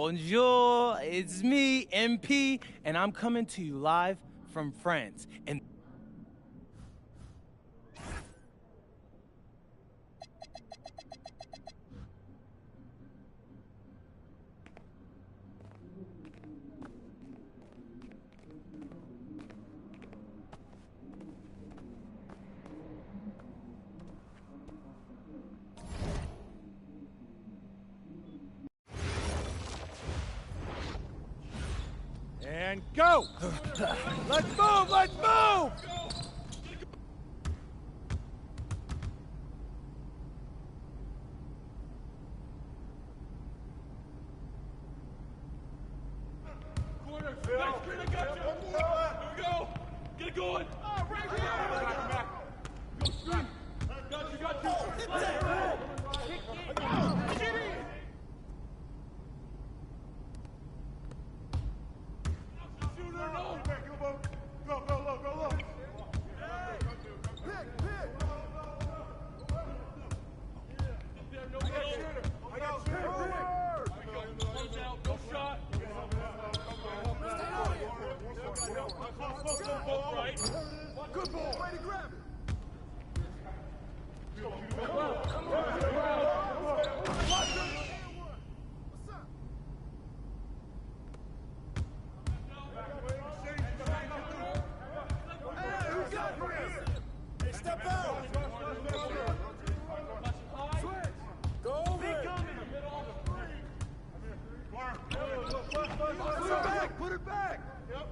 Bonjour, it's me, MP, and I'm coming to you live from France. And go! Let's move! Let's move! Corner, Phil! I got you! Here we go! Get it going! Oh, right here! Go screen! Got you! Get it! Good ball! Way to grab it! Step out! Switch! Go over! Put it back! Put it back! Yep.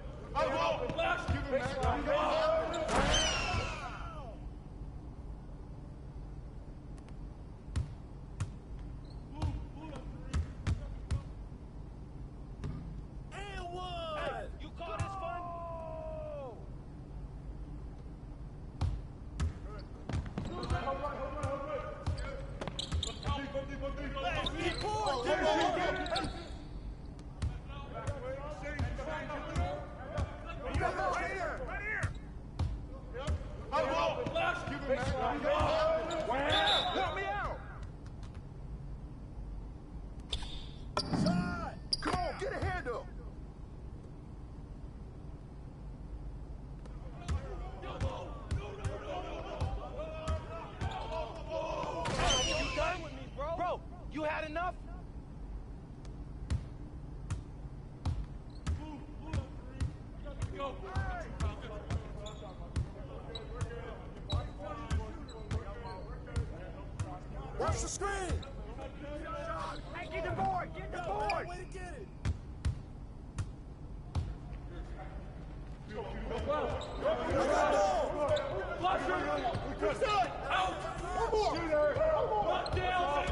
You had enough? Watch the screen! Hey, get the board! Get the board! Way to get it! Out! One more! Lock down!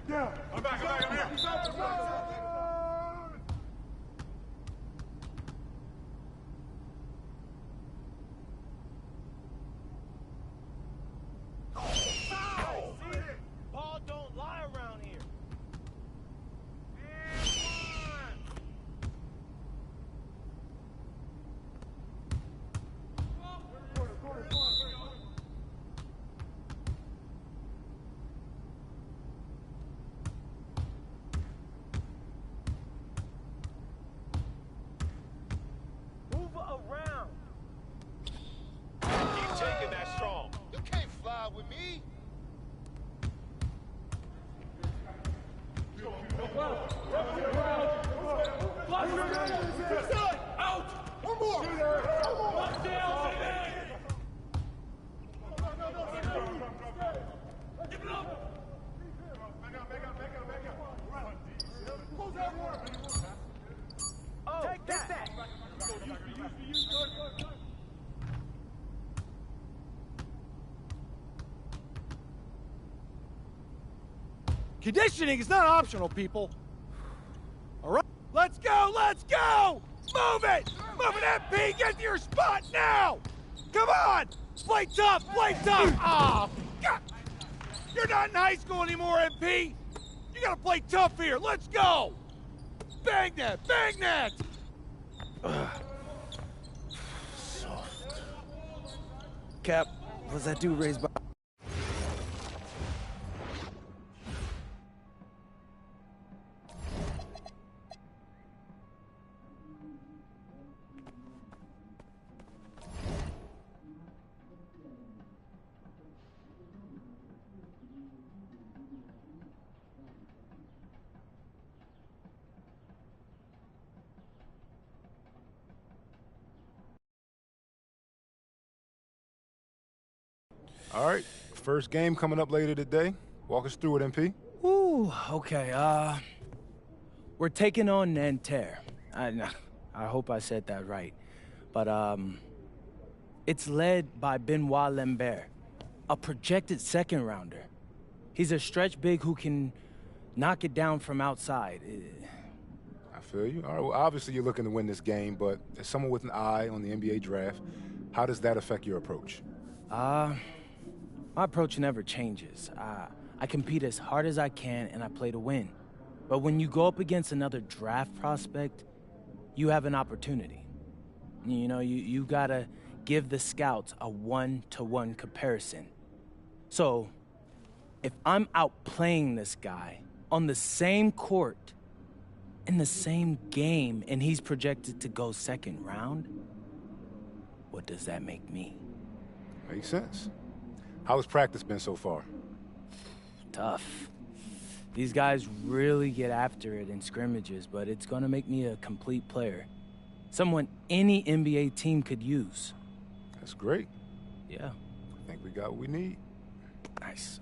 Yeah! I'm back, I'm here! Ball don't lie around here. Move around. Keep taking that strong. You can't fly with me. Out! One more! Lock down! Give it up! Oh, take that! Conditioning is not optional, people. All right, let's go, let's go! Move it! Move it, MP! Get to your spot now! Come on! Play tough, play tough! Oh, God! You're not in high school anymore, MP! You gotta play tough here, let's go! Bang that, bang that! Soft. Cap, what's that dude raised by? All right, first game coming up later today. Walk us through it, MP. Ooh, okay, we're taking on Nanterre. I hope I said that right. But, it's led by Benoit Lambert, a projected second-rounder. He's a stretch big who can knock it down from outside. I feel you. All right, well, obviously you're looking to win this game, but as someone with an eye on the NBA draft, how does that affect your approach? My approach never changes. I compete as hard as I can, and I play to win. But when you go up against another draft prospect, you have an opportunity. You know, you gotta give the scouts a one-to-one comparison. So, if I'm outplaying this guy on the same court, in the same game, and he's projected to go second round, what does that make me? Makes sense. How has practice been so far? Tough. These guys really get after it in scrimmages, but it's gonna make me a complete player. Someone any NBA team could use. That's great. Yeah. I think we got what we need. Nice.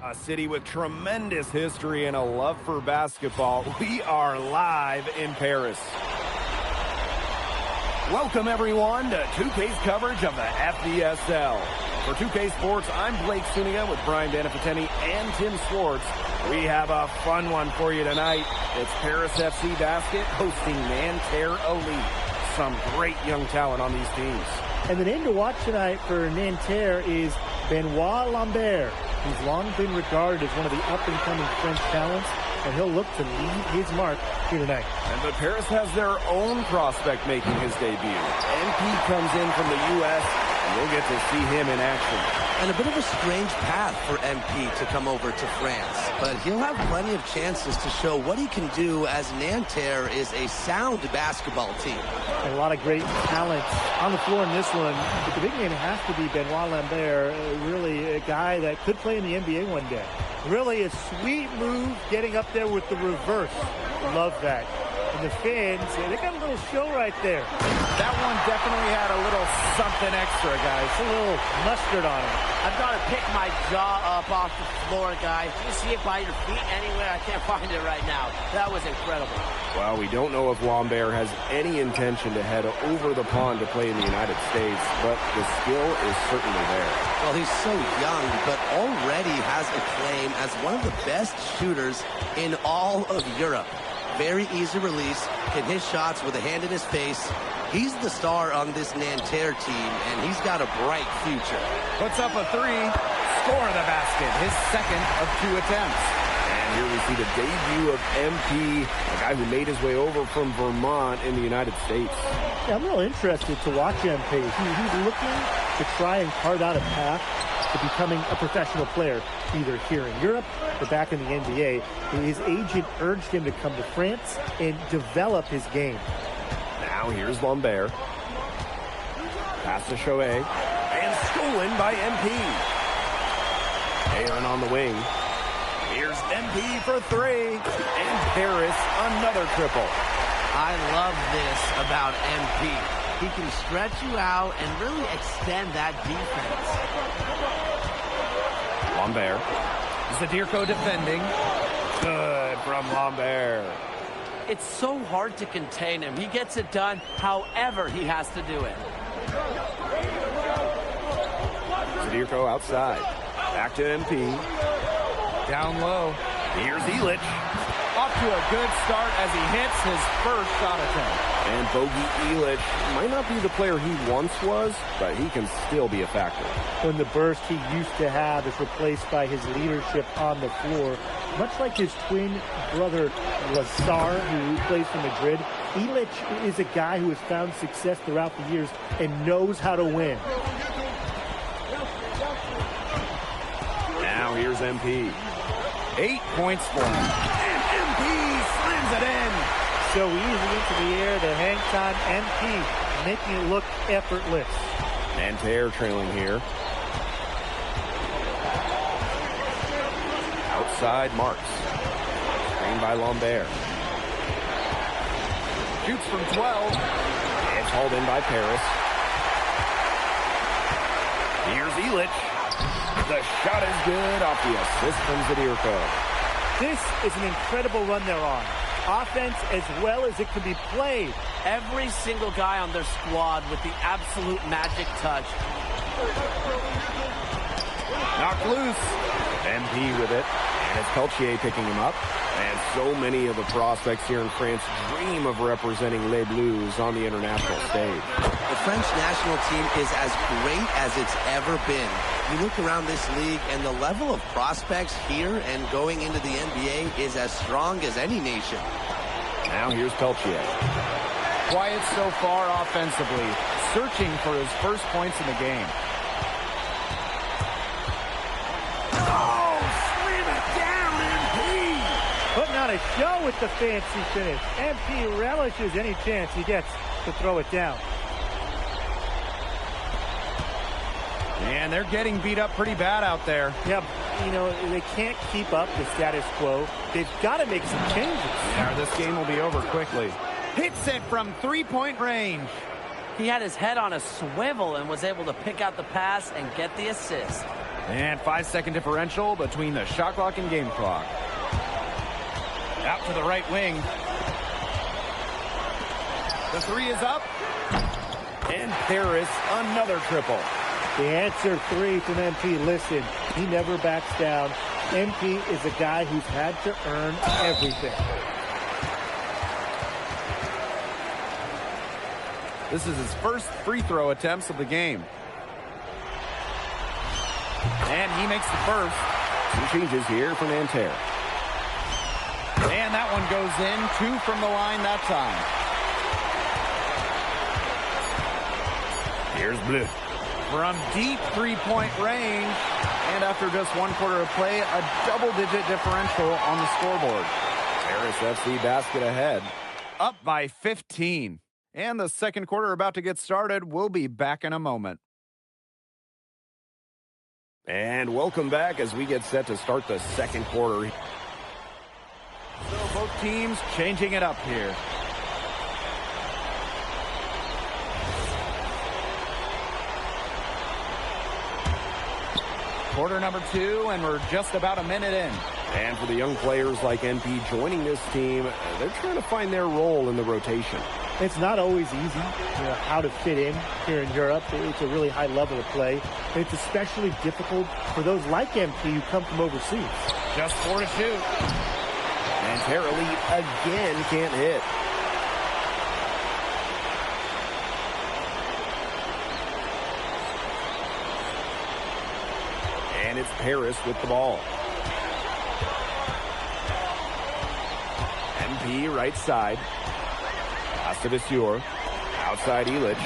A city with tremendous history and a love for basketball. We are live in Paris. Welcome, everyone, to 2K's coverage of the FDSL. For 2K Sports, I'm Blake Sunia with Brian Banafiteni and Tim Swartz. We have a fun one for you tonight. It's Paris FC Basket hosting Nanterre Elite. Some great young talent on these teams. And the name to watch tonight for Nanterre is Benoit Lambert. He's long been regarded as one of the up-and-coming French talents, and he'll look to leave his mark here tonight. But Paris has their own prospect making his debut. NP comes in from the U.S., and we'll get to see him in action. And a bit of a strange path for MP to come over to France, but he'll have plenty of chances to show what he can do, as Nanterre is a sound basketball team. And a lot of great talent on the floor in this one, but the big name has to be Benoit Lambert, really a guy that could play in the NBA one day. Really a sweet move getting up there with the reverse. Love that. And the fans, they got a little show right there. That one definitely had a little something extra, guys. A little mustard on it. I've got to pick my jaw up off the floor, guys. You see it by your feet anywhere? I can't find it right now. That was incredible. Well, we don't know if Lambert has any intention to head over the pond to play in the United States, but the skill is certainly there. Well, he's so young, but already has a claim as one of the best shooters in all of Europe. Very easy release, can hit shots with a hand in his face. He's the star on this Nanterre team, and he's got a bright future. Puts up a three, score the basket, his second of 2 attempts. And here we see the debut of MP, a guy who made his way over from Vermont in the United States. Yeah, I'm real interested to watch MP. He's looking to try and carve out a path to becoming a professional player, either here in Europe or back in the NBA. His agent urged him to come to France and develop his game. Now here's Lambert. Pass to Chouet. And stolen by MP. Aaron on the wing. Here's MP for 3. And Paris another triple. I love this about MP. He can stretch you out and really extend that defense. Lambert. Zadirko defending. Good from Lambert. It's so hard to contain him. He gets it done however he has to do it. Zadirko outside. Back to MP. Down low. Here's Illich. Off to a good start as he hits his first shot attempt. And Bogey Illich might not be the player he once was, but he can still be a factor. When the burst he used to have is replaced by his leadership on the floor, much like his twin brother Lazar, who plays for Madrid, Illich is a guy who has found success throughout the years and knows how to win. Now here's MP. 8 points for him. And MP slams it in. So easy into the air to hang time MP, making it look effortless. Nanterre trailing here. Outside Marks. Screened by Lambert. Shoots from 12. It's hauled in by Paris. Here's Illich. The shot is good off the assist from Zadirko. This is an incredible run they're on. Offense as well as it can be played. Every single guy on their squad with the absolute magic touch. Knocked loose. MP with it. And it's Peltier picking him up. And so many of the prospects here in France dream of representing Les Bleus on the international stage. The French national team is as great as it's ever been. You look around this league, and the level of prospects here and going into the NBA is as strong as any nation. Now here's Peltier. Quiet so far offensively, searching for his first points in the game. Putting on a show with the fancy finish. MP relishes any chance he gets to throw it down. And they're getting beat up pretty bad out there. Yeah, you know, they can't keep up the status quo. They've got to make some changes. Yeah, this game will be over quickly. Hits it from three-point range. He had his head on a swivel and was able to pick out the pass and get the assist. And 5-second differential between the shot clock and game clock. Out to the right wing. The three is up. And Paris, another triple. The answer three from MP. Listen, he never backs down. MP is a guy who's had to earn everything. This is his first free throw attempts of the game. And he makes the first. Some changes here for Nanterre. And that one goes in. 2 from the line that time. Here's Bleu. From deep three-point range. And after just 1 quarter of play, a double-digit differential on the scoreboard. Paris FC basket ahead. Up by 15. And the second quarter about to get started. We'll be back in a moment. And welcome back as we get set to start the second quarter. So both teams changing it up here. Quarter number 2, and we're just about a minute in. And for the young players like MP joining this team, they're trying to find their role in the rotation. It's not always easy, you know, how to fit in here in Europe. It's a really high level of play. It's especially difficult for those like MP who come from overseas. Just 4 to shoot. And Terra Lee again can't hit. And it's Paris with the ball. MP right side. Pass to Vasseur. Outside Illich.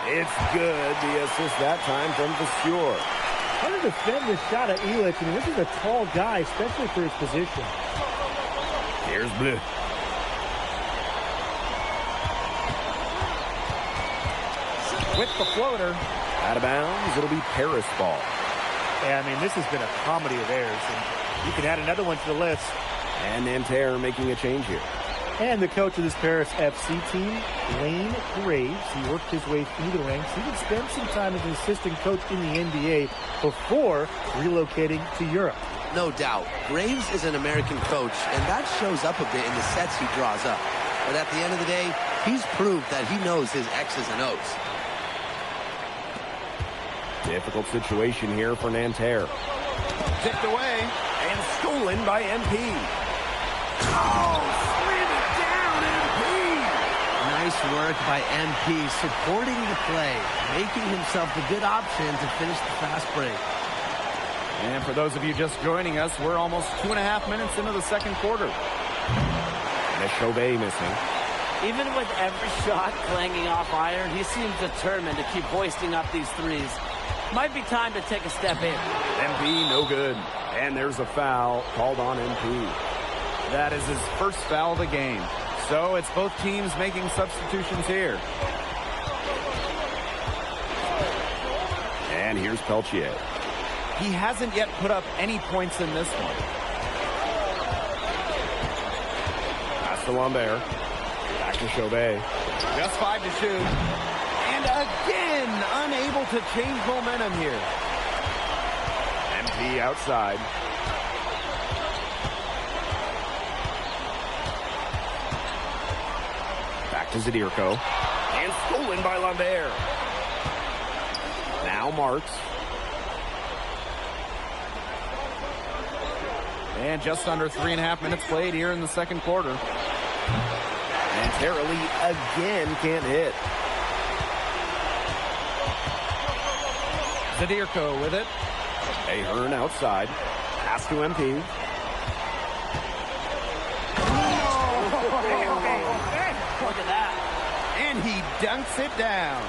It's good. The assist that time from Vasseur. How to defend this shot at Illich? I mean, this is a tall guy, especially for his position. Here's Bleu. With the floater. Out of bounds. It'll be Paris ball. Yeah, I mean, this has been a comedy of errors, and you can add another one to the list. And Nanterre making a change here. And the coach of this Paris FC team, Lane Graves, he worked his way through the ranks. He would spend some time as an assistant coach in the NBA before relocating to Europe. No doubt. Graves is an American coach, and that shows up a bit in the sets he draws up. But at the end of the day, he's proved that he knows his X's and O's. Difficult situation here for Nanterre. Tipped away. And stolen by MP. Oh, slam it down, MP! Nice work by MP, supporting the play, making himself a good option to finish the fast break. And for those of you just joining us, we're almost 2.5 minutes into the second quarter. Chauvet missing. Even with every shot clanging off iron, he seems determined to keep hoisting up these threes. Might be time to take a step in. MP no good. And there's a foul called on MP. That is his first foul of the game. So it's both teams making substitutions here. And here's Peltier. He hasn't yet put up any points in this one. Pass to Lambert. Back to Chauvet. Just 5 to shoot. And again, unable to change momentum here. MP outside. Back to Zadirko. And stolen by Lambert. Now Marks. And just under 3.5 minutes played here in the second quarter. And Tara Lee again can't hit. Zadirko with it. Ahern outside. Pass to MP. Look at that. And he dunks it down.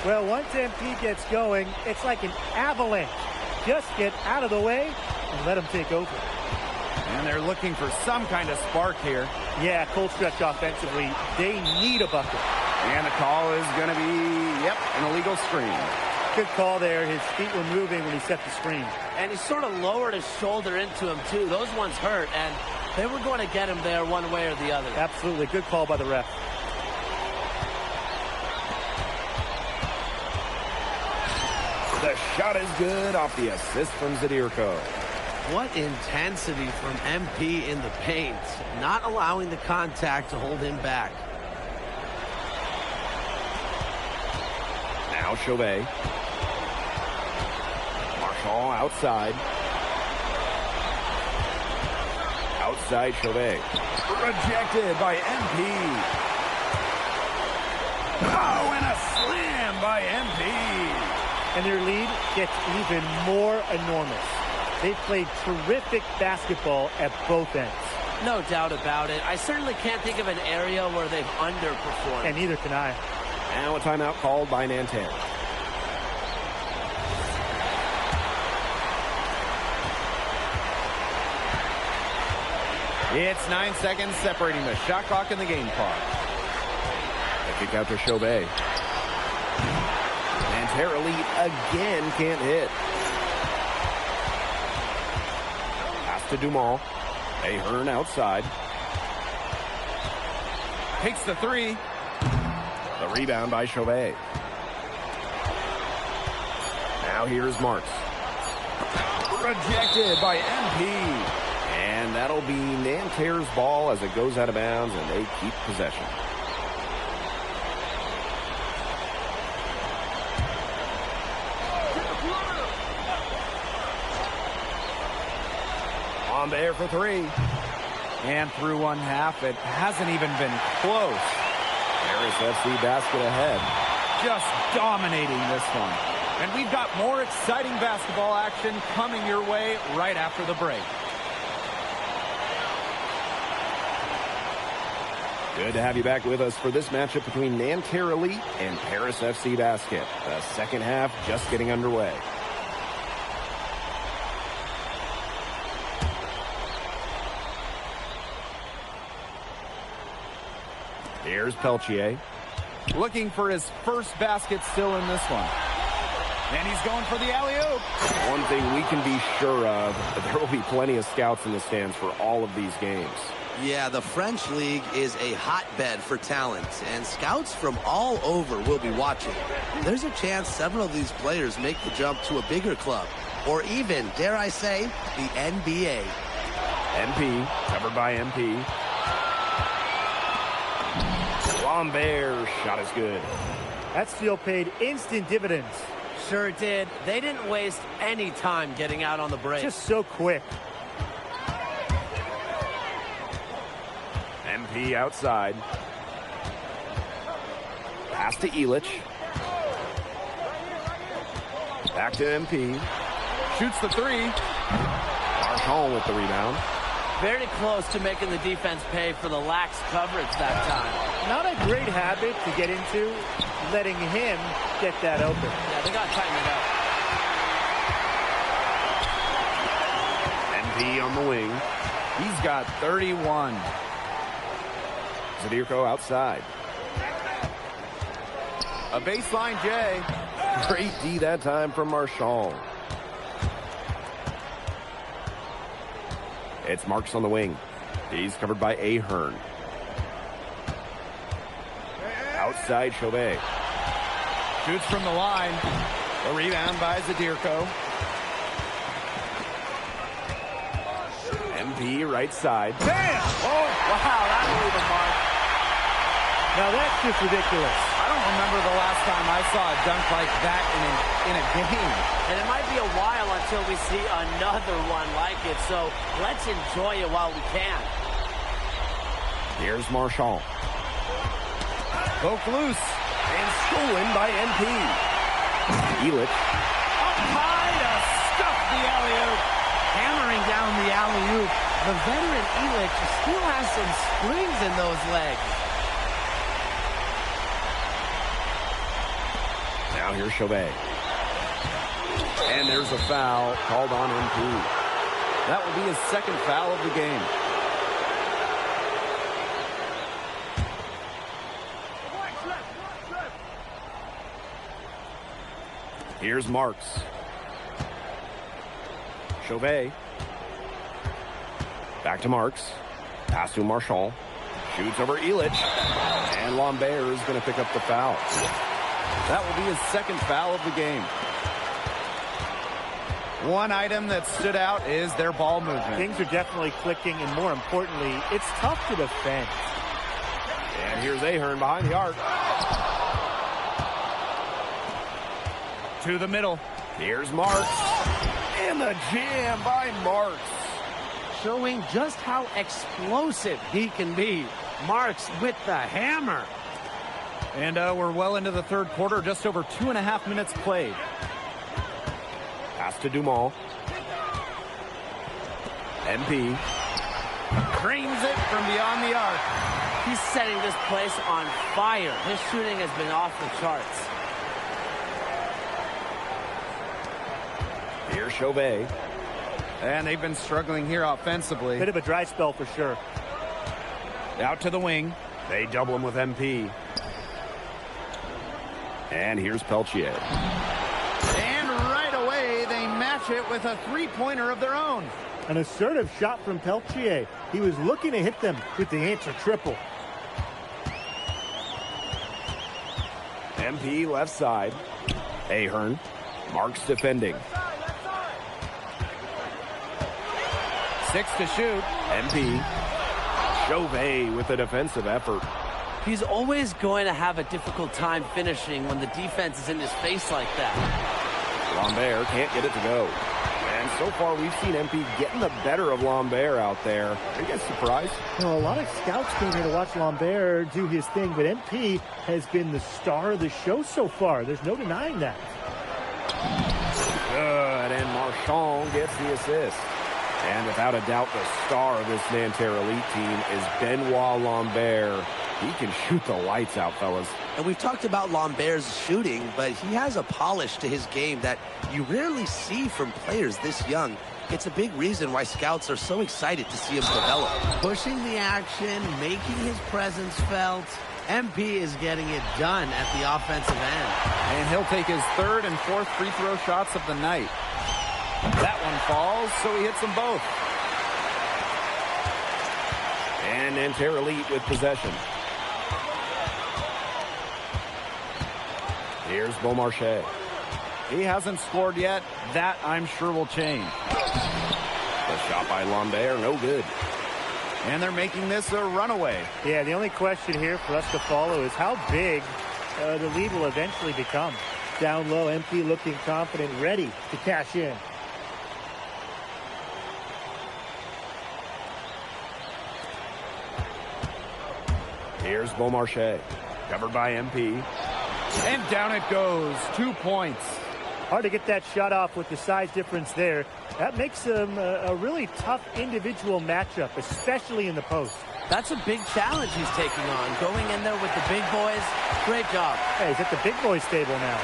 Well, once MP gets going, it's like an avalanche. Just get out of the way and let him take over. And they're looking for some kind of spark here. Yeah, cold stretch offensively. They need a bucket. And the call is going to be, an illegal screen. Good call there. His feet were moving when he set the screen. And he sort of lowered his shoulder into him, too. Those ones hurt, and they were going to get him there one way or the other. Absolutely. Good call by the ref. The shot is good off the assist from Zadirko. What intensity from MP in the paint, not allowing the contact to hold him back. Now Chauvet. Marshall outside. Outside Chauvet. Rejected by MP. Oh, and a slam by MP. And their lead gets even more enormous. They've played terrific basketball at both ends. No doubt about it. I certainly can't think of an area where they've underperformed. And neither can I. Now a timeout called by Nanterre. It's 9 seconds separating the shot clock and the game clock. The kick out to Chauvet. Nanterre lead again can't hit. Pass to Dumont. Ahern outside. Takes the three. The rebound by Chauvet. Now here's Marks. Rejected by MP. And that'll be Nanterre's ball as it goes out of bounds, and they keep possession. On there for three. And through one half, it hasn't even been close. Paris FC basket ahead. Just dominating this one. And we've got more exciting basketball action coming your way right after the break. Good to have you back with us for this matchup between Nanterre Elite and Paris FC Basket. The second half just getting underway. Here's Peltier. Looking for his first basket still in this one. And he's going for the alley-oop. One thing we can be sure of, there will be plenty of scouts in the stands for all of these games. Yeah, the French League is a hotbed for talent, and scouts from all over will be watching. There's a chance several of these players make the jump to a bigger club, or even, dare I say, the NBA. MP, covered by MP. Lambert, shot is good. That steal paid instant dividends. Sure did. They didn't waste any time getting out on the break. Just so quick. MP outside. Pass to Elich. Back to MP. Shoots the three. Marchand with the rebound. Very close to making the defense pay for the lax coverage that time. Not a great habit to get into, letting him get that open. Yeah, they got to tighten it up. MP on the wing. He's got 31. Zadirko outside. A baseline J. Great D that time from Marchand. It's Marks on the wing. He's covered by Ahern. Outside Chauvet. Shoots from the line. A rebound by Zadirko. MP right side. Bam! Oh, wow, that'll leave a mark. Now that's just ridiculous. I don't remember the last time I saw a dunk like that in a game. And it might be a while until we see another one like it, so let's enjoy it while we can. Here's Marchand. Broke loose. And stolen by MP. Illich. Up high to stuff the alley-oop. Hammering down the alley-oop. The veteran Illich still has some springs in those legs. Now here's Chauvet. And there's a foul called on MP. That will be his second foul of the game. Here's Marks. Chauvet. Back to Marks. Pass to Marchand. Shoots over Illich. And Lambert is going to pick up the foul. That will be his second foul of the game. One item that stood out is their ball movement. Things are definitely clicking, and more importantly, it's tough to defend. And here's Ahern behind the arc. To the middle. Here's Marks. And the jam by Marks. Showing just how explosive he can be. Marks with the hammer. And we're well into the third quarter, just over 2.5 minutes played. Pass to Dumont. MP. Creams it from beyond the arc. He's setting this place on fire. His shooting has been off the charts. Here's Chauvet. And they've been struggling here offensively. Bit of a dry spell for sure. Out to the wing. They double him with MP. And here's Peltier. And right away, they match it with a three-pointer of their own. An assertive shot from Peltier. He was looking to hit them with the answer triple. MP left side. Ahern. Marks defending. 6 to shoot. MP. Chauvet with a defensive effort. He's always going to have a difficult time finishing when the defense is in his face like that. Lambert can't get it to go. And so far, we've seen MP getting the better of Lambert out there. Are you guys surprised? You know, a lot of scouts came here to watch Lambert do his thing, but MP has been the star of the show so far. There's no denying that. Good, and Marchand gets the assist. And without a doubt, the star of this Nanterre Elite team is Benoit Lambert. He can shoot the lights out, fellas. And we've talked about Lambert's shooting, but he has a polish to his game that you rarely see from players this young. It's a big reason why scouts are so excited to see him develop. Pushing the action, making his presence felt. MP is getting it done at the offensive end. And he'll take his third and fourth free throw shots of the night. That one falls, so he hits them both. And Nanterre Elite with possession. Here's Beaumarchais. He hasn't scored yet. That, I'm sure, will change. The shot by Lambert, no good. And they're making this a runaway. Yeah, the only question here for us to follow is how big the lead will eventually become. Down low, MP looking confident, ready to cash in. Here's Beaumarchais. Covered by MP. And down it goes. 2 points. Hard to get that shot off with the size difference there. That makes them a really tough individual matchup, especially in the post. That's a big challenge he's taking on. Going in there with the big boys. Great job. Hey, he's at the big boys table now.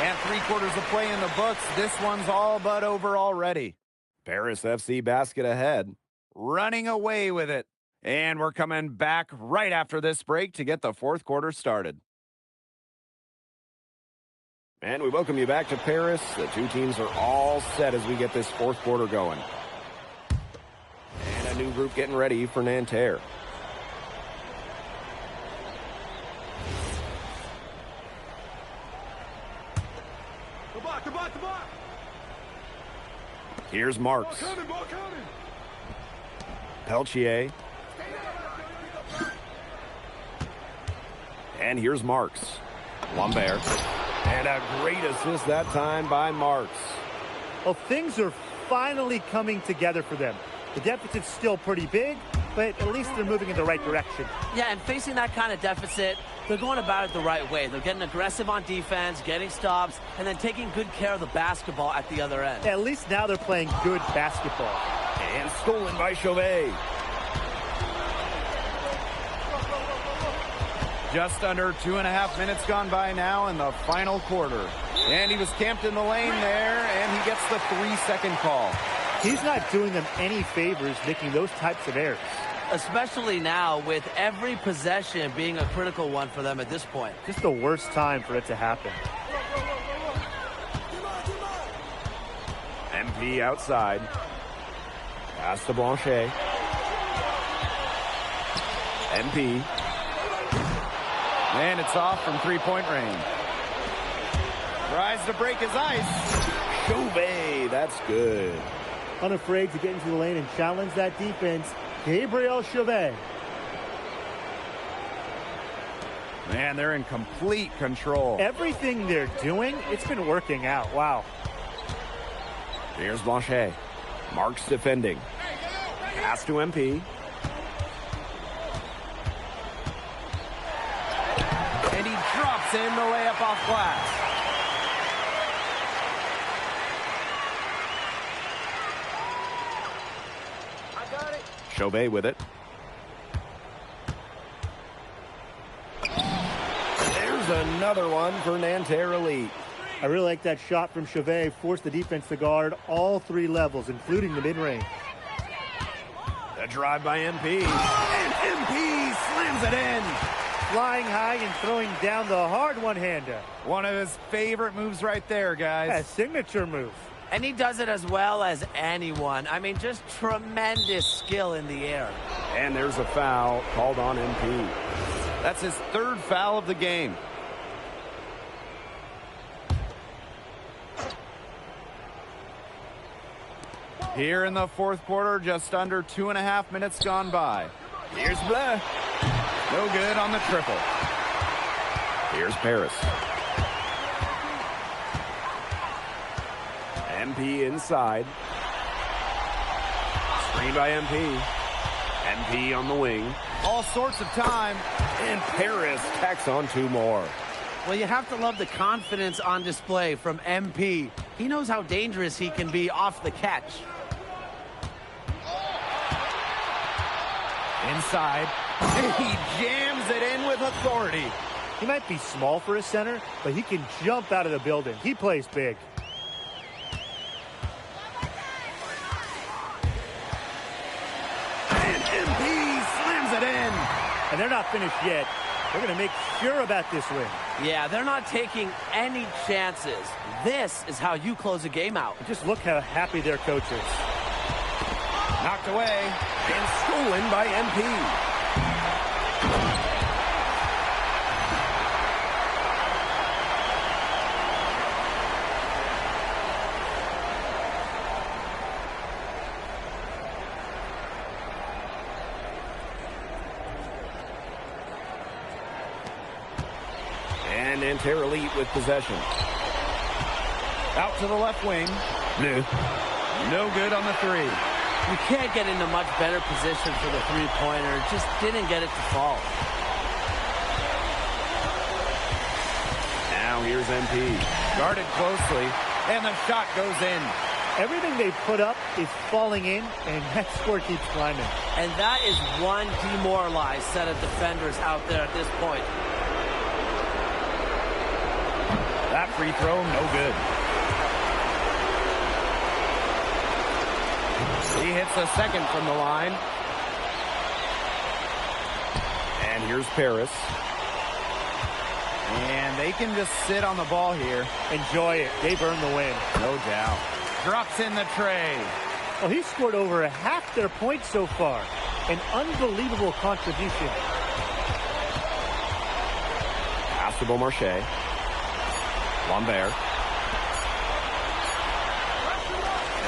And 3/4 of play in the books. This one's all but over already. Paris FC basket ahead. Running away with it. And we're coming back right after this break to get the fourth quarter started. And we welcome you back to Paris. The two teams are all set as we get this fourth quarter going. And a new group getting ready for Nanterre. Here's Marks. Peltier. And here's Marks. Lambert. And a great assist that time by Marks. Well, things are finally coming together for them. The deficit's still pretty big, but at least they're moving in the right direction. Yeah, and facing that kind of deficit, they're going about it the right way. They're getting aggressive on defense, getting stops, and then taking good care of the basketball at the other end. At least now they're playing good basketball. And stolen by Chauvet. Just under 2.5 minutes gone by now in the final quarter. And he was camped in the lane there, and he gets the 3-second call. He's not doing them any favors making those types of errors. Especially now with every possession being a critical one for them at this point. Just the worst time for it to happen. MP outside. Pass to Blanchet. MP. And it's off from three-point range. Tries to break his ice. Chauvet, that's good. Unafraid to get into the lane and challenge that defense, Gabriel Chauvet. Man, they're in complete control. Everything they're doing, it's been working out. Wow. Here's Blanchet. Marks defending. Pass to MP. And he drops in the layup off glass. Chauvet with it. There's another one for Nanterre Elite. I really like that shot from Chauvet. Forced the defense to guard all three levels, including the mid-range. The drive by MP. And MP slams it in. Flying high and throwing down the hard one-hander. One of his favorite moves right there, guys. A signature move. And he does it as well as anyone. I mean, just tremendous skill in the air. And there's a foul called on MP. That's his third foul of the game. Here in the fourth quarter, just under 2.5 minutes gone by. Here's Bleu. No good on the triple. Here's Paris. MP inside. Screen by MP. MP on the wing. All sorts of time. And Paris tacks on 2 more. Well, you have to love the confidence on display from MP. He knows how dangerous he can be off the catch. Inside. And he jams it in with authority. He might be small for a center, but he can jump out of the building. He plays big. And MP slams it in. And they're not finished yet. They're going to make sure about this win. Yeah, they're not taking any chances. This is how you close a game out. Just look how happy their coach is. Knocked away. And stolen by MP. And Nanterre Elite with possession. Out to the left wing. No good on the three. You can't get into much better position for the three-pointer. Just didn't get it to fall. Now here's MP. Guarded closely, and the shot goes in. Everything they put up is falling in, and that score keeps climbing. And that is one demoralized set of defenders out there at this point. That free throw, no good. He hits a second from the line. And here's Paris. And they can just sit on the ball here. Enjoy it. They've earned the win. No doubt. Drops in the tray. Well, he scored over half their points so far. An unbelievable contribution. Pass to Beaumarchais. Lambert.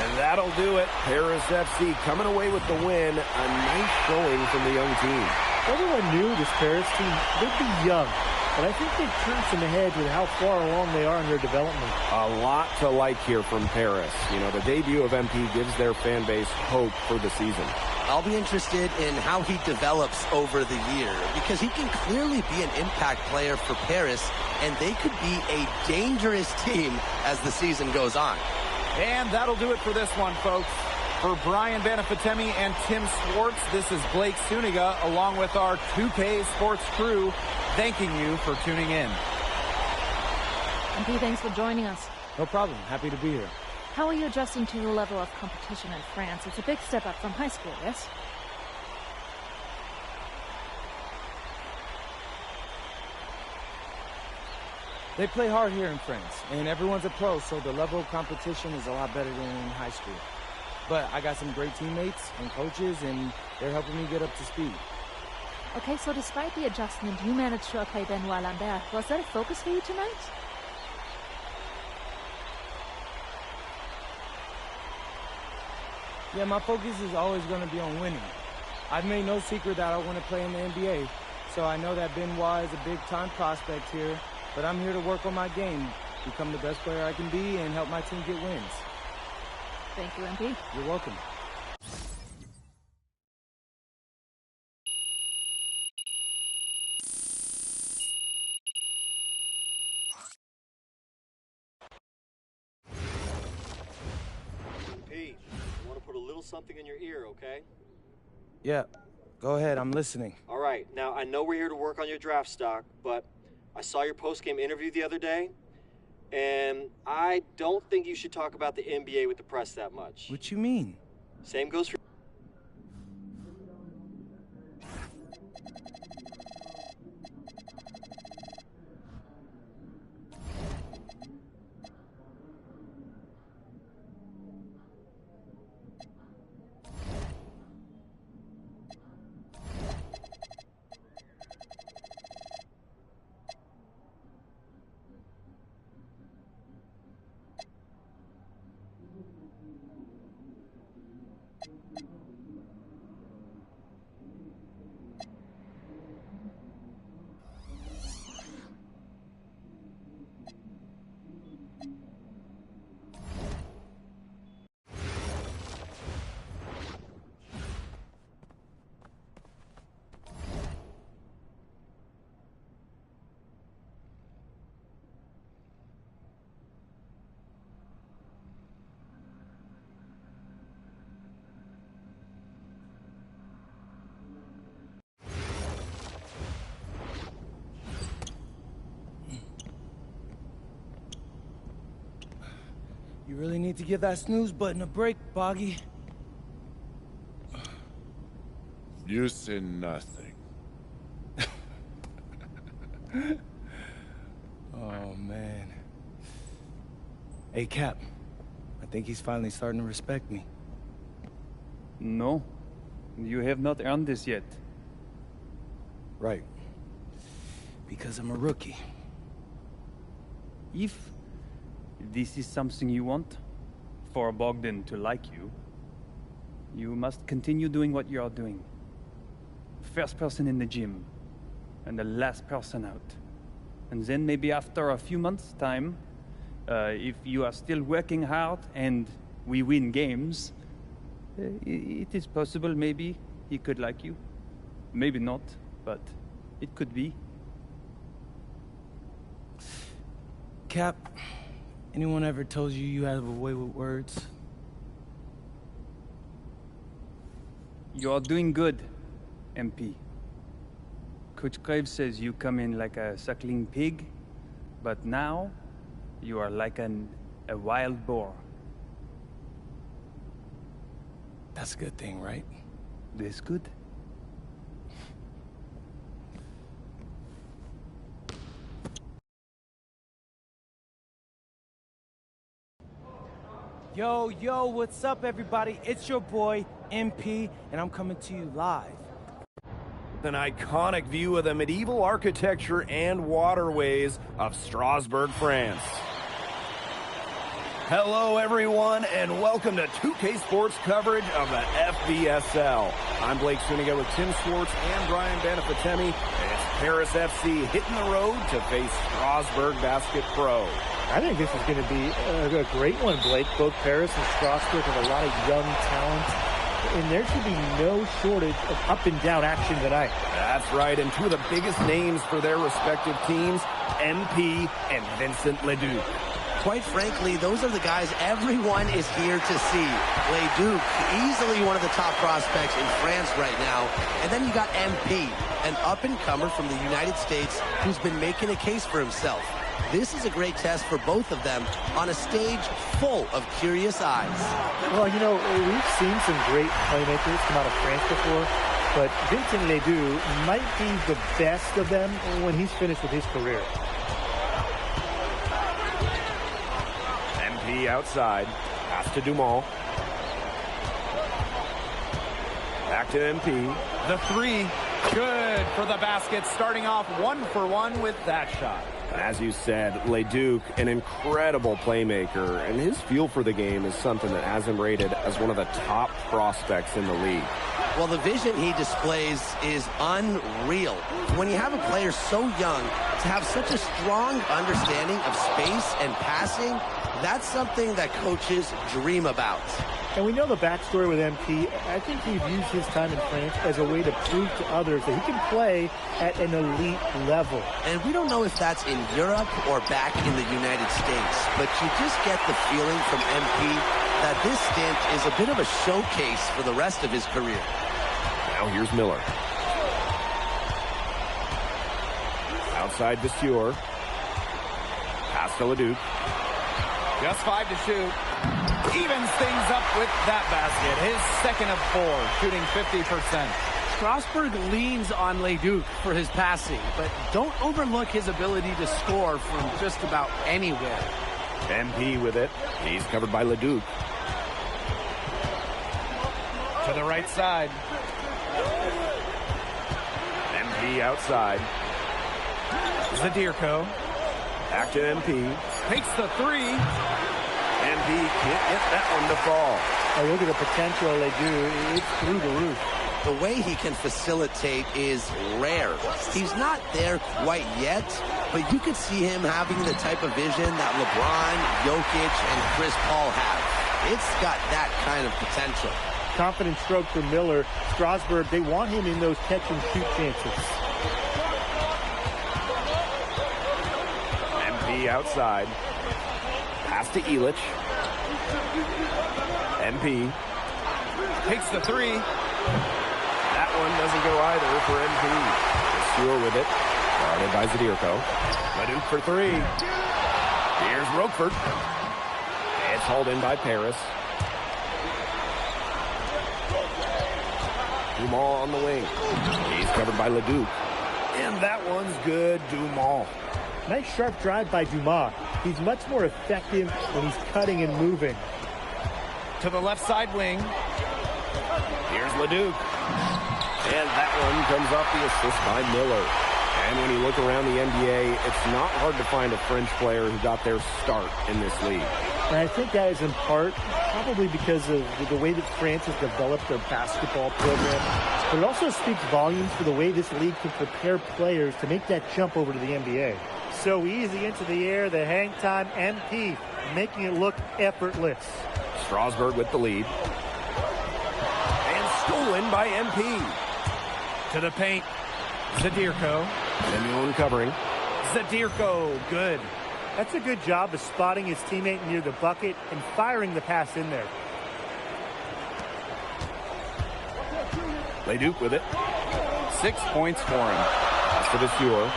And that'll do it. Paris FC coming away with the win. A nice showing from the young team. Everyone knew this Paris team, they'd be young. But I think they've turned some heads with how far along they are in their development. A lot to like here from Paris. You know, the debut of MP gives their fan base hope for the season. I'll be interested in how he develops over the year, because he can clearly be an impact player for Paris, and they could be a dangerous team as the season goes on. And that'll do it for this one, folks. For Brian Banafitemi and Tim Swartz, this is Blake Suniga, along with our 2K Sports crew, thanking you for tuning in. MP, thanks for joining us. No problem. Happy to be here. How are you adjusting to the level of competition in France? It's a big step up from high school, yes? They play hard here in France, and everyone's a pro, so the level of competition is a lot better than in high school. But I got some great teammates and coaches, and they're helping me get up to speed. Okay, so despite the adjustment, you managed to play Benoit Lambert. Was that a focus for you tonight? Yeah, my focus is always going to be on winning. I've made no secret that I want to play in the NBA, so I know that Benoit is a big-time prospect here, but I'm here to work on my game, become the best player I can be, and help my team get wins. Thank you, MP. You're welcome. Pete, I want to put a little something in your ear, okay? Yeah, go ahead. I'm listening. All right. Now, I know we're here to work on your draft stock, but I saw your post-game interview the other day, and I don't think you should talk about the NBA with the press that much. What you mean? Same goes for... You really need to give that snooze button a break, Boggy. You say nothing. Oh, man. Hey, Cap. I think he's finally starting to respect me. No. You have not earned this yet. Right. Because I'm a rookie. If this is something you want, for Bogdan to like you, you must continue doing what you are doing. First person in the gym, and the last person out. And then maybe after a few months' time, if you are still working hard and we win games, it is possible maybe he could like you. Maybe not, but it could be. Cap, anyone ever told you you have a way with words? You are doing good, MP. Coach Graves says you come in like a suckling pig, but now you are like a wild boar. That's a good thing, right? That's good. Yo, what's up, everybody? It's your boy, MP, and I'm coming to you live. An iconic view of the medieval architecture and waterways of Strasbourg, France. Hello, everyone, and welcome to 2K Sports coverage of the FBSL. I'm Blake Suniga with Tim Swartz and Brian Banafitemi. It's Paris FC hitting the road to face Strasbourg Basket Pro. I think this is going to be a great one, Blake. Both Paris and Strasbourg have a lot of young talent, and there should be no shortage of up-and-down action tonight. That's right, and two of the biggest names for their respective teams, MP and Vincent Leduc. Quite frankly, those are the guys everyone is here to see. Leduc, easily one of the top prospects in France right now. And then you got MP, an up-and-comer from the United States who's been making a case for himself. This is a great test for both of them on a stage full of curious eyes. Well, you know, we've seen some great playmakers come out of France before, but Vincent Leduc might be the best of them when he's finished with his career. MP outside. Pass to Dumont. Back to MP. The three, good for the basket, starting off 1-for-1 with that shot. As you said, Leduc, an incredible playmaker, and his feel for the game is something that has him rated as one of the top prospects in the league. Well, the vision he displays is unreal. When you have a player so young, to have such a strong understanding of space and passing, that's something that coaches dream about. And we know the backstory with MP. I think he'd used his time in France as a way to prove to others that he can play at an elite level. And we don't know if that's in Europe or back in the United States, but you just get the feeling from MP that this stint is a bit of a showcase for the rest of his career. Now here's Miller. Outside Vasseur. Pass to Leduc. Just 5 to shoot. Evens things up with that basket. His second of 4, shooting 50%. Strasbourg leans on Leduc for his passing, but don't overlook his ability to score from just about anywhere. MP with it. He's covered by Leduc. To the right side. MP outside. Zadirko. Back to MP. Takes the three. MP can't get that one to fall. Oh, look at the potential they do. It's through the roof. The way he can facilitate is rare. He's not there quite yet, but you could see him having the type of vision that LeBron, Jokic, and Chris Paul have. It's got that kind of potential. Confident stroke for Miller. Strasbourg, they want him in those catch-and-shoot chances. MP outside. Pass to Illich. MP. Takes the three. That one doesn't go either for MP. Vasseur with it. Guarded by Zadirko. Leduc for three. Here's Roquefort. It's hauled in by Paris. Dumont on the wing. He's covered by Leduc. And that one's good, Dumont. Nice sharp drive by Dumont. He's much more effective when he's cutting and moving. To the left side wing. Here's Leduc. And that one comes off the assist by Miller. And when you look around the NBA, it's not hard to find a French player who got their start in this league. And I think that is in part probably because of the way that France has developed their basketball program. But it also speaks volumes for the way this league can prepare players to make that jump over to the NBA. So easy into the air, the hang time, MP, making it look effortless. Strasbourg with the lead. And stolen by MP. To the paint. Zadirko. Simeone covering. Zadirko, good. That's a good job of spotting his teammate near the bucket and firing the pass in there. Leduc with it. 6 points for him. Pass to Vasseur.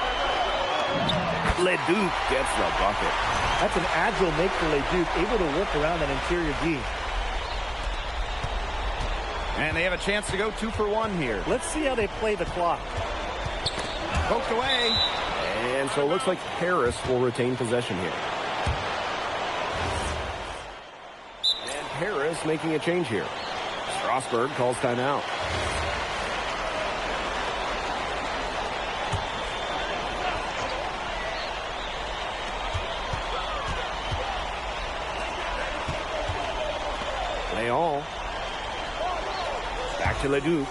Leduc gets the bucket. That's an agile make for Leduc, able to work around that interior D. And they have a chance to go 2 for 1 here. Let's see how they play the clock. Poked away. And so it looks like Paris will retain possession here. And Paris making a change here. Strasbourg calls timeout. Leon. Back to Leduc.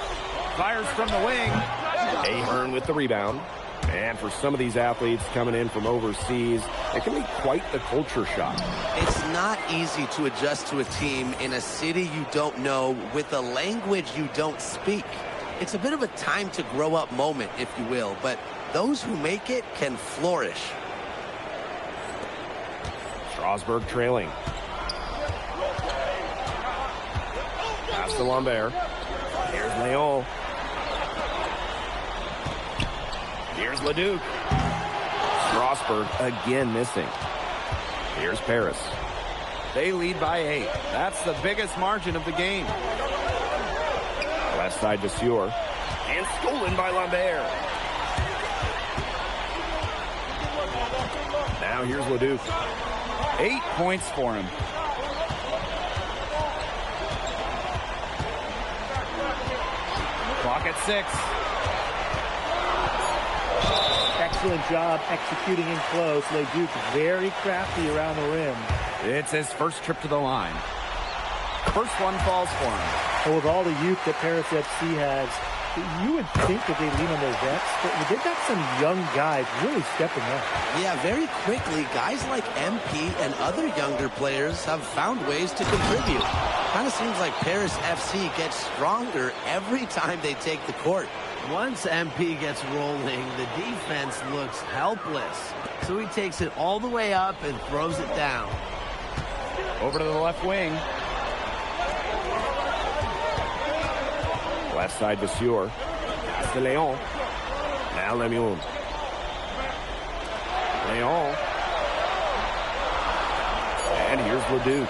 Fires from the wing. Ahern with the rebound. And for some of these athletes coming in from overseas, it can be quite the culture shock. It's not easy to adjust to a team in a city you don't know with a language you don't speak. It's a bit of a time to grow up moment, if you will, but those who make it can flourish. Strasburg trailing. Pass to Lambert. Here's Leon. Here's Leduc. Strasburg again missing. Here's Paris. They lead by 8. That's the biggest margin of the game. Left side to Sieur. And stolen by Lambert. Now here's Leduc. 8 points for him. Clock at 6. Excellent job executing in close. Leduc very crafty around the rim. It's his first trip to the line. First one falls for him. Well, with all the youth that Paris FC has, you would think that they lean on their vets, but they've got some young guys really stepping up. Yeah, very quickly, guys like MP and other younger players have found ways to contribute. Kind of seems like Paris FC gets stronger every time they take the court. Once MP gets rolling, the defense looks helpless. So he takes it all the way up and throws it down. Over to the left wing. Left side to Sieur. Pass to Leon. Now Lemieux. Leon. And here's Leduc.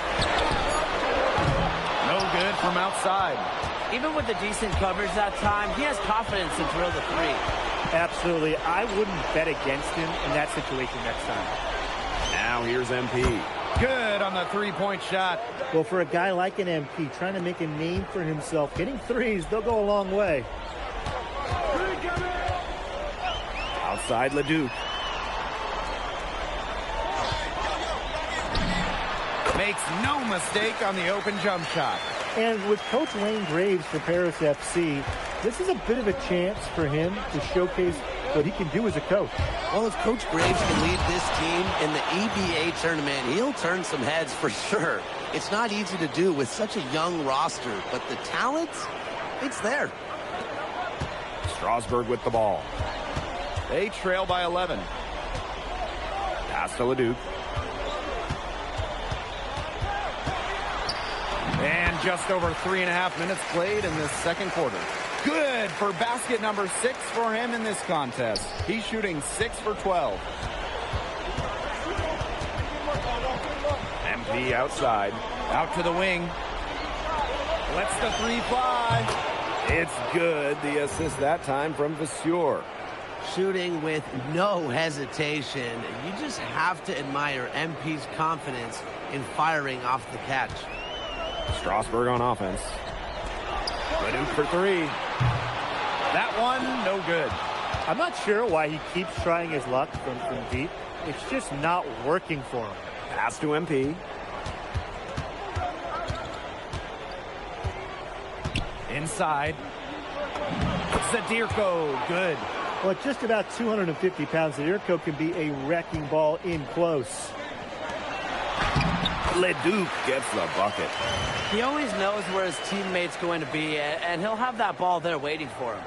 No good from outside. Even with the decent coverage that time, he has confidence to drill the 3. Absolutely. I wouldn't bet against him in that situation next time. Now here's MP. Good on the 3-point shot. Well, for a guy like an MP trying to make a name for himself, getting threes, they'll go a long way. Outside Leduc. Makes no mistake on the open jump shot. And with Coach Wayne Graves for Paris FC, this is a bit of a chance for him to showcase what he can do as a coach. Well, if Coach Graves can lead this team in the EBA tournament, he'll turn some heads for sure. It's not easy to do with such a young roster, but the talent, it's there. Strasburg with the ball. They trail by 11. Pass to Leduc. And just over 3.5 minutes played in this second quarter. Good for basket number 6 for him in this contest. He's shooting 6 for 12. MP outside. Out to the wing. Lets the 3 fly. It's good. The assist that time from Vasseur. Shooting with no hesitation. You just have to admire MP's confidence in firing off the catch. Strasburg on offense. Leduc for 3. That one, no good. I'm not sure why he keeps trying his luck from deep. It's just not working for him. Pass to MP. Inside. Zadirko, good. Well, at just about 250 pounds, Zadirko can be a wrecking ball in close. Leduc gets the bucket. He always knows where his teammate's going to be, and he'll have that ball there waiting for him.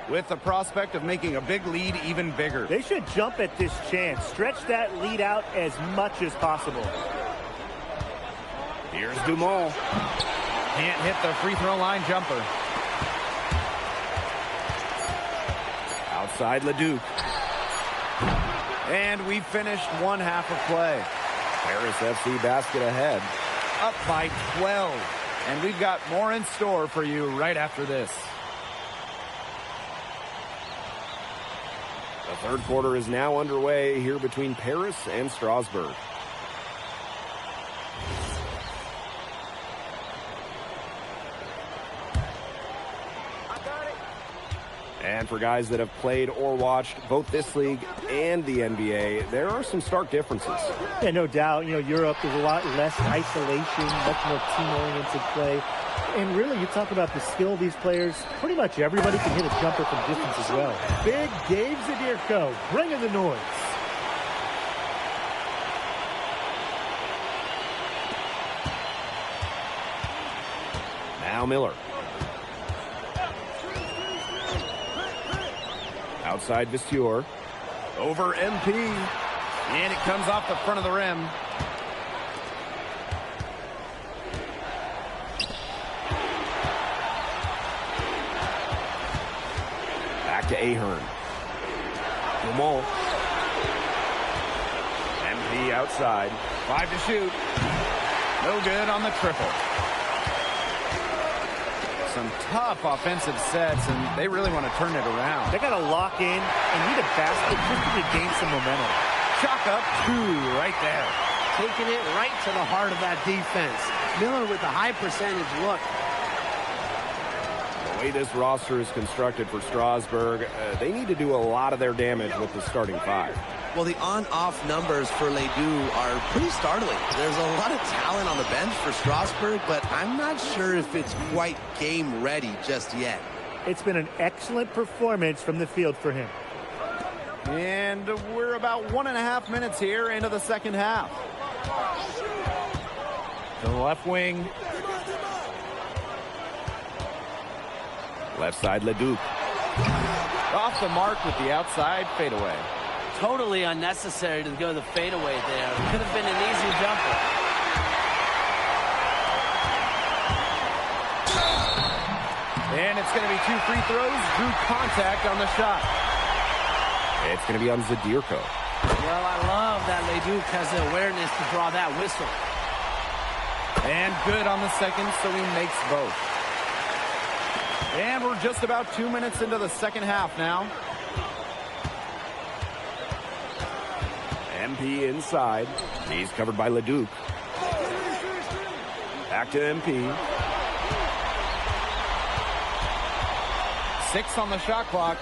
With the prospect of making a big lead even bigger. They should jump at this chance. Stretch that lead out as much as possible. Here's Dumont. Can't hit the free throw line jumper. Outside Leduc. And we finished one half of play. Paris FC basket ahead. Up by 12. And we've got more in store for you right after this. The third quarter is now underway here between Paris and Strasburg. And for guys that have played or watched both this league and the NBA, there are some stark differences. Yeah, no doubt. You know, Europe is a lot less isolation, much more team-oriented play. And really, you talk about the skill of these players, pretty much everybody can hit a jumper from distance as well. Big Gabe Zadirko, bringing the noise. Now Miller. Outside Viseur. Over MP. And it comes off the front of the rim. Back to Ahern. Dumont. MP outside. 5 to shoot. No good on the triple. Some tough offensive sets, and they really want to turn it around. They got to lock in and need a basket just to gain some momentum. Chalk up 2 right there. Taking it right to the heart of that defense. Miller with a high percentage look. The way this roster is constructed for Strasburg, they need to do a lot of their damage with the starting 5. Well, the on-off numbers for Ledoux are pretty startling. There's a lot of talent on the bench for Strasburg, but I'm not sure if it's quite game ready just yet. It's been an excellent performance from the field for him. And we're about 1.5 minutes here into the second half. To the left wing. Left side, Leduc. Off the mark with the outside fadeaway. Totally unnecessary to go the fadeaway there. Could have been an easy jumper. And it's going to be 2 free throws. Drew contact on the shot. It's going to be on Zadirko. Well, I love that Leduc has the awareness to draw that whistle. And good on the second, so he makes both. And we're just about 2 minutes into the second half now. MP inside. He's covered by Leduc. Back to MP. 6 on the shot clock.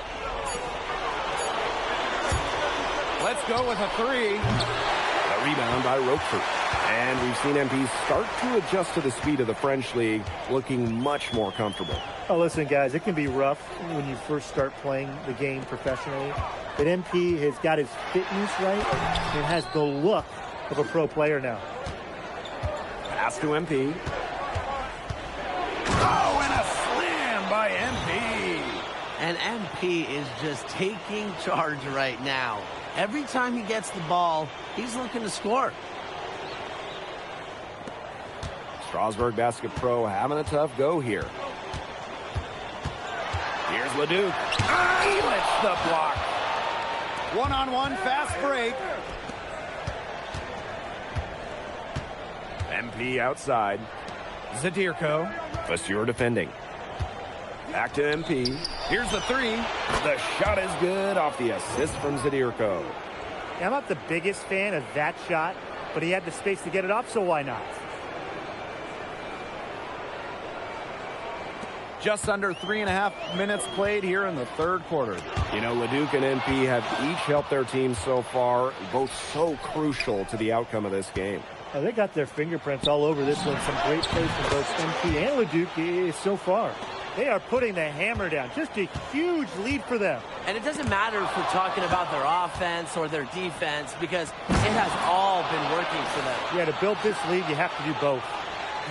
Let's go with a 3. A rebound by Roquefort. And we've seen MP start to adjust to the speed of the French league, looking much more comfortable. Oh, listen, guys, it can be rough when you first start playing the game professionally. But MP has got his fitness right and has the look of a pro player now. Pass to MP. Oh, and a slam by MP. And MP is just taking charge right now. Every time he gets the ball, he's looking to score. Strasburg Basket Pro having a tough go here. Here's Leduc. Elitch the block. One-on-one fast break. MP outside. Zadirko. Viseur defending. Back to MP. Here's the 3. The shot is good off the assist from Zadirko. I'm not the biggest fan of that shot, but he had the space to get it off, so why not? Just under 3.5 minutes played here in the third quarter. You know, Leduc and MP have each helped their teams so far, both so crucial to the outcome of this game. They got their fingerprints all over this one. Some great plays from both MP and Leduc so far. They are putting the hammer down. Just a huge lead for them. And it doesn't matter if we're talking about their offense or their defense, because it has all been working for them. Yeah, to build this lead, you have to do both.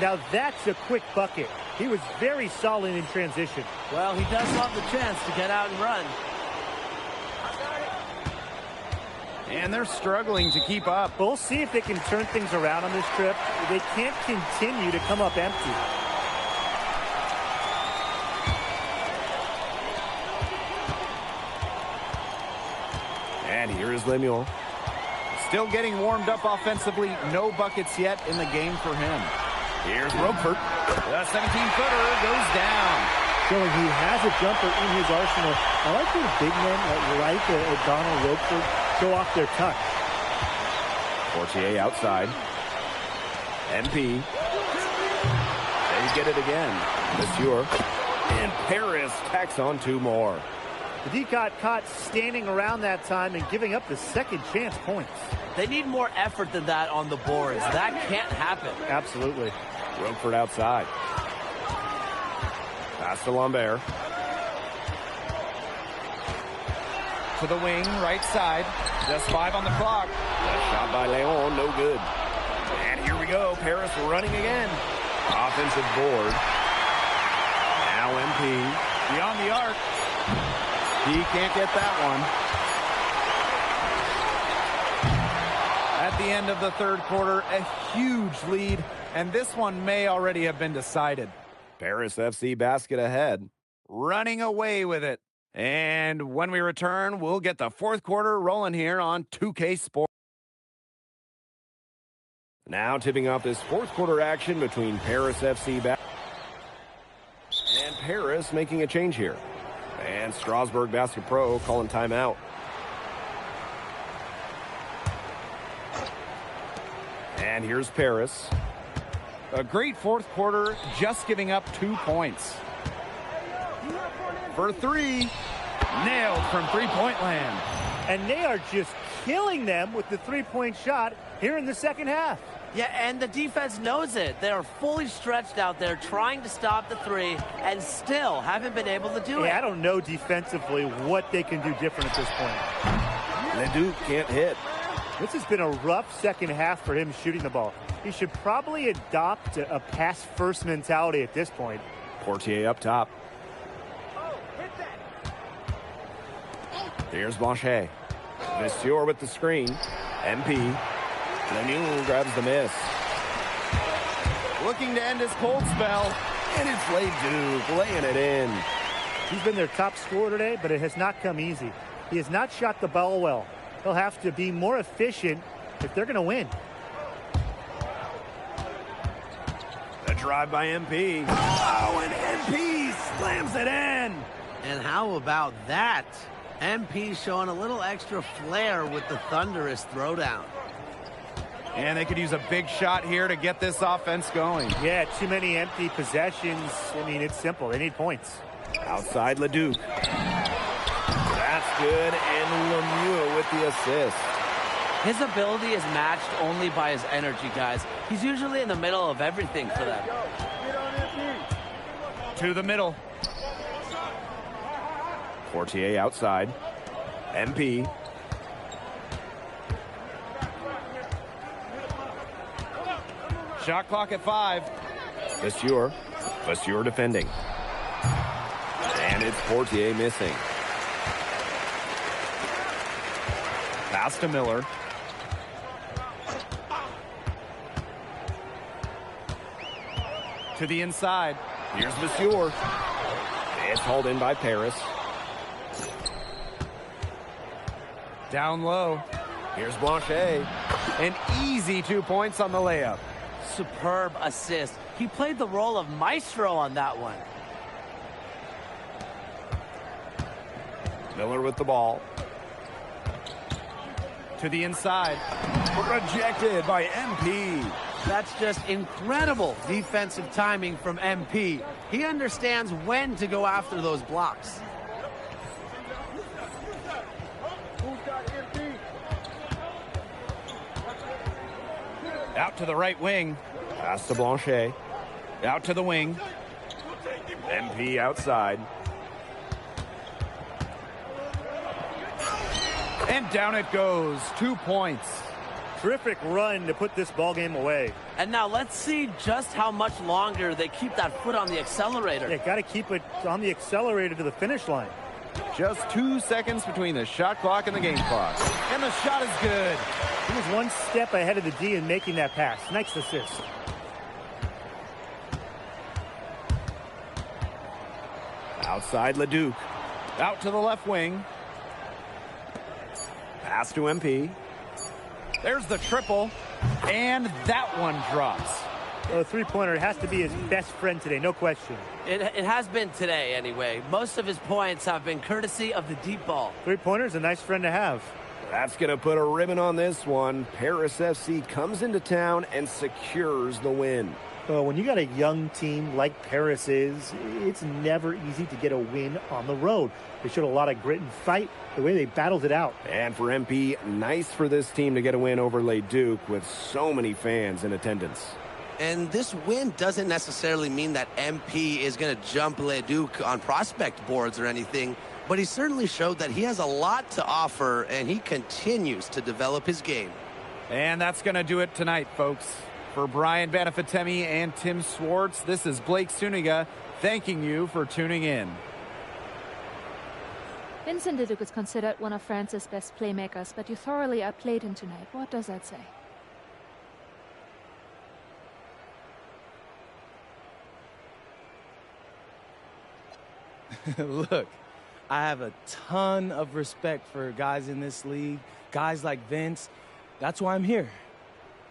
Now that's a quick bucket. He was very solid in transition. Well, he does love the chance to get out and run. And they're struggling to keep up. We'll see if they can turn things around on this trip. They can't continue to come up empty. And here is Lemuel. Still getting warmed up offensively. No buckets yet in the game for him. Here's Roquefort. The 17-footer goes down. Showing he has a jumper in his arsenal. I like when big men like Donald Roquefort show off their touch. Fortier outside. MP. They get it again. Viseur. And Paris tacks on 2 more. The D got caught standing around that time and giving up the second chance points. They need more effort than that on the boards. That can't happen. Absolutely. Roquefort outside. Pass to Lambert. To the wing, right side. Just 5 on the clock. That shot by Leon, no good. And here we go. Paris running again. Offensive board. Now MP. Beyond the arc. He can't get that one. At the end of the third quarter, a huge lead, and this one may already have been decided. Paris FC basket ahead. Running away with it. And when we return, we'll get the fourth quarter rolling here on 2K Sports. Now tipping off this fourth quarter action between Paris FC and Paris making a change here. And Strasbourg Basket Pro calling timeout. And here's Paris. A great fourth quarter, just giving up 2 points. For 3, nailed from three-point land. And they are just killing them with the three-point shot here in the second half. Yeah, and the defense knows it. They are fully stretched out there trying to stop the 3 and still haven't been able to do it. I don't know defensively what they can do different at this point. Leduc can't hit. This has been a rough second half for him shooting the ball. He should probably adopt a pass-first mentality at this point. Portier up top. Here's Blanchet. Monsieur with the screen. MP. Lemieux grabs the miss. Looking to end his cold spell. And it's Leduc laying it in. He's been their top scorer today, but it has not come easy. He has not shot the ball well. He'll have to be more efficient if they're going to win. The drive by MP. Oh, and MP slams it in. And how about that? MP showing a little extra flair with the thunderous throwdown. And they could use a big shot here to get this offense going. Yeah, too many empty possessions. I mean, it's simple. They need points. Outside Leduc. That's good, and Lemieux with the assist. His ability is matched only by his energy, guys. He's usually in the middle of everything for them. To the middle. Portier outside. MP. Shot clock at 5. Monsieur defending. And it's Portier missing. Pass to Miller. To the inside. Here's Monsieur. It's hauled in by Paris. Down low. Here's Blanchet. An easy 2 points on the layup. Superb assist. He played the role of maestro on that one. Miller with the ball. To the inside. Rejected by MP. That's just incredible defensive timing from MP. He understands when to go after those blocks. Out to the right wing. Pass to Blanchet. Out to the wing. MP outside. And down it goes. 2 points. Terrific run to put this ball game away. And now let's see just how much longer they keep that foot on the accelerator. Yeah, got to keep it on the accelerator to the finish line. Just 2 seconds between the shot clock and the game clock. And the shot is good. He was one step ahead of the D in making that pass. Nice assist. Outside Leduc. Out to the left wing. Pass to MP. There's the triple. And that one drops. Well, the three-pointer has to be his best friend today, no question. It has been today, anyway. Most of his points have been courtesy of the deep ball. Three-pointer's a nice friend to have. That's going to put a ribbon on this one. Paris FC comes into town and secures the win. Well, when you got a young team like Paris is, it's never easy to get a win on the road. They showed a lot of grit and fight, the way they battled it out. And for MP, nice for this team to get a win over Les Ducs with so many fans in attendance. And this win doesn't necessarily mean that MP is going to jump Les Ducs on prospect boards or anything, but he certainly showed that he has a lot to offer, and he continues to develop his game. And that's going to do it tonight, folks. For Brian Banafitemi and Tim Swartz, this is Blake Suniga thanking you for tuning in. Vincent Leduc is considered one of France's best playmakers, but you thoroughly outplayed him tonight. What does that say? Look, I have a ton of respect for guys in this league, guys like Vince. That's why I'm here.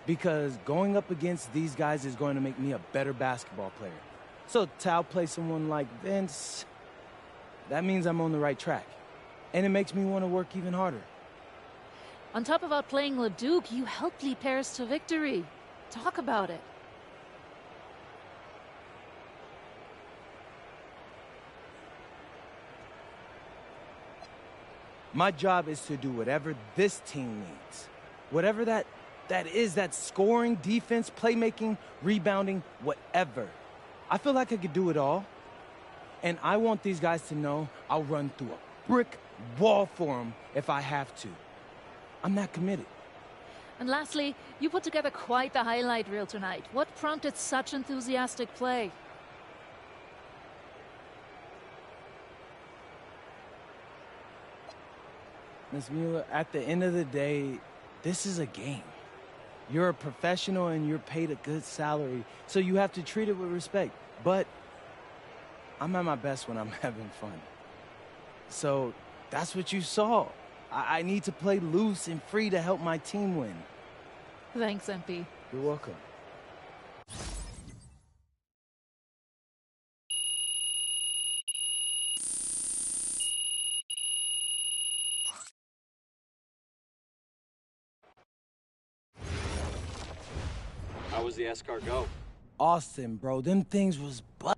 Because going up against these guys is going to make me a better basketball player. So to outplay someone like Vince, that means I'm on the right track. And it makes me want to work even harder. On top of outplaying Leduc, you helped lead Paris to victory. Talk about it. My job is to do whatever this team needs. Whatever that is, that scoring, defense, playmaking, rebounding, whatever. I feel like I could do it all. And I want these guys to know I'll run through a brick wall for them if I have to. I'm that committed. And lastly, you put together quite the highlight reel tonight. What prompted such enthusiastic play? Ms. Mueller, at the end of the day, this is a game. You're a professional and you're paid a good salary, so you have to treat it with respect. But I'm at my best when I'm having fun. So that's what you saw. I need to play loose and free to help my team win. Thanks, MP. You're welcome. How was the escargot? Austin, bro, them things was butt.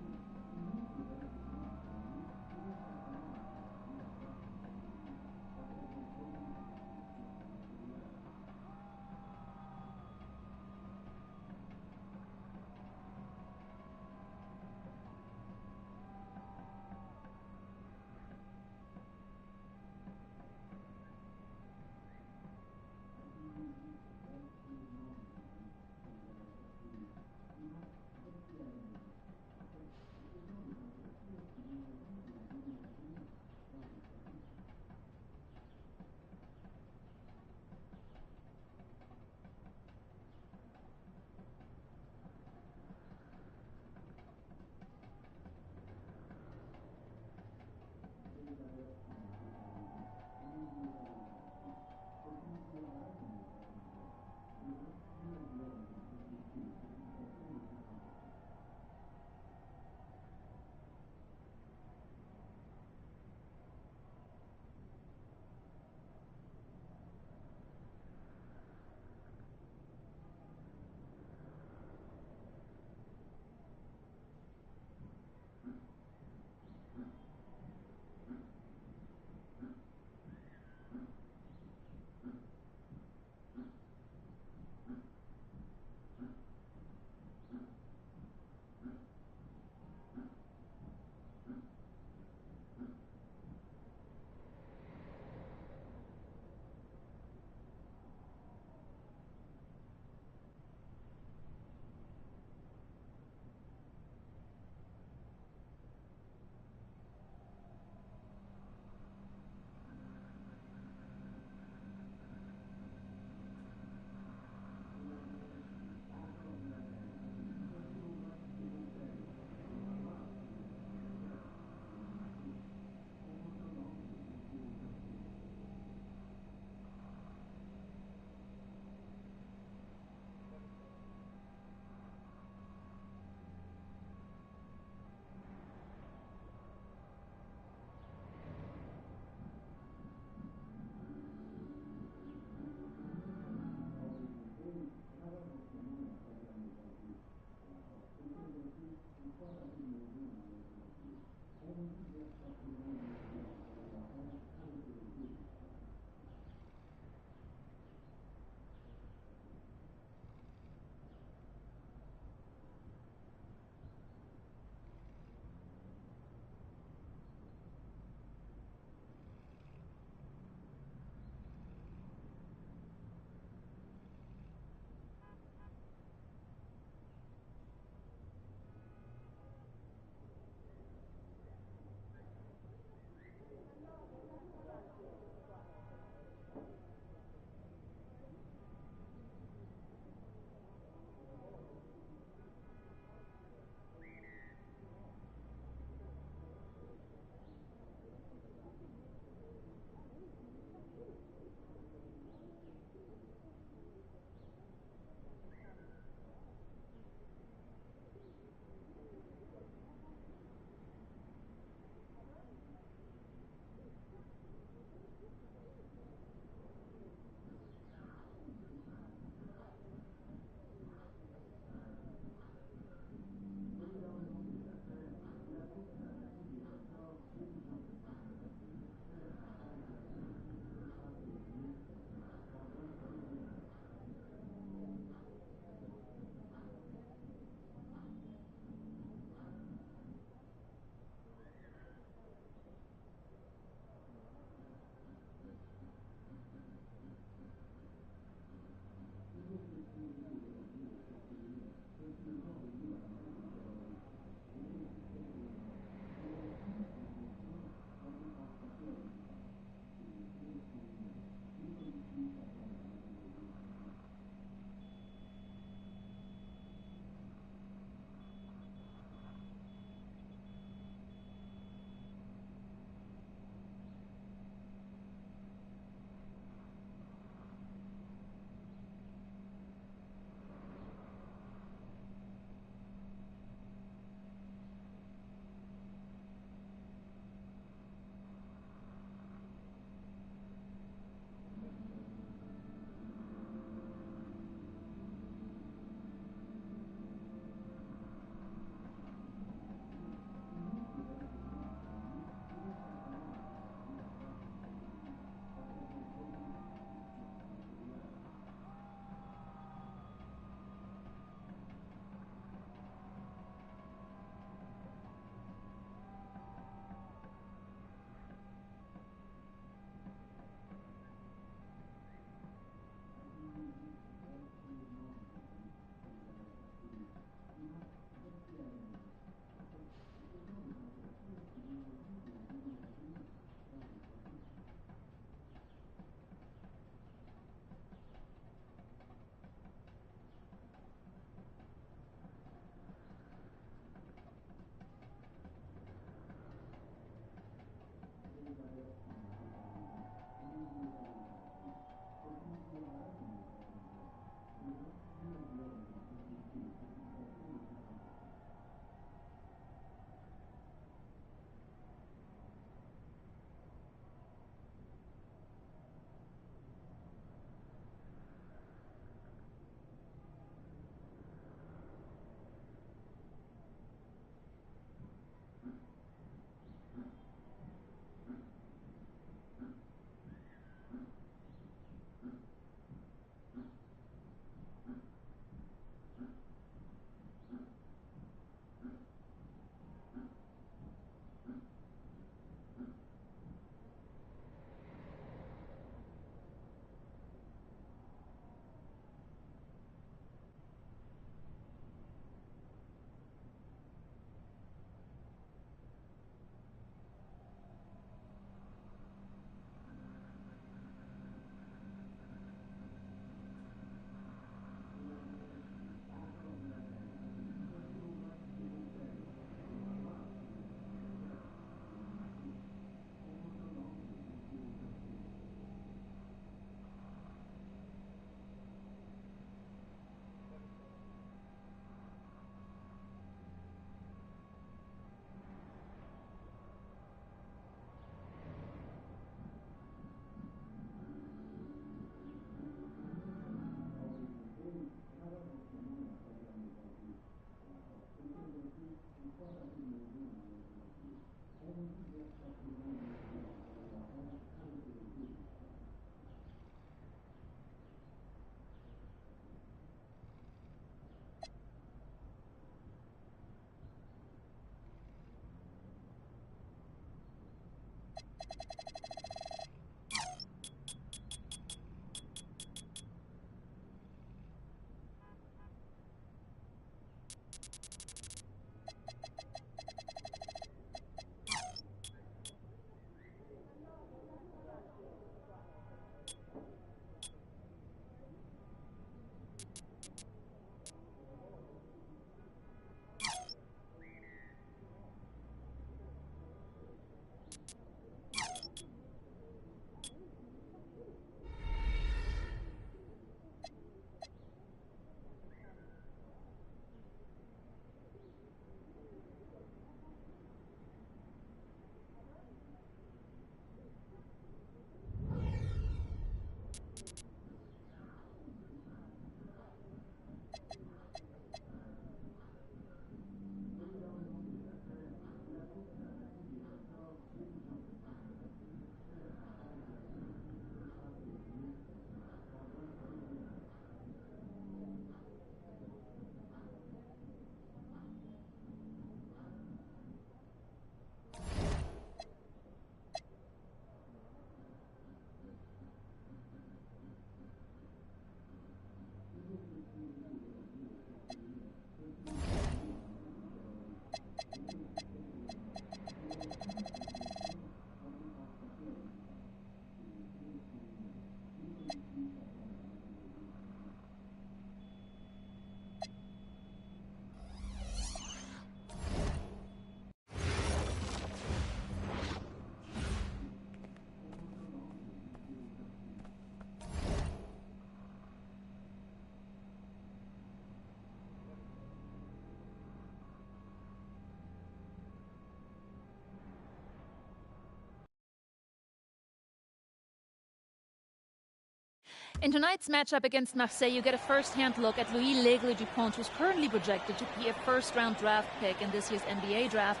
In tonight's matchup against Marseille, you get a first-hand look at Louis L'Aigle Dupont, who's currently projected to be a first-round draft pick in this year's NBA draft.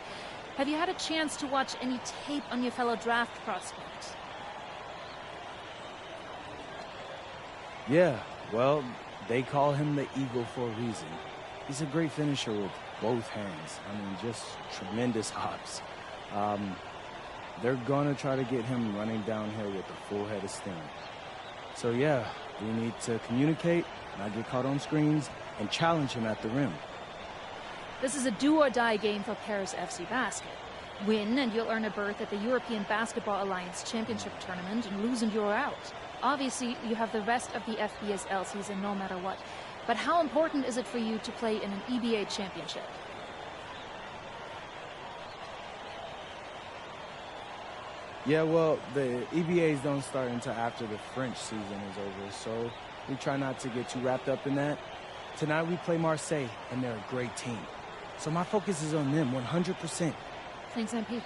Have you had a chance to watch any tape on your fellow draft prospect? Yeah, well, they call him the Eagle for a reason. He's a great finisher with both hands. I mean, just tremendous hops. They're going to try to get him running downhill with a full head of steam. So yeah, we need to communicate, not get caught on screens, and challenge him at the rim. This is a do-or-die game for Paris FC Basket. Win and you'll earn a berth at the European Basketball Alliance Championship Tournament, and lose and you're out. Obviously, you have the rest of the FBSL season no matter what. But how important is it for you to play in an EBA championship? Yeah, well, the EBAs don't start until after the French season is over, so we try not to get too wrapped up in that. Tonight we play Marseille, and they're a great team. So my focus is on them 100%. Thanks, MP.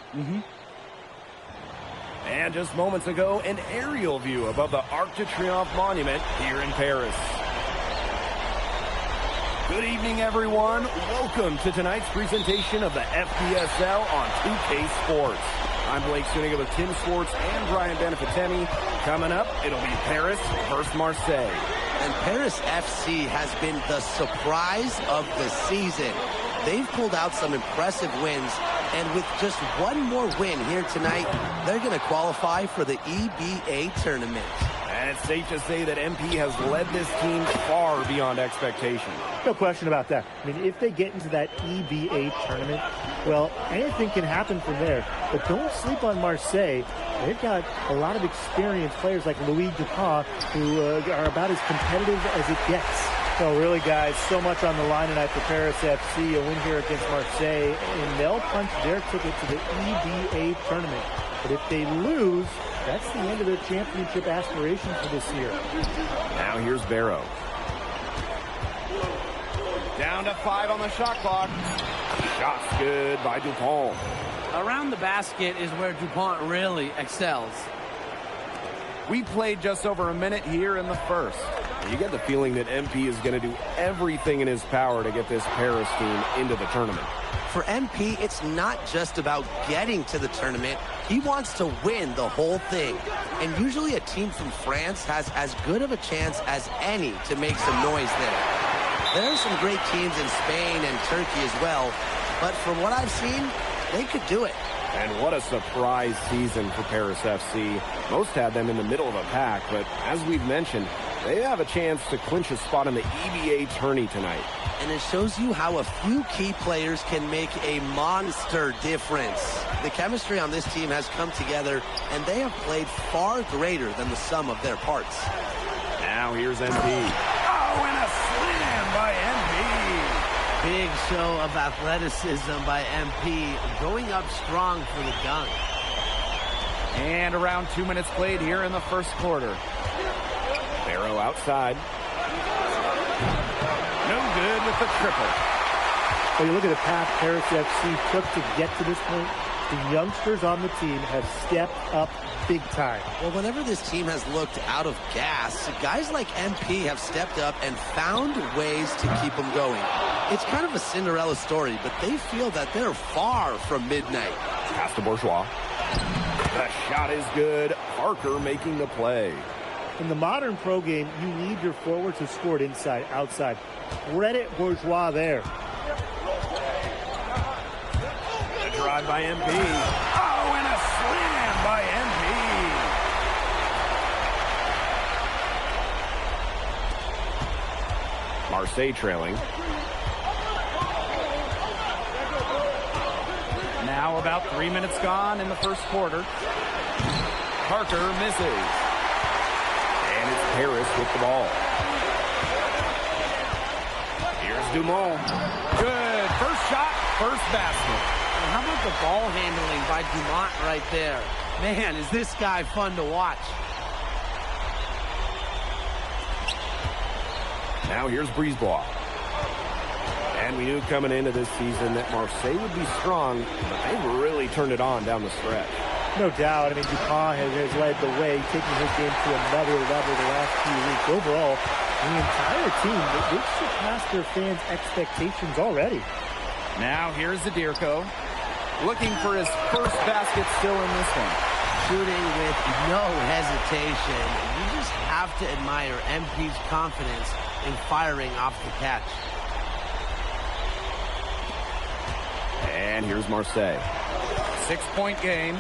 And just moments ago, an aerial view above the Arc de Triomphe monument here in Paris. Good evening, everyone. Welcome to tonight's presentation of the FBSL on 2K Sports. I'm Blake Suniga with Tim Swartz and Brian Benefitemi. Coming up, it'll be Paris versus Marseille. And Paris FC has been the surprise of the season. They've pulled out some impressive wins, and with just one more win here tonight, they're going to qualify for the EBA tournament. And it's safe to say that MP has led this team far beyond expectation. No question about that. I mean, if they get into that EBA tournament, well, anything can happen from there. But don't sleep on Marseille. They've got a lot of experienced players like Louis Dupont, who are about as competitive as it gets. So really, guys, so much on the line tonight for Paris FC, a win here against Marseille, and they'll punch their ticket to the EBA tournament. But if they lose, that's the end of their championship aspirations for this year. Now here's Barrow. Down to 5 on the shot clock. Shot's good by Dupont. Around the basket is where Dupont really excels. We played just over a minute here in the first. You get the feeling that MP is going to do everything in his power to get this Paris team into the tournament. For MP, it's not just about getting to the tournament. He wants to win the whole thing. And usually a team from France has as good of a chance as any to make some noise there. There are some great teams in Spain and Turkey as well, but from what I've seen, they could do it. And what a surprise season for Paris FC. Most had them in the middle of a pack, but as we've mentioned, they have a chance to clinch a spot in the EBA tourney tonight. and it shows you how a few key players can make a monster difference. The chemistry on this team has come together, and they have played far greater than the sum of their parts. Now here's MP. Oh, and a slam by MP. Big show of athleticism by MP, going up strong for the dunk. And around 2 minutes played here in the first quarter. Barrow outside. No good with the triple. Well, you look at the path Paris FC took to get to this point. The youngsters on the team have stepped up big time. Well, whenever this team has looked out of gas, guys like MP have stepped up and found ways to keep them going. It's kind of a Cinderella story, but they feel that they're far from midnight. Pass to Bourgeois. The shot is good. Parker making the play. In the modern pro game, you need your forwards to score it inside, outside. Credit Bourgeois there. The drive by MP. Oh, and a slam by MP. Marseille trailing. Now about 3 minutes gone in the first quarter. Parker misses. And it's Paris with the ball. Here's Dumont. Good. First shot, first basket. And how about the ball handling by Dumont right there? Man, is this guy fun to watch. Now here's Brisebois. And we knew coming into this season that Marseille would be strong, but they really turned it on down the stretch. No doubt. I mean, Dupont has led the way, taking his game to another level the last few weeks. Overall, the entire team, they've surpassed their fans' expectations already. Now here's Zadirko, looking for his first basket still in this one. Shooting with no hesitation. You just have to admire MP's confidence in firing off the catch. And here's Marseille. 6-point game.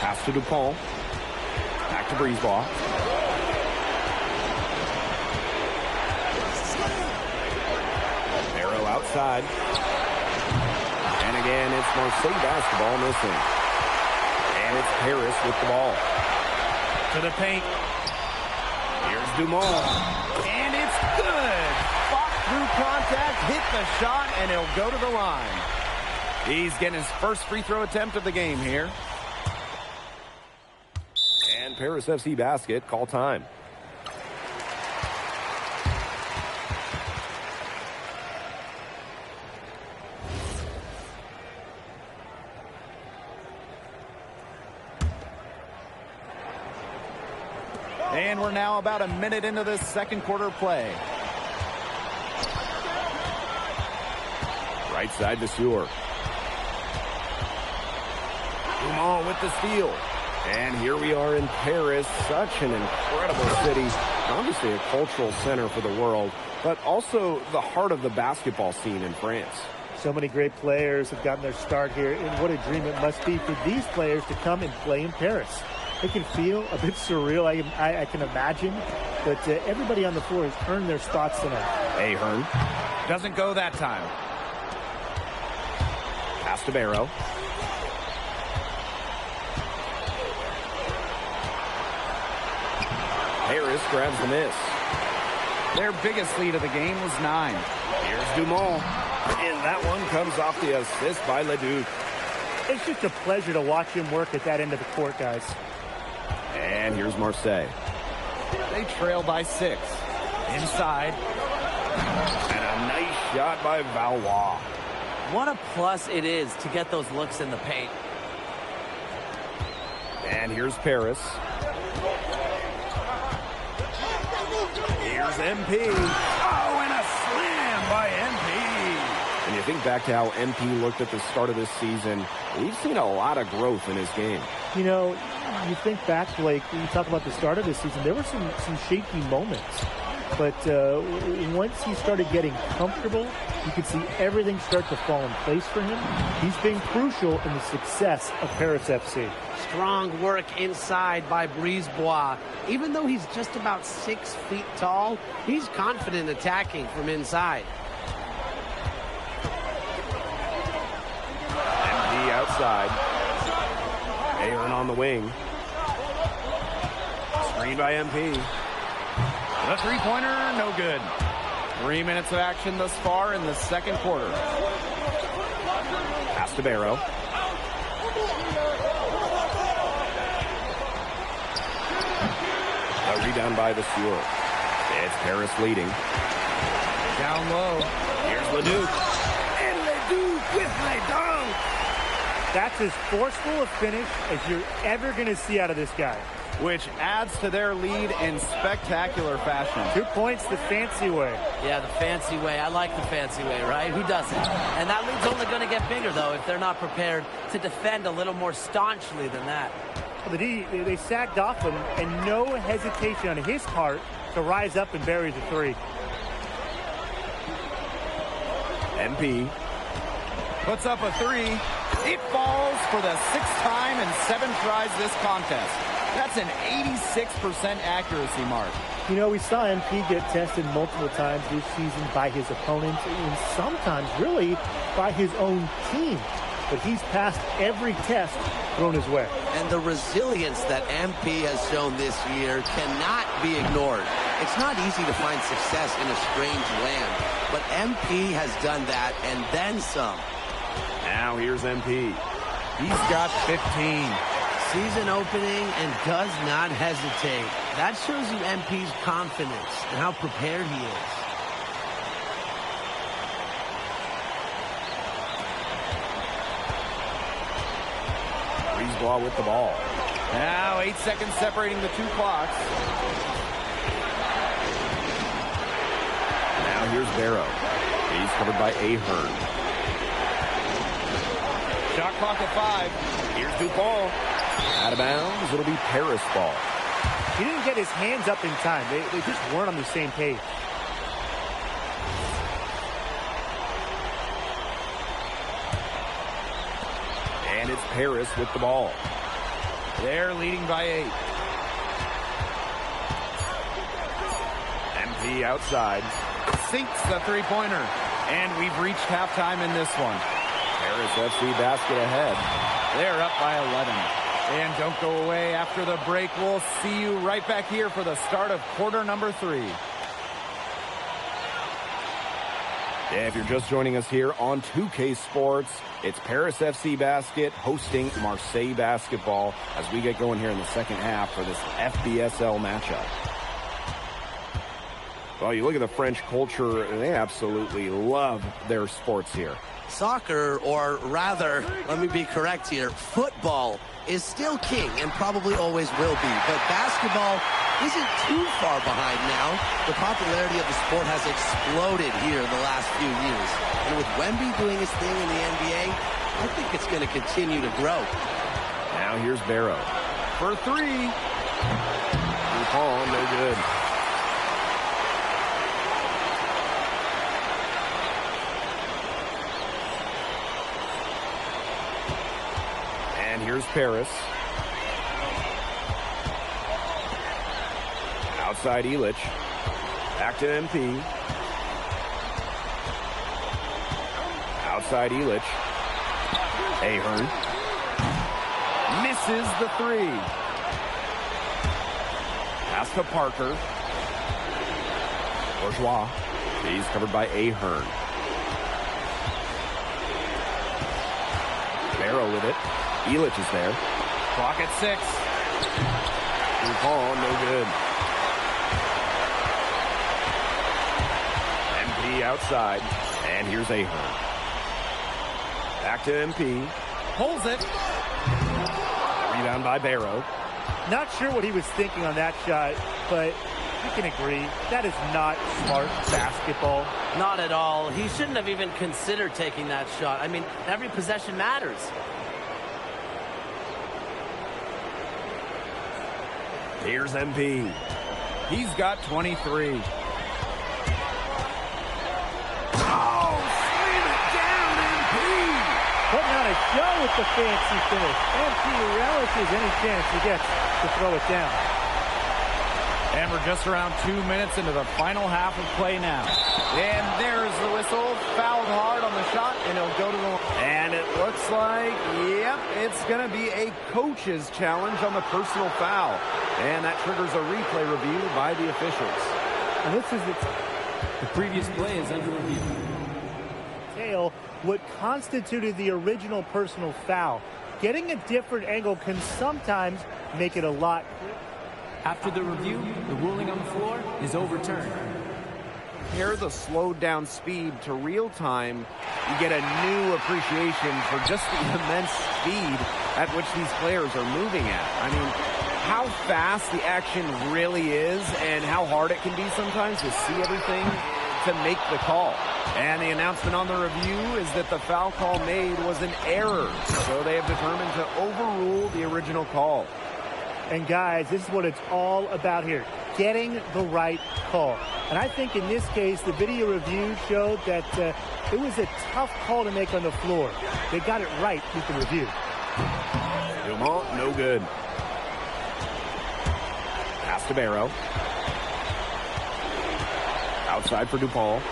Pass to Dupont. Back to Brisebois. Barrow outside. And again, it's Marseille basketball missing. And it's Paris with the ball. To the paint. Here's Dumont. And it's good. Fought through contact, hit the shot, and he'll go to the line. He's getting his first free throw attempt of the game here. And Paris FC basket, call time. And we're now about a minute into this second quarter play. Right side to Seward. Dumont with the steal. And here we are in Paris, such an incredible city. Obviously a cultural center for the world, but also the heart of the basketball scene in France. So many great players have gotten their start here, and what a dream it must be for these players to come and play in Paris. It can feel a bit surreal, I can imagine, but everybody on the floor has earned their spots tonight. Ahern. Doesn't go that time. Pass to Barrow. Harris grabs the miss. Their biggest lead of the game was 9. Here's Dumont. And that one comes off the assist by Leduc. It's just a pleasure to watch him work at that end of the court, guys. And here's Marseille. They trail by 6. Inside. And a nice shot by Valois. What a plus it is to get those looks in the paint. And here's Paris. Here's MP. Oh, and a slam by MP. And you think back to how MP looked at the start of this season, we've seen a lot of growth in his game. You know, you think back, Blake, when you talk about the start of this season, there were some shaky moments. but once he started getting comfortable, you could see everything start to fall in place for him. He's been crucial in the success of Paris FC. Strong work inside by Brisebois. Even though he's just about 6 feet tall, he's confident attacking from inside. MP outside. Aaron on the wing. Screen by MP. The three-pointer, no good. 3 minutes of action thus far in the second quarter. Pass to Barrow. A rebound by the Stewart. It's Paris leading. Down low. Here's Leduc. And Leduc with a dunk. That's as forceful a finish as you're ever going to see out of this guy. Which adds to their lead in spectacular fashion. 2 points the fancy way. Yeah, the fancy way. I like the fancy way, right? Who doesn't? And that lead's only going to get bigger, though, if they're not prepared to defend a little more staunchly than that. Well, they sagged off him, and no hesitation on his part to rise up and bury the three. MP puts up a three. It falls for the 6th time in 7 tries this contest. That's an 86% accuracy mark. You know, we saw MP get tested multiple times this season by his opponents and sometimes really by his own team. But he's passed every test thrown his way. And the resilience that MP has shown this year cannot be ignored. It's not easy to find success in a strange land, but MP has done that and then some. Now here's MP. He's got 15. Season opening and does not hesitate. That shows you MP's confidence and how prepared he is. Brisebois with the ball. Now 8 seconds separating the 2 clocks. Now here's Barrow. He's covered by Ahern. Shot clock at 5. Here's Dupont. Out of bounds, it'll be Paris ball. He didn't get his hands up in time. They just weren't on the same page. And it's Paris with the ball. They're leading by 8. MP outside. Sinks the three-pointer. And we've reached halftime in this one. Paris FC basket ahead. They're up by 11. And don't go away after the break. We'll see you right back here for the start of quarter number 3. Yeah, if you're just joining us here on 2K Sports, it's Paris FC Basket hosting Marseille Basketball as we get going here in the second half for this FBSL matchup. Well, you look at the French culture, they absolutely love their sports here. Soccer, or rather, let me be correct here, football is still king and probably always will be. But basketball isn't too far behind now. The popularity of the sport has exploded here in the last few years. And with Wemby doing his thing in the NBA, I think it's going to continue to grow. Now here's Barrow. For 3. Dupont, no good. And here's Paris. Outside Illich. Back to MP. Outside Illich. Ahern. Misses the 3. Pass to Parker. Bourgeois. He's covered by Ahern. Barrow with it. Illich is there. Clock at 6. Dupont, no good. MP outside. And here's Ahern. Back to MP. Pulls it. Rebound by Barrow. Not sure what he was thinking on that shot, but you can agree, that is not smart basketball. Not at all. He shouldn't have even considered taking that shot. I mean, every possession matters. Here's MP. He's got 23. show with the fancy finish. MP relishes any chance he gets to throw it down. And we're just around 2 minutes into the final half of play now. And there's the whistle. Fouled hard on the shot, and it'll go to the line. And it looks like, yep, it's going to be a coach's challenge on the personal foul. And that triggers a replay review by the officials. And this is the previous play is under review. Tail what constituted the original personal foul. Getting a different angle can sometimes make it a lot clearer. After the review, the ruling on the floor is overturned. Compare the slowed down speed to real time, you get a new appreciation for just the immense speed at which these players are moving at. I mean, how fast the action really is and how hard it can be sometimes to see everything to make the call. And the announcement on the review is that the foul call made was an error. So they have determined to overrule the original call. And guys, this is what it's all about here, getting the right call. And I think in this case, the video review showed that it was a tough call to make on the floor. They got it right with the review. Dumont, no good. Pass to Barrow. Outside for DuPont.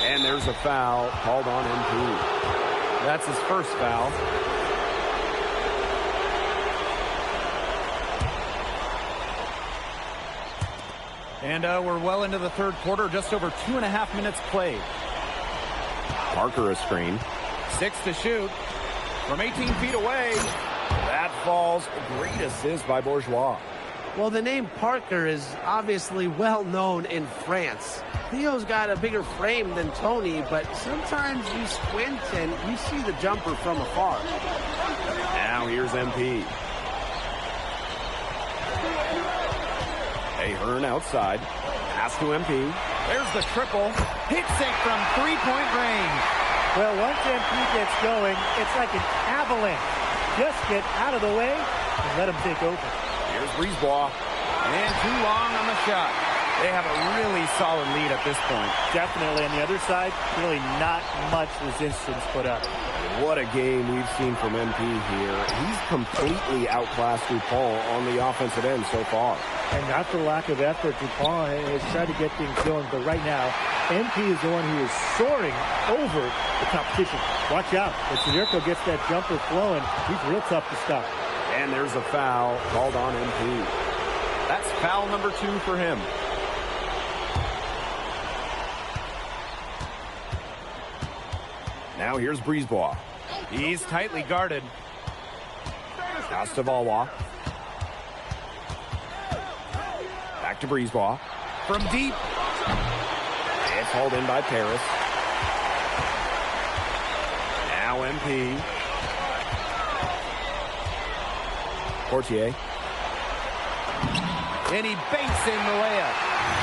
And there's a foul called on MP. That's his first foul. And we're well into the third quarter, just over 2.5 minutes played. Parker a screen. 6 to shoot from 18 feet away. That falls. Great assist by Bourgeois. Well, the name Parker is obviously well known in France. Theo's got a bigger frame than Tony, but sometimes you squint and you see the jumper from afar. Now here's MP. Ahern outside. Pass to MP. There's the triple. Hits it from three-point range. Well, once MP gets going, it's like an avalanche. Just get out of the way and let him take over. Here's Brisebois. And too long on the shot. They have a really solid lead at this point. Definitely. On the other side, really not much resistance put up. What a game we've seen from MP here. He's completely outclassed DuPont on the offensive end so far. And not for lack of effort, DuPont has tried to get things going, but right now, MP is the one who is soaring over the competition. Watch out. If Sudirko gets that jumper flowing, he's real tough to stop. And there's a foul called on MP. That's foul number 2 for him. Now here's Brisebois. He's tightly guarded. Pass to Valois. Back to Brisebois. From deep. It's hauled in by Paris. Now MP. Portier. And he banks in the layup.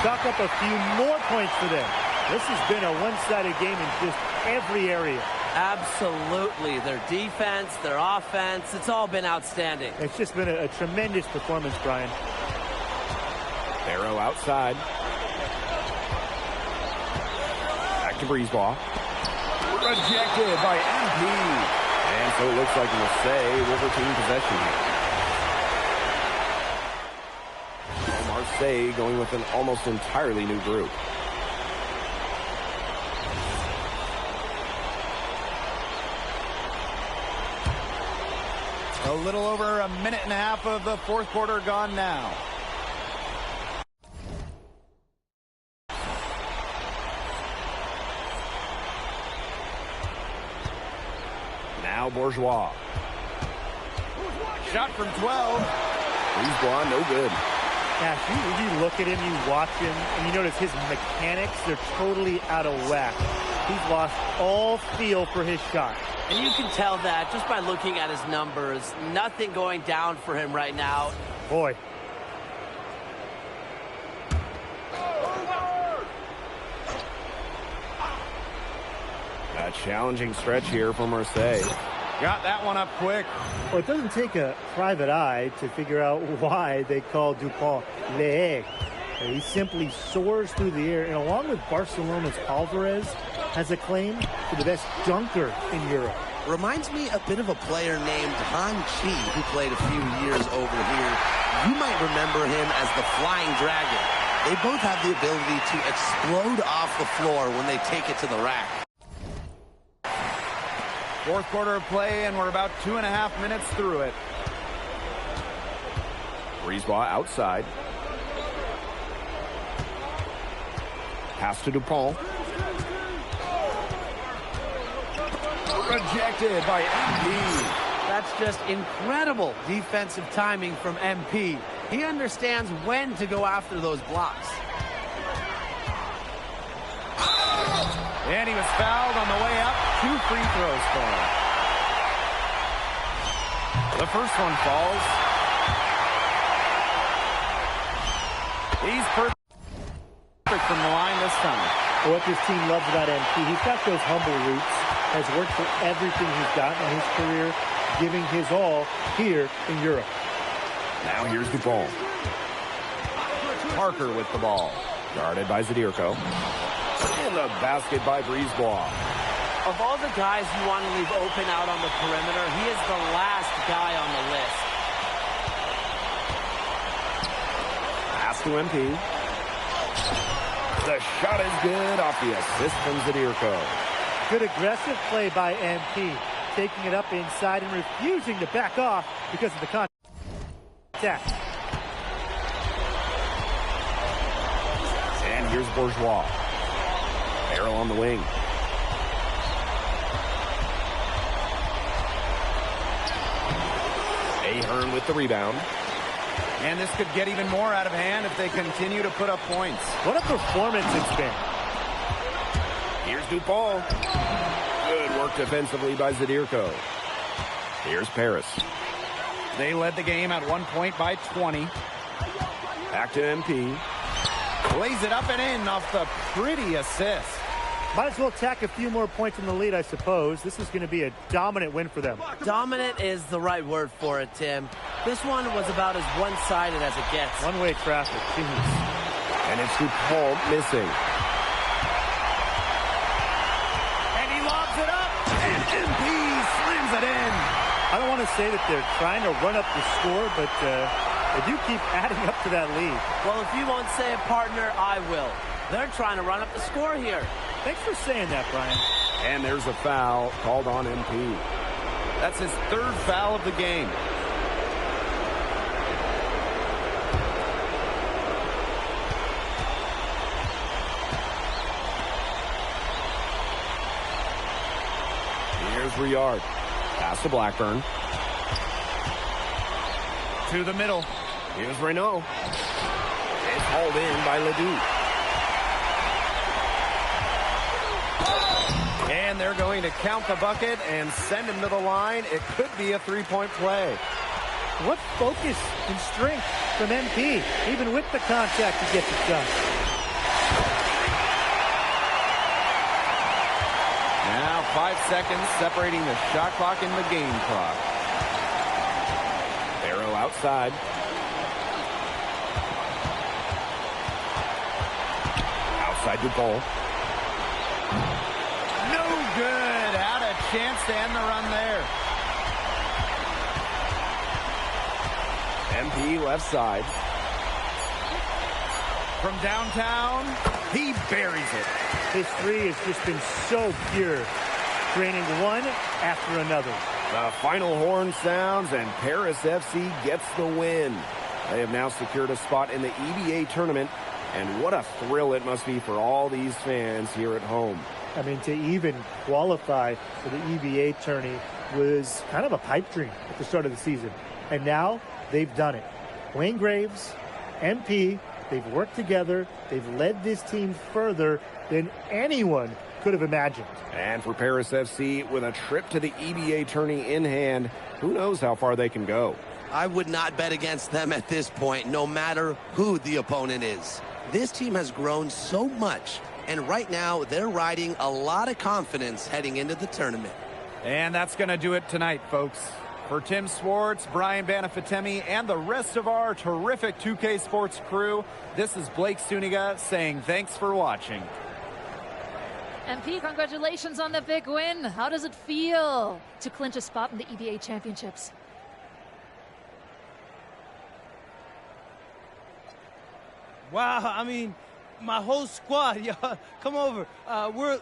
Chalk up a few more points for them. This has been a one-sided game in just every area. Absolutely. Their defense, their offense, it's all been outstanding. It's just been a tremendous performance, Brian. Barrow outside. Back to Brisebois. Rejected by MP. And so it looks like Marseille will retain possession here. Marseille going with an almost entirely new group. A little over a minute and a half of the fourth quarter gone now. Now Bourgeois. Shot from 12. Brisebois, no good. Yeah, if you look at him, you watch him, and you notice his mechanics, they're totally out of whack. He's lost all feel for his shot. And you can tell that just by looking at his numbers. Nothing going down for him right now. Boy. A challenging stretch here for Marseille. Got that one up quick. Well, it doesn't take a private eye to figure out why they call DuPont Le Egg. He simply soars through the air, and along with Barcelona's Alvarez, has a claim for the best dunker in Europe. Reminds me a bit of a player named Han Chi, who played a few years over here. You might remember him as the Flying Dragon. They both have the ability to explode off the floor when they take it to the rack. Fourth quarter of play, and we're about 2.5 minutes through it. Brisebois outside. Pass to Dupont. Rejected by MP. That's just incredible defensive timing from MP. He understands when to go after those blocks. And he was fouled on the way up. 2 free throws for him. The first one falls. He's perfect from the line this time. What this team loves about MP, he's got those humble roots, has worked for everything he's got in his career, giving his all here in Europe. Now here's Dupont. Parker with the ball. Guarded by Zadirko. And the basket by Brisebois. Of all the guys you want to leave open out on the perimeter, he is the last guy on the list. Pass to MP. The shot is good off the assist from Zadirko. Good aggressive play by MP, taking it up inside and refusing to back off because of the contact. And here's Bourgeois. Barrel on the wing. Ahern with the rebound. And this could get even more out of hand if they continue to put up points. What a performance it's been. Here's Dupont. Good work defensively by Zadirko. Here's Paris. They led the game at 1 point by 20. Back to MP. Lays it up and in off the pretty assist. Might as well tack a few more points in the lead, I suppose. This is going to be a dominant win for them. Dominant is the right word for it, Tim. This one was about as one-sided as it gets. One-way traffic. Jeez. And it's Dupont missing. And he lobs it up. And MP slams it in. I don't want to say that they're trying to run up the score, but they do keep adding up to that lead. Well, if you won't say it, partner, I will. They're trying to run up the score here. Thanks for saying that, Brian. And there's a foul called on MP. That's his 3rd foul of the game. Here's Riard. Pass to Blackburn. To the middle. Here's Renault. It's hauled in by Ledoux. And they're going to count the bucket and send him to the line. It could be a 3-point play. What focus and strength from MP. Even with the contact, he gets it done. Now 5 seconds separating the shot clock and the game clock. Barrow outside. Outside Dupont. No good. Had a chance to end the run there. MP left side. From downtown, he buries it. His three has just been so pure, draining one after another. The final horn sounds, and Paris FC gets the win. They have now secured a spot in the EBA tournament, and what a thrill it must be for all these fans here at home. I mean, to even qualify for the EBA tourney was kind of a pipe dream at the start of the season. And now they've done it. Wayne Graves, MP, they've worked together. They've led this team further than anyone could have imagined. And for Paris FC, with a trip to the EBA tourney in hand, who knows how far they can go. I would not bet against them at this point, no matter who the opponent is. This team has grown so much, and right now they're riding a lot of confidence heading into the tournament. And that's going to do it tonight, folks. For Tim Swartz, Brian Banafitemi, and the rest of our terrific 2K Sports crew, this is Blake Suniga saying thanks for watching. MP, congratulations on the big win. How does it feel to clinch a spot in the EBA Championships? Wow, I mean, my whole squad, y'all, come over.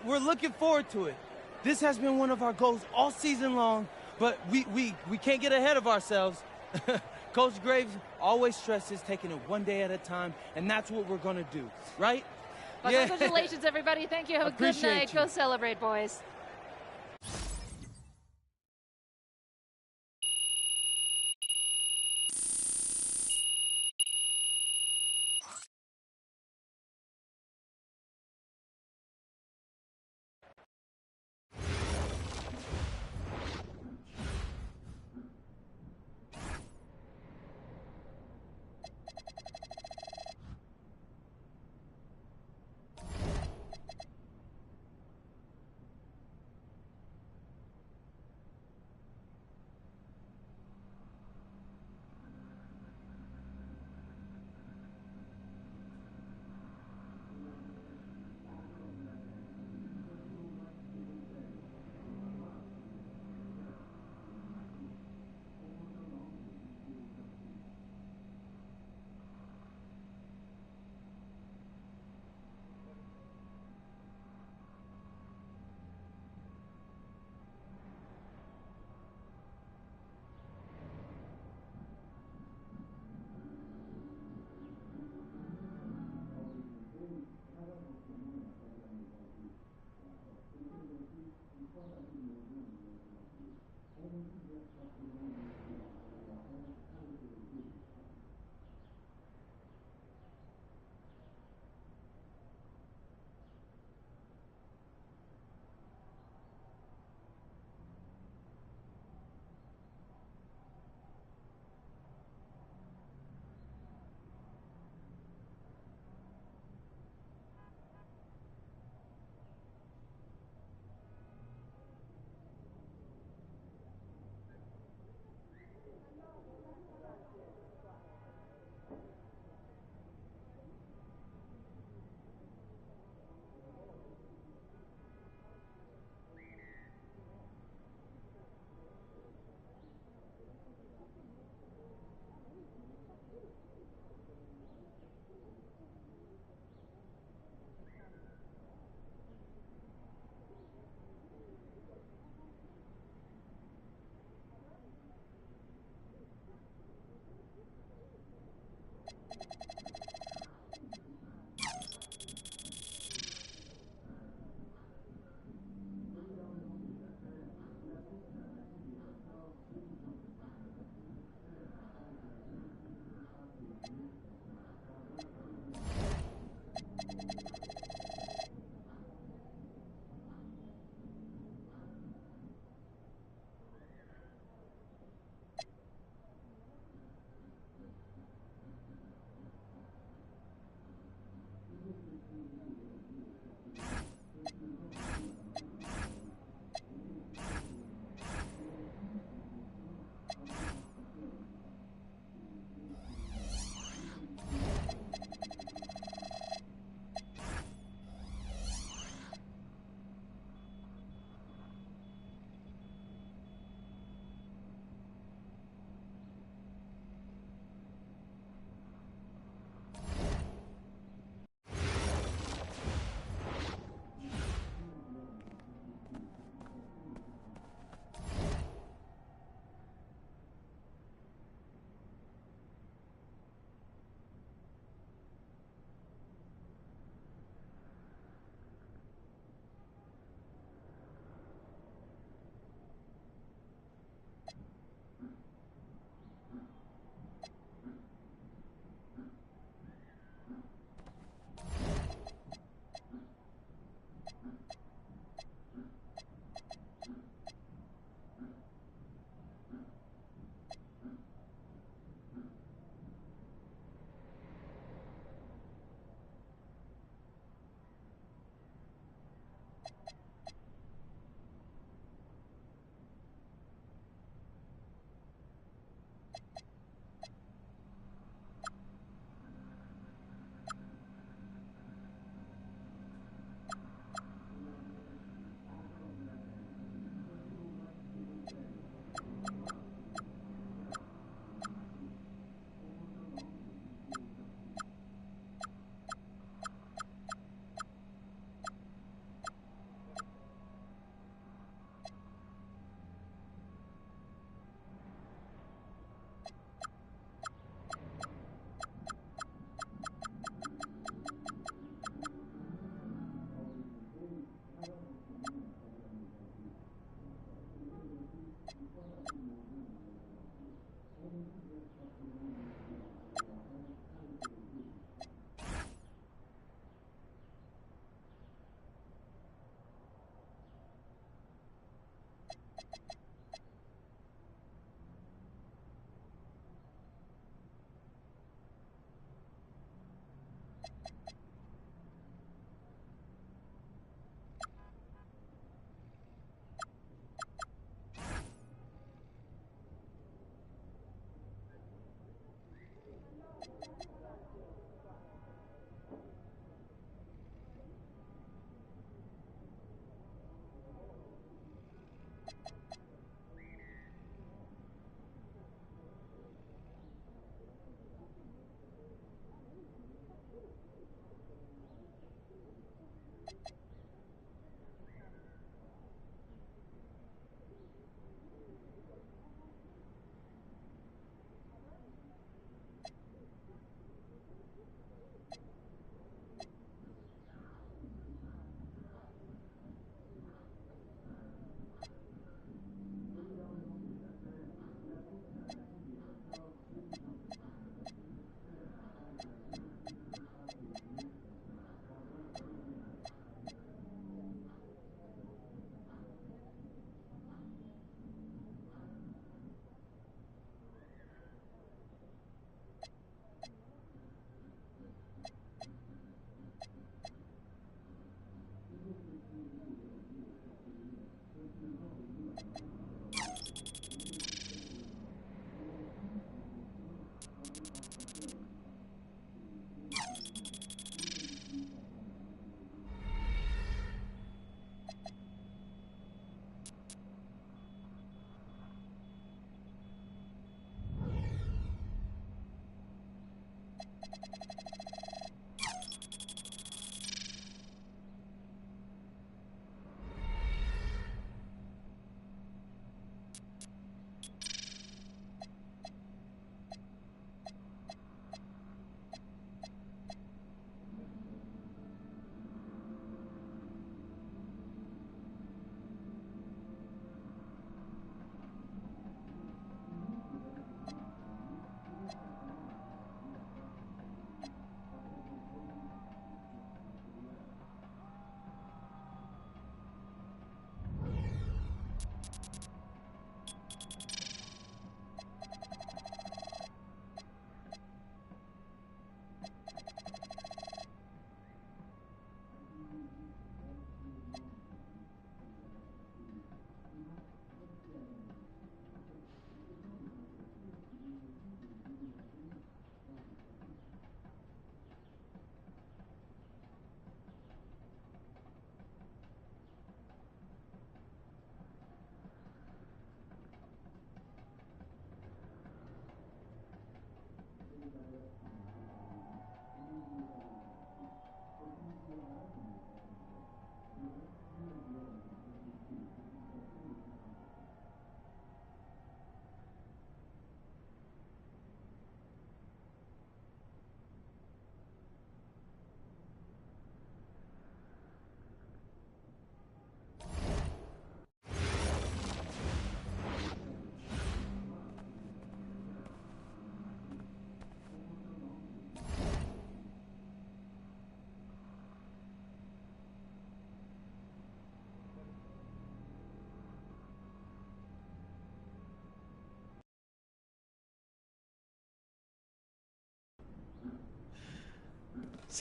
We're looking forward to it. This has been one of our goals all season long, but we can't get ahead of ourselves. Coach Graves always stresses taking it one day at a time, and that's what we're going to do, right? Well, yeah. Congratulations, everybody. Thank you. Have a good night. Go celebrate, boys.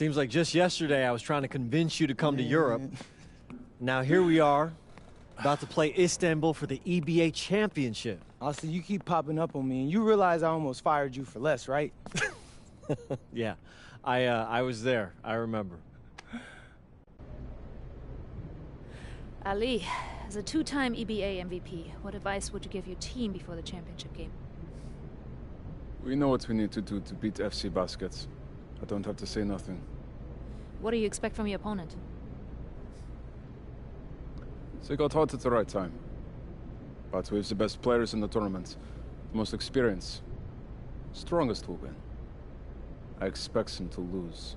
Seems like just yesterday I was trying to convince you to come to Europe. Now here we are, about to play Istanbul for the EBA Championship. Austin, you keep popping up on me, and you realize I almost fired you for less, right? Yeah, I was there. I remember. Ali, as a two-time EBA MVP, what advice would you give your team before the championship game? We know what we need to do to beat FC Baskets. I don't have to say nothing. What do you expect from your opponent? They got hot at the right time. But we have the best players in the tournament. The most experience. Strongest will win. I expect them to lose.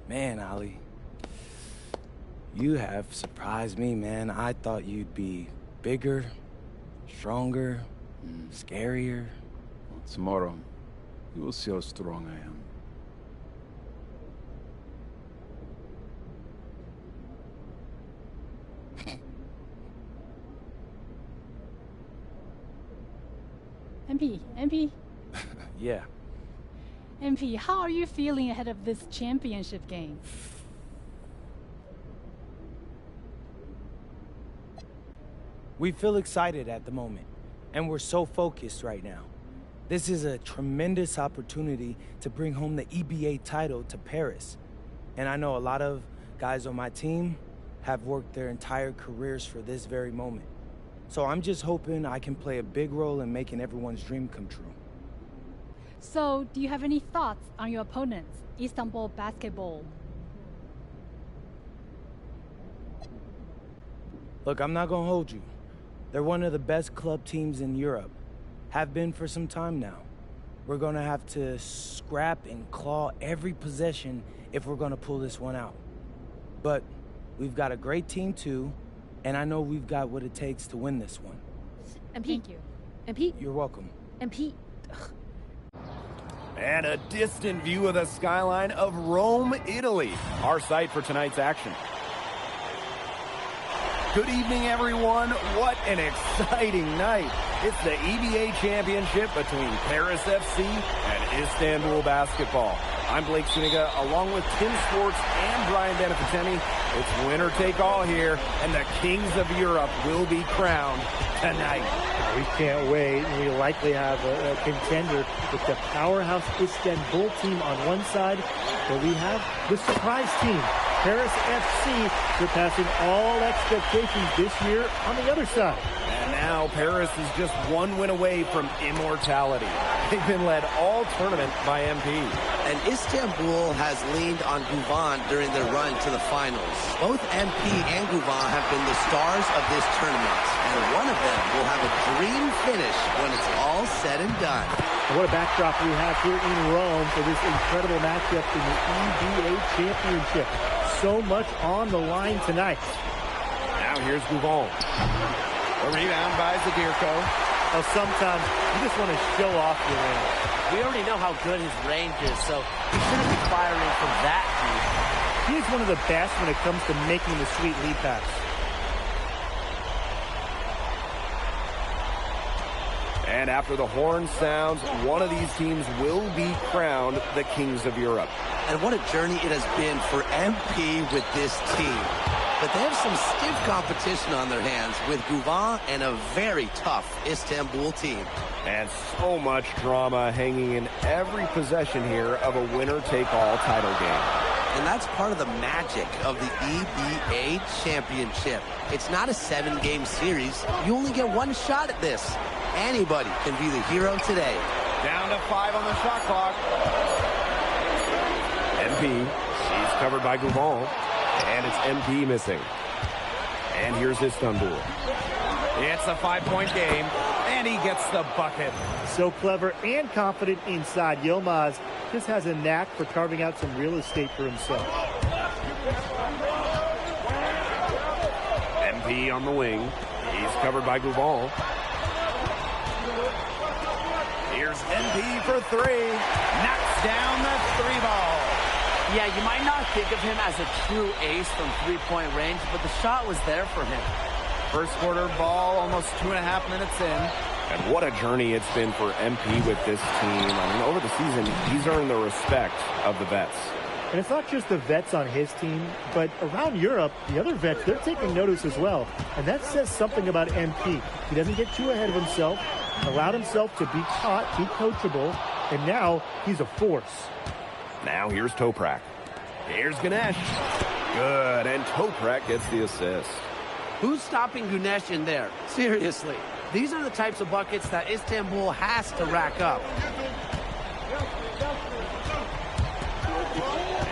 Man, Ali, you have surprised me, man. I thought you'd be bigger, stronger, scarier. Well, tomorrow, you will see how strong I am. MP? Yeah. MP, how are you feeling ahead of this championship game? We feel excited at the moment, and we're so focused right now. This is a tremendous opportunity to bring home the EBA title to Paris. And I know a lot of guys on my team have worked their entire careers for this very moment. So I'm just hoping I can play a big role in making everyone's dream come true. So, do you have any thoughts on your opponents, Istanbul Basketball? Look, I'm not gonna hold you. They're one of the best club teams in Europe. Have been for some time now. We're gonna have to scrap and claw every possession if we're gonna pull this one out. But we've got a great team too, and I know we've got what it takes to win this one. MP. Thank you. MP. You're welcome. MP. And a distant view of the skyline of Rome, Italy, our site for tonight's action. Good evening, everyone. What an exciting night. It's the EBA Championship between Paris FC and Istanbul Basketball. I'm Blake Suniga, along with Tim Swartz and Brian Benefitemi. It's winner take all here, and the Kings of Europe will be crowned tonight. We can't wait. We likely have a contender with the powerhouse Istanbul team on one side, but we have the surprise team, Paris FC, surpassing all expectations this year on the other side. And now Paris is just one win away from immortality. They've been led all tournament by MP. And Istanbul has leaned on Guvan during their run to the finals. Both MP and Guvan have been the stars of this tournament, and one of them will have a dream finish when it's all said and done. And what a backdrop we have here in Rome for this incredible matchup in the EBA Championship. So much on the line tonight. Now here's Guvan. A rebound by Zadirko. Well, sometimes you just want to show off your range. We already know how good his range is, so he shouldn't be firing from that deep. He is one of the best when it comes to making the sweet lead pass. And after the horn sounds, one of these teams will be crowned the Kings of Europe. And what a journey it has been for MP with this team. But they have some stiff competition on their hands with Guvan and a very tough Istanbul team. And so much drama hanging in every possession here of a winner-take-all title game. And that's part of the magic of the EBA Championship. It's not a 7-game series. You only get one shot at this. Anybody can be the hero today. Down to 5 on the shot clock. MP, she's covered by Guvan. And it's MP missing. And here's Istanbul. It's a 5-point game, and he gets the bucket. So clever and confident inside. Yilmaz just has a knack for carving out some real estate for himself. MP on the wing. He's covered by Guvan. Here's MP for 3. Knocks down the 3 ball. Yeah, you might not think of him as a true ace from three-point range, but the shot was there for him. First quarter ball, almost 2.5 minutes in. And what a journey it's been for MP with this team. I mean, over the season, he's earned the respect of the vets. And it's not just the vets on his team, but around Europe, the other vets, they're taking notice as well. And that says something about MP. He doesn't get too ahead of himself, allowed himself to be taught, be coachable, and now he's a force. Now here's Toprak. Here's Ganesh. Good, and Toprak gets the assist. Who's stopping Ganesh in there? Seriously. These are the types of buckets that Istanbul has to rack up.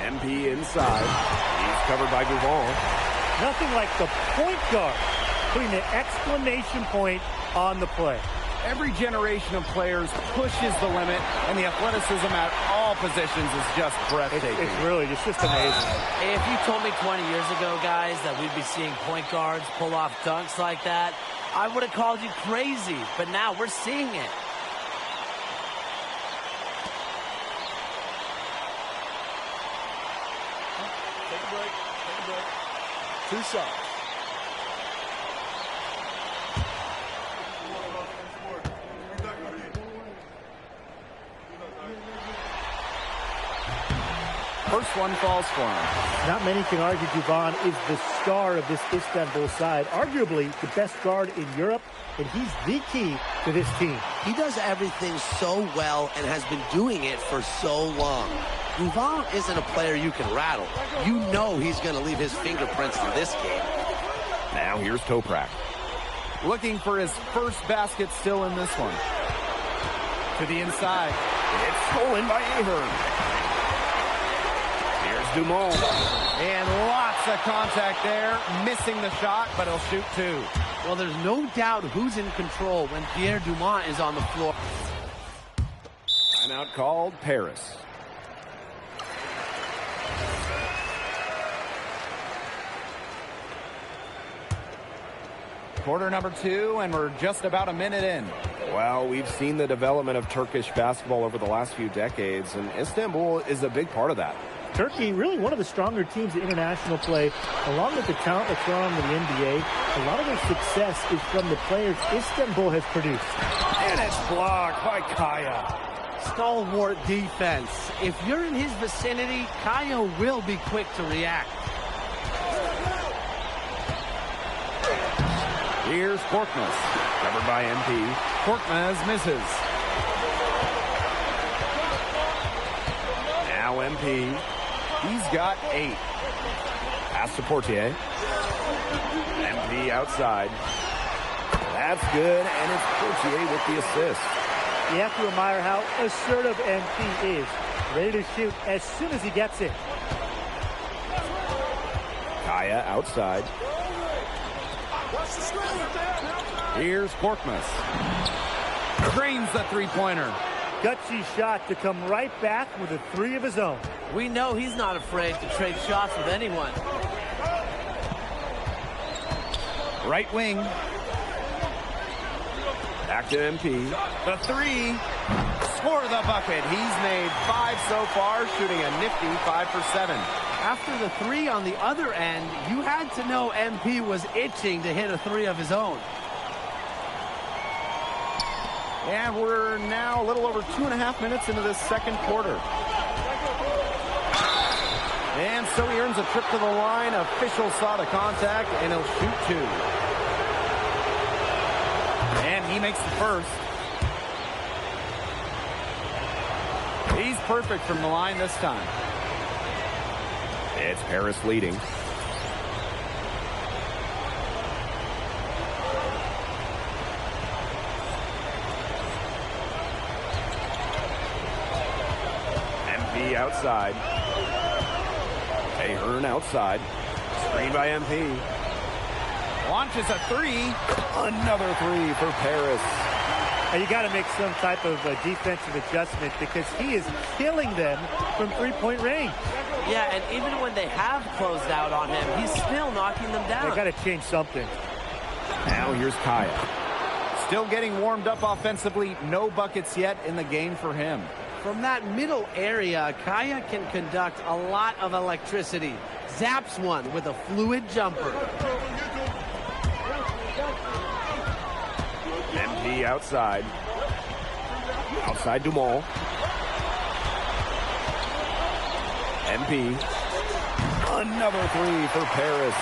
MP inside. He's covered by Gouvan. Nothing like the point guard putting the exclamation point on the play. Every generation of players pushes the limit, and the athleticism at all positions is just breathtaking. It's really just amazing. If you told me 20 years ago, guys, that we'd be seeing point guards pull off dunks like that, I would have called you crazy, but now we're seeing it. Take a break. 2 shots. First one falls for him. Not many can argue Gouvan is the star of this Istanbul side, arguably the best guard in Europe, and he's the key to this team. He does everything so well and has been doing it for so long. Gouvan isn't a player you can rattle. You know he's going to leave his fingerprints in this game. Now here's Toprak. Looking for his first basket still in this one. To the inside. It's stolen by Ahern. Here's Dumont. And lots of contact there. Missing the shot, but he'll shoot 2. Well, there's no doubt who's in control when Pierre Dumont is on the floor. Timeout called Paris. Quarter number 2, and we're just about a minute in. Well, we've seen the development of Turkish basketball over the last few decades, and Istanbul is a big part of that. Turkey, really one of the stronger teams in international play, along with the talent that's gone on to the NBA. A lot of their success is from the players Istanbul has produced. And it's blocked by Kaya. Stalwart defense. If you're in his vicinity, Kaya will be quick to react. Here's Korkmaz. Covered by MP. Korkmaz misses. Now MP. He's got 8. Pass to Portier. MP outside. That's good, and it's Portier with the assist. You have to admire how assertive MP is. Ready to shoot as soon as he gets it. Kaya outside. Here's Korkmaz. Drains the three-pointer. Gutsy shot to come right back with a 3 of his own. We know he's not afraid to trade shots with anyone. Right wing. Back to MP. The 3. Score the bucket. He's made 5 so far, shooting a nifty 5 for 7. After the 3 on the other end, you had to know MP was itching to hit a 3 of his own. And we're now a little over 2.5 minutes into this second quarter. And so he earns a trip to the line. Official saw the contact, and he'll shoot 2. And he makes the first. He's perfect from the line this time. It's Paris leading. MP outside. Ahern outside. Screen by MP. Launches a 3. Another 3 for Paris. You got to make some type of defensive adjustment because he is killing them from three-point range. Yeah, and even when they have closed out on him, he's still knocking them down. They got to change something. Now here's Kaya. Still getting warmed up offensively. No buckets yet in the game for him. From that middle area, Kaya can conduct a lot of electricity. Zaps one with a fluid jumper. MP outside. Outside Dumont. MP. Another three for Paris.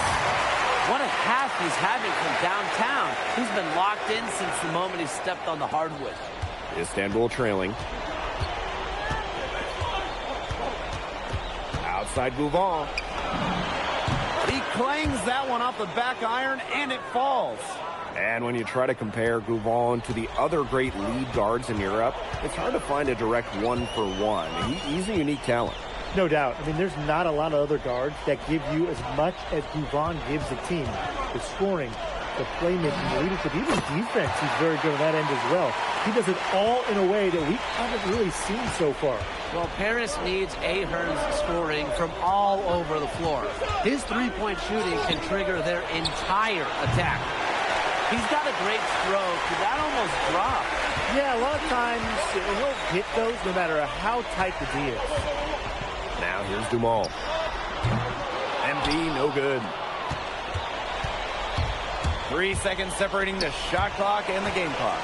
What a half he's having from downtown. He's been locked in since the moment he stepped on the hardwood. Istanbul trailing. Outside Gouvon. He clangs that one off the back iron, and it falls. And when you try to compare Gouvon to the other great lead guards in Europe, it's hard to find a direct one-for-one. He's a unique talent. No doubt. I mean, there's not a lot of other guards that give you as much as Gouvon gives the team. The scoring, the playmaking, the leadership, even defense, he's very good on that end as well. He does it all in a way that we haven't really seen so far. Well, Paris needs Ahern's scoring from all over the floor. His three-point shooting can trigger their entire attack. He's got a great stroke. That almost dropped. Yeah, a lot of times he'll hit those no matter how tight the D is. Now here's Dumont. MP, no good. 3 seconds separating the shot clock and the game clock.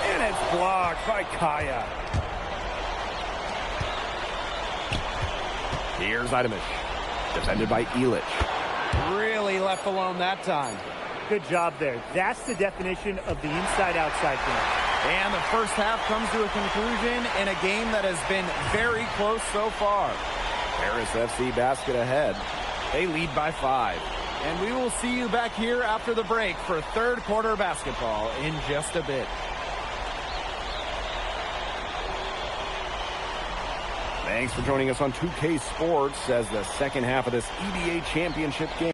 And it's blocked by Kaya. Here's Idemish. Defended by Ilic. Really left alone that time. Good job there. That's the definition of the inside-outside game. And the first half comes to a conclusion in a game that has been very close so far. Paris FC basket ahead. They lead by 5. And we will see you back here after the break for third quarter basketball in just a bit. Thanks for joining us on 2K Sports as the second half of this EBA championship game.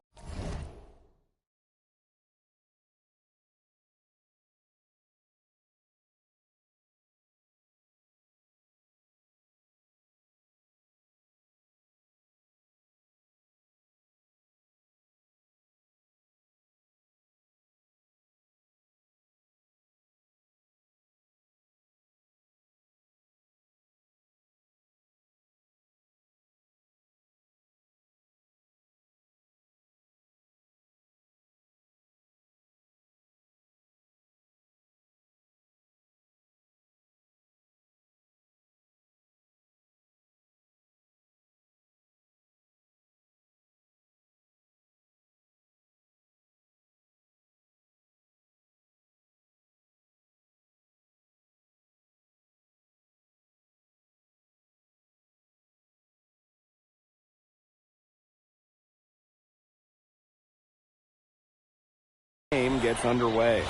Game gets underway.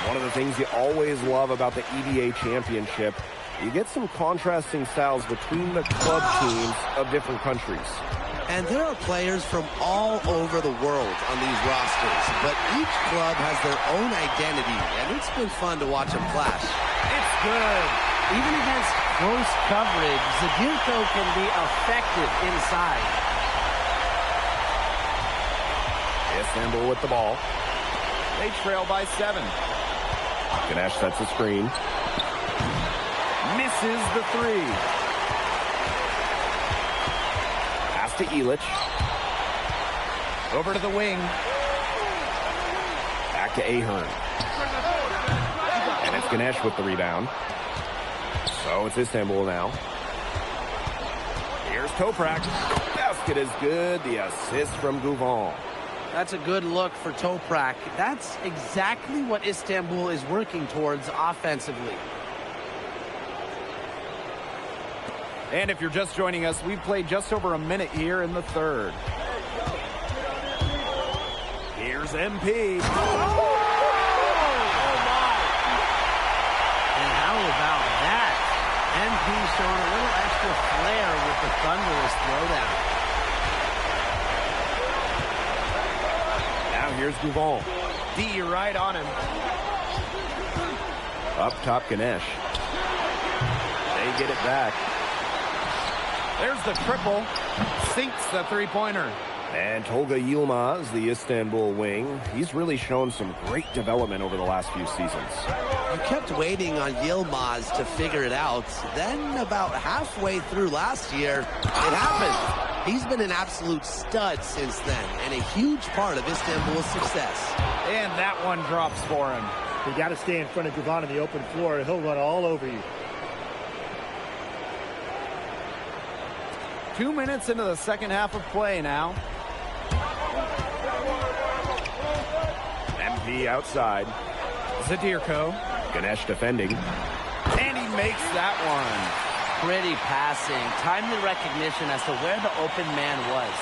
One of the things you always love about the EBA championship, you get some contrasting styles between the club teams of different countries. And there are players from all over the world on these rosters, but each club has their own identity, and it's been fun to watch them clash. It's good. Even against close coverage, Zagirko can be effective inside. Istanbul with the ball. They trail by 7. Ganesh sets a screen. Misses the 3. Pass to Ilic. Over to the wing. Back to Ahern. And it's Ganesh with the rebound. So it's Istanbul now. Here's Toprak. Basket is good. The assist from Gouvon. That's a good look for Toprak. That's exactly what Istanbul is working towards offensively. And if you're just joining us, we've played just over a minute here in the third. Here's MP. And how about that? MP showing a little extra flair with the thunderous throwdown. Now here's Gouvon. D right on him. Up top, Ganesh. They get it back. There's the triple. Sinks the three-pointer. And Tolga Yilmaz, the Istanbul wing, he's really shown some great development over the last few seasons. You kept waiting on Yilmaz to figure it out. Then about halfway through last year, it happened. He's been an absolute stud since then and a huge part of Istanbul's success. And that one drops for him. You got to stay in front of Guvon on the open floor. He'll run all over you. 2 minutes into the second half of play now. MP outside. Zadirko. Ganesh defending. And he makes that one. Pretty passing. Timely recognition as to where the open man was.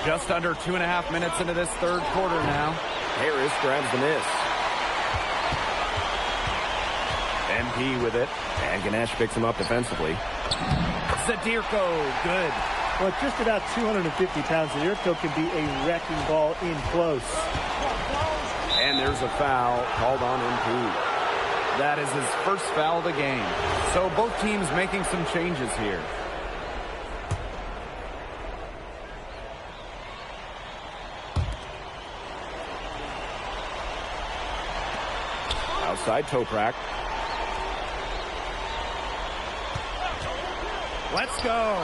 Just under 2.5 minutes into this third quarter now. Harris grabs the miss. MP with it. And Ganesh picks him up defensively. Zadirko, good. Well, at just about 250 pounds, Zadirko can be a wrecking ball in close. And there's a foul called on MP. That is his first foul of the game. So both teams making some changes here. Outside Toprak. Let's go.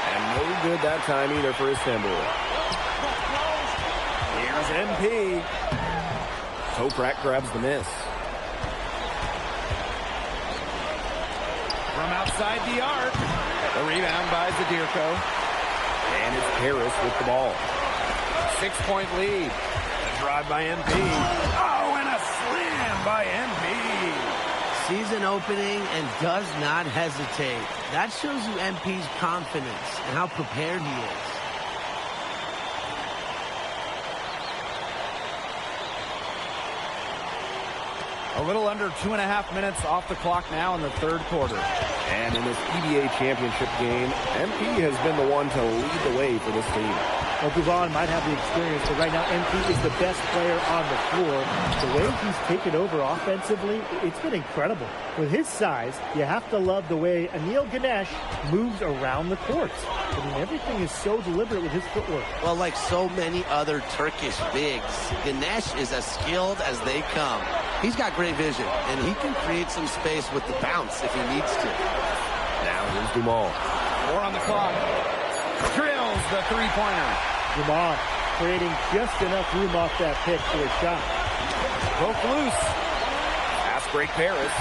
And no good that time either for Istanbul. Here's MP. Toprak grabs the miss. From outside the arc. The rebound by Zadirko. And it's Harris with the ball. 6-point lead. A drive by MP. Oh, and a slam by MP. Season opening and does not hesitate. That shows you MP's confidence and how prepared he is. A little under 2.5 minutes off the clock now in the third quarter. And in this EBA championship game, MP has been the one to lead the way for this team. Well, Guvon might have the experience, but right now MP is the best player on the floor. The way he's taken over offensively, it's been incredible. With his size, you have to love the way Anil Ganesh moves around the court. I mean, everything is so deliberate with his footwork. Well, like so many other Turkish bigs, Ganesh is as skilled as they come. He's got great vision, and he can create some space with the bounce if he needs to. Now here's Dumal. 4 on the clock. Drills the three-pointer. Dumal creating just enough room off that pick for a shot. Broke loose. Pass break Paris.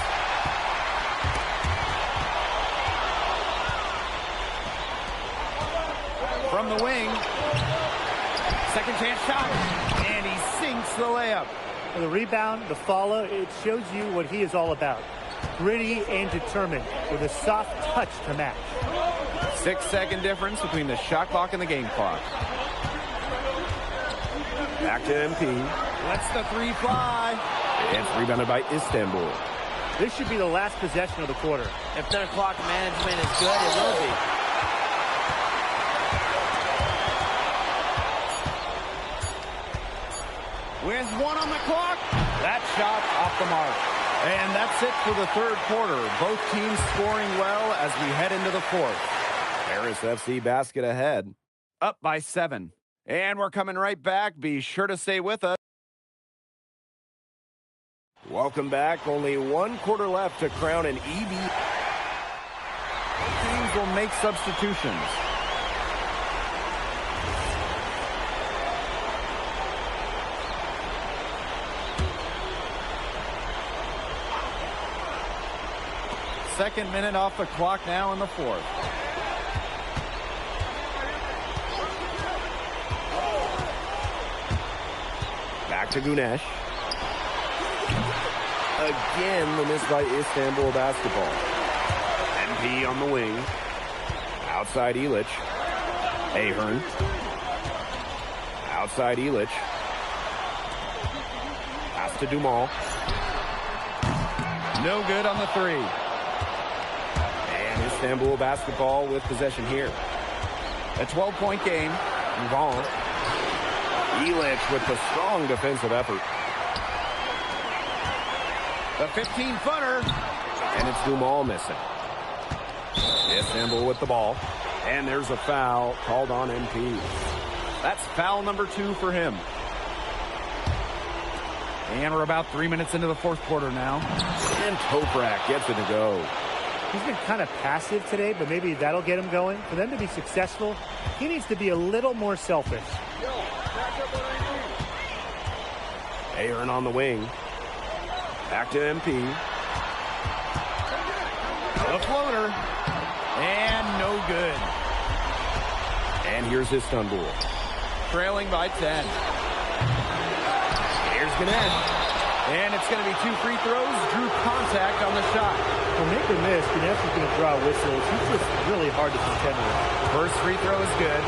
From the wing. Second chance shot. And he sinks the layup. For the rebound, the follow, it shows you what he is all about. Gritty and determined with a soft touch to match. 6-second difference between the shot clock and the game clock. Back to MP. Lets the three fly. It's rebounded by Istanbul. This should be the last possession of the quarter. If their clock management is good, it will be. With 1 on the clock, that shot off the mark. And that's it for the third quarter. Both teams scoring well as we head into the fourth. Paris FC basket ahead. Up by 7. And we're coming right back. Be sure to stay with us. Welcome back. Only 1 quarter left to crown an EB. Both teams will make substitutions. Second minute off the clock now in the fourth. Back to Ganesh. Again, the miss by Istanbul basketball. MP on the wing. Outside Ilic. Ahern. Outside Ilic. Pass to Dumal. No good on the three. And Istanbul basketball with possession here. A 12-point game. Move on. Ilic with the strong defensive effort. The 15-footer. And it's Dumal missing. Istanbul with the ball. And there's a foul called on MP. That's foul number 2 for him. And we're about 3 minutes into the fourth quarter now. And Toprak gets it to go. He's been kind of passive today, but maybe that'll get him going. For them to be successful, he needs to be a little more selfish. Ahern on the wing. Back to MP. The floater. And no good. And here's Istanbul. Trailing by 10. Here's Gannett. And it's going to be 2 free throws. Drew contact on the shot. Well, make or miss, Gannett's going to draw whistles. He's just really hard to contend with. First free throw is good.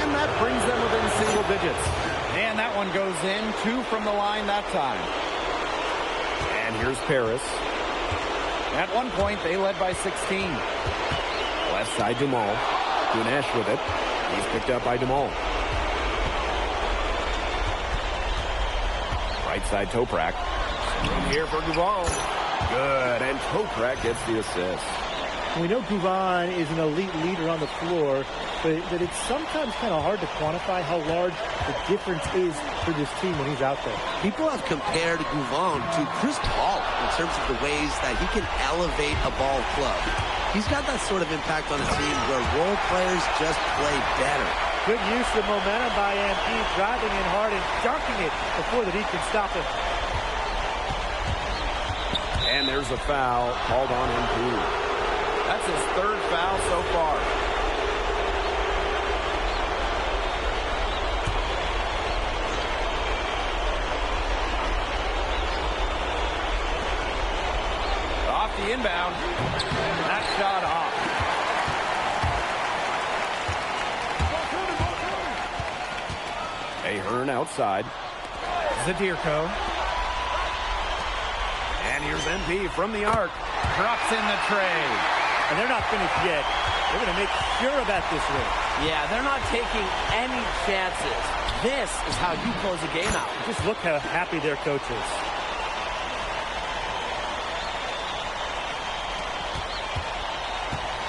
And that brings them within single digits. And that one goes in. 2 from the line that time. And here's Paris. At one point, they led by 16. Left side, Dumal. Gunesh with it. He's picked up by Dumal. Right side, Toprak. Room here for Gouvan. Good, and Toprak gets the assist. We know Gouvan is an elite leader on the floor, but it's sometimes kind of hard to quantify how large the difference is for this team when he's out there. People have compared Gouvan to Chris Paul in terms of the ways that he can elevate a ball club. He's got that sort of impact on a team where role players just play better. Good use of momentum by MP, driving in hard and dunking it before the Heat can stop him. And there's a foul called on MP. That's his 3rd foul so far. Off the inbound. That shot off. Ahern outside. Zadirko. And here's MP from the arc. Drops in the tray. And they're not finished yet. They're going to make sure about this one. Yeah, they're not taking any chances. This is how you close a game out. Just look how happy their coach is.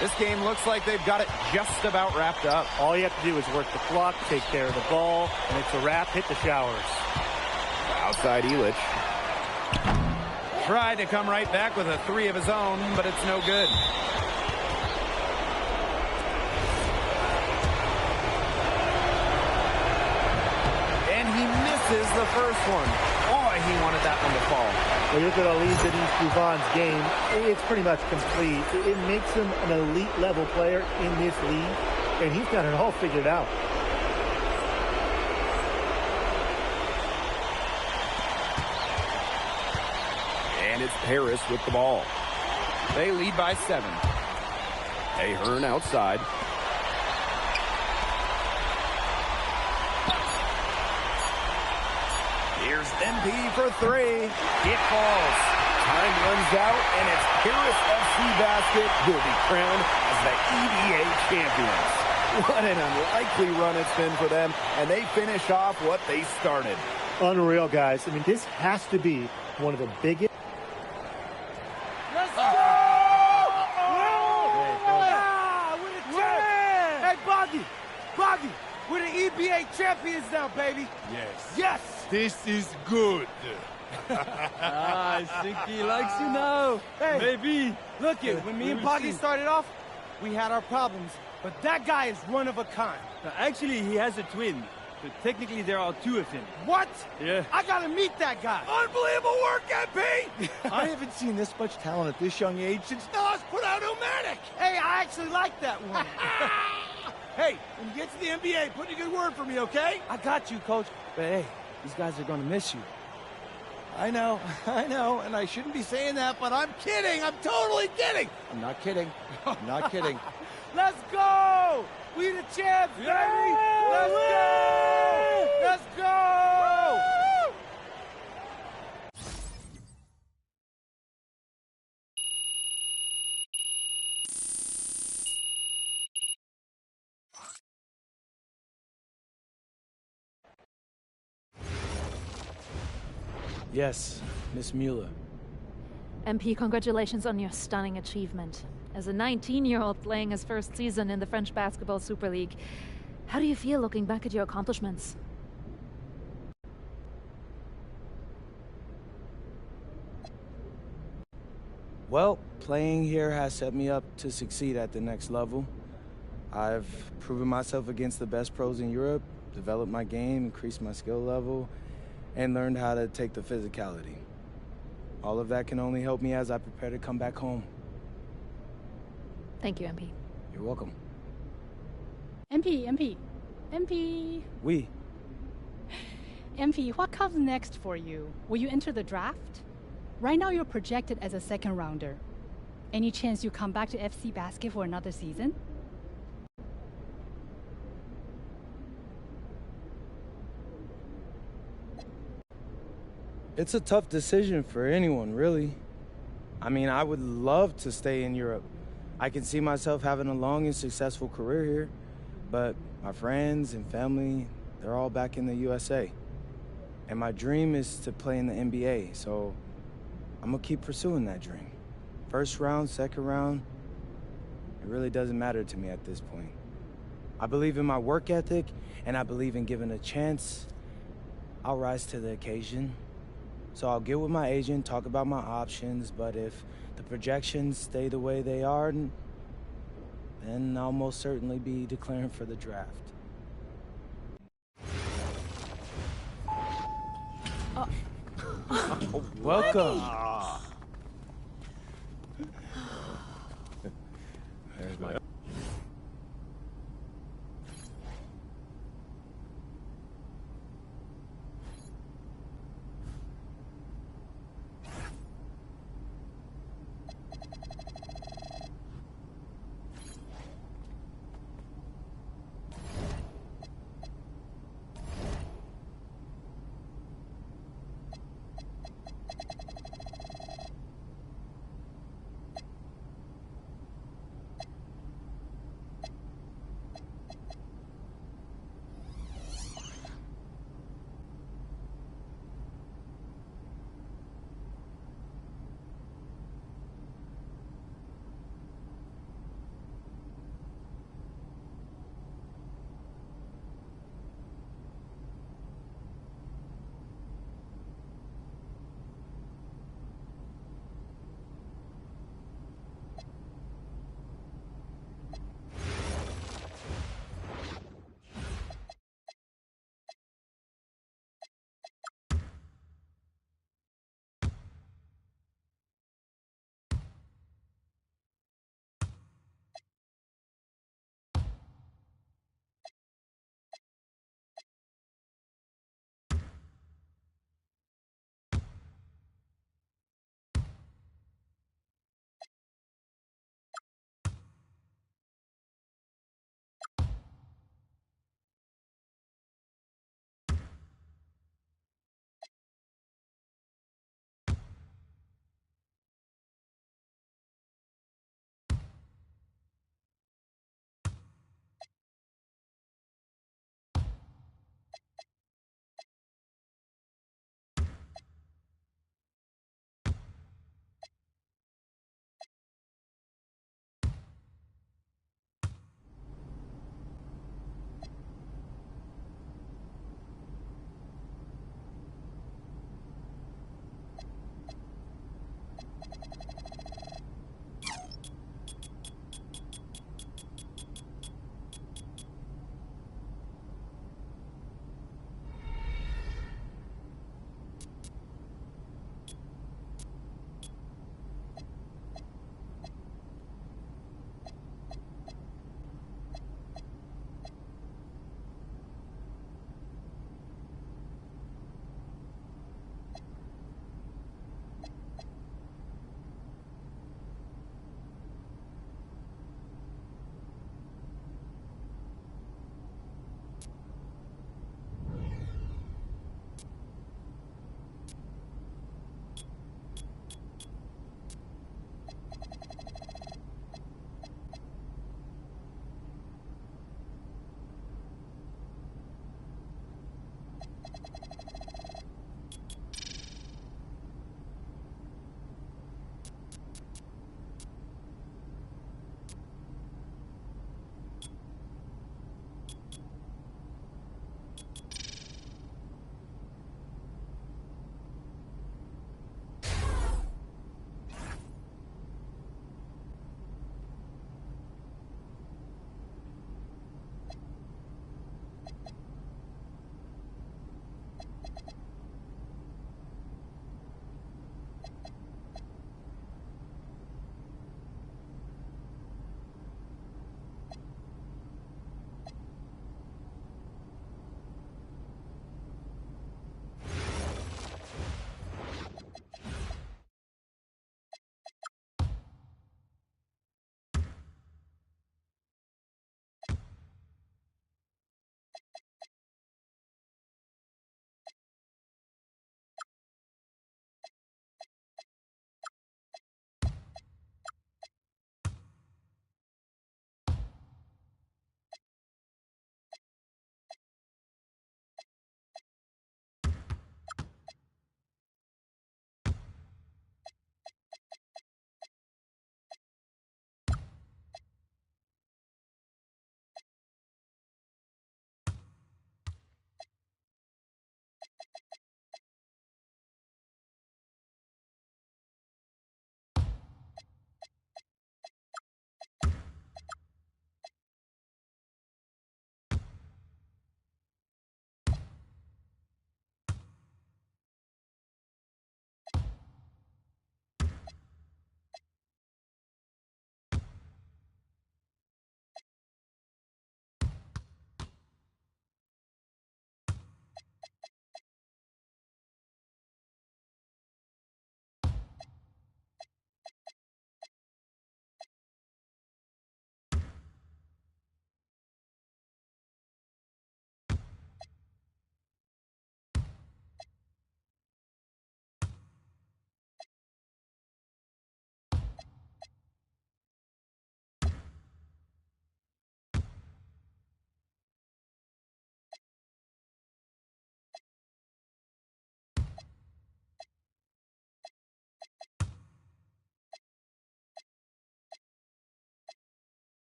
This game looks like they've got it just about wrapped up. All you have to do is work the clock, take care of the ball, and it's a wrap. Hit the showers. Outside Illich. Tried to come right back with a 3 of his own, but it's no good. And he misses the first one. Boy, he wanted that one to fall. Well, you look at Ali Denise Gouvan's game, it's pretty much complete. It makes him an elite level player in this league, and he's got it all figured out. And it's Paris with the ball. They lead by 7. Ahern outside. Here's MP for 3. It falls. Time runs out, and it's Paris FC Basket who will be crowned as the EBA champions. What an unlikely run it's been for them, and they finish off what they started. Unreal, guys. I mean, this has to be one of the biggest. Let's go! Hey, Boggy, we're the EBA champions now, baby. Yes. Yes. This is good. I think he likes you now. Hey, Maybe. Look it, when me and Boggy started off, we had our problems, but that guy is one of a kind. Actually, he has a twin. So technically, there are 2 of him. What? Yeah. I gotta meet that guy. Unbelievable work, MP! I haven't seen this much talent at this young age since Nas put out Omatic. Hey, I actually like that one. Hey, when you get to the NBA, put in a good word for me, okay? I got you, Coach. But hey, these guys are gonna miss you. I know, and I shouldn't be saying that, but I'm kidding. I'm totally kidding. I'm not kidding. I'm not kidding. Let's go! We the champs, baby! Let's go! Let's go! Yes, Miss Mueller. MP, congratulations on your stunning achievement. As a 19-year-old playing his first season in the French Basketball Super League, how do you feel looking back at your accomplishments? Well, playing here has set me up to succeed at the next level. I've proven myself against the best pros in Europe, developed my game, increased my skill level, and learned how to take the physicality. All of that can only help me as I prepare to come back home. Thank you, MP. You're welcome. MP. Oui. MP, what comes next for you? Will you enter the draft? Right now you're projected as a second rounder. Any chance you come back to FC Basket for another season? It's a tough decision for anyone, really. I mean, I would love to stay in Europe. I can see myself having a long and successful career here, but my friends and family, they're all back in the USA. And my dream is to play in the NBA, so I'm gonna keep pursuing that dream. First round, second round, it really doesn't matter to me at this point. I believe in my work ethic, and I believe in given a chance, I'll rise to the occasion. So I'll get with my agent, talk about my options, but if the projections stay the way they are, then I'll most certainly be declaring for the draft. Welcome. There's my...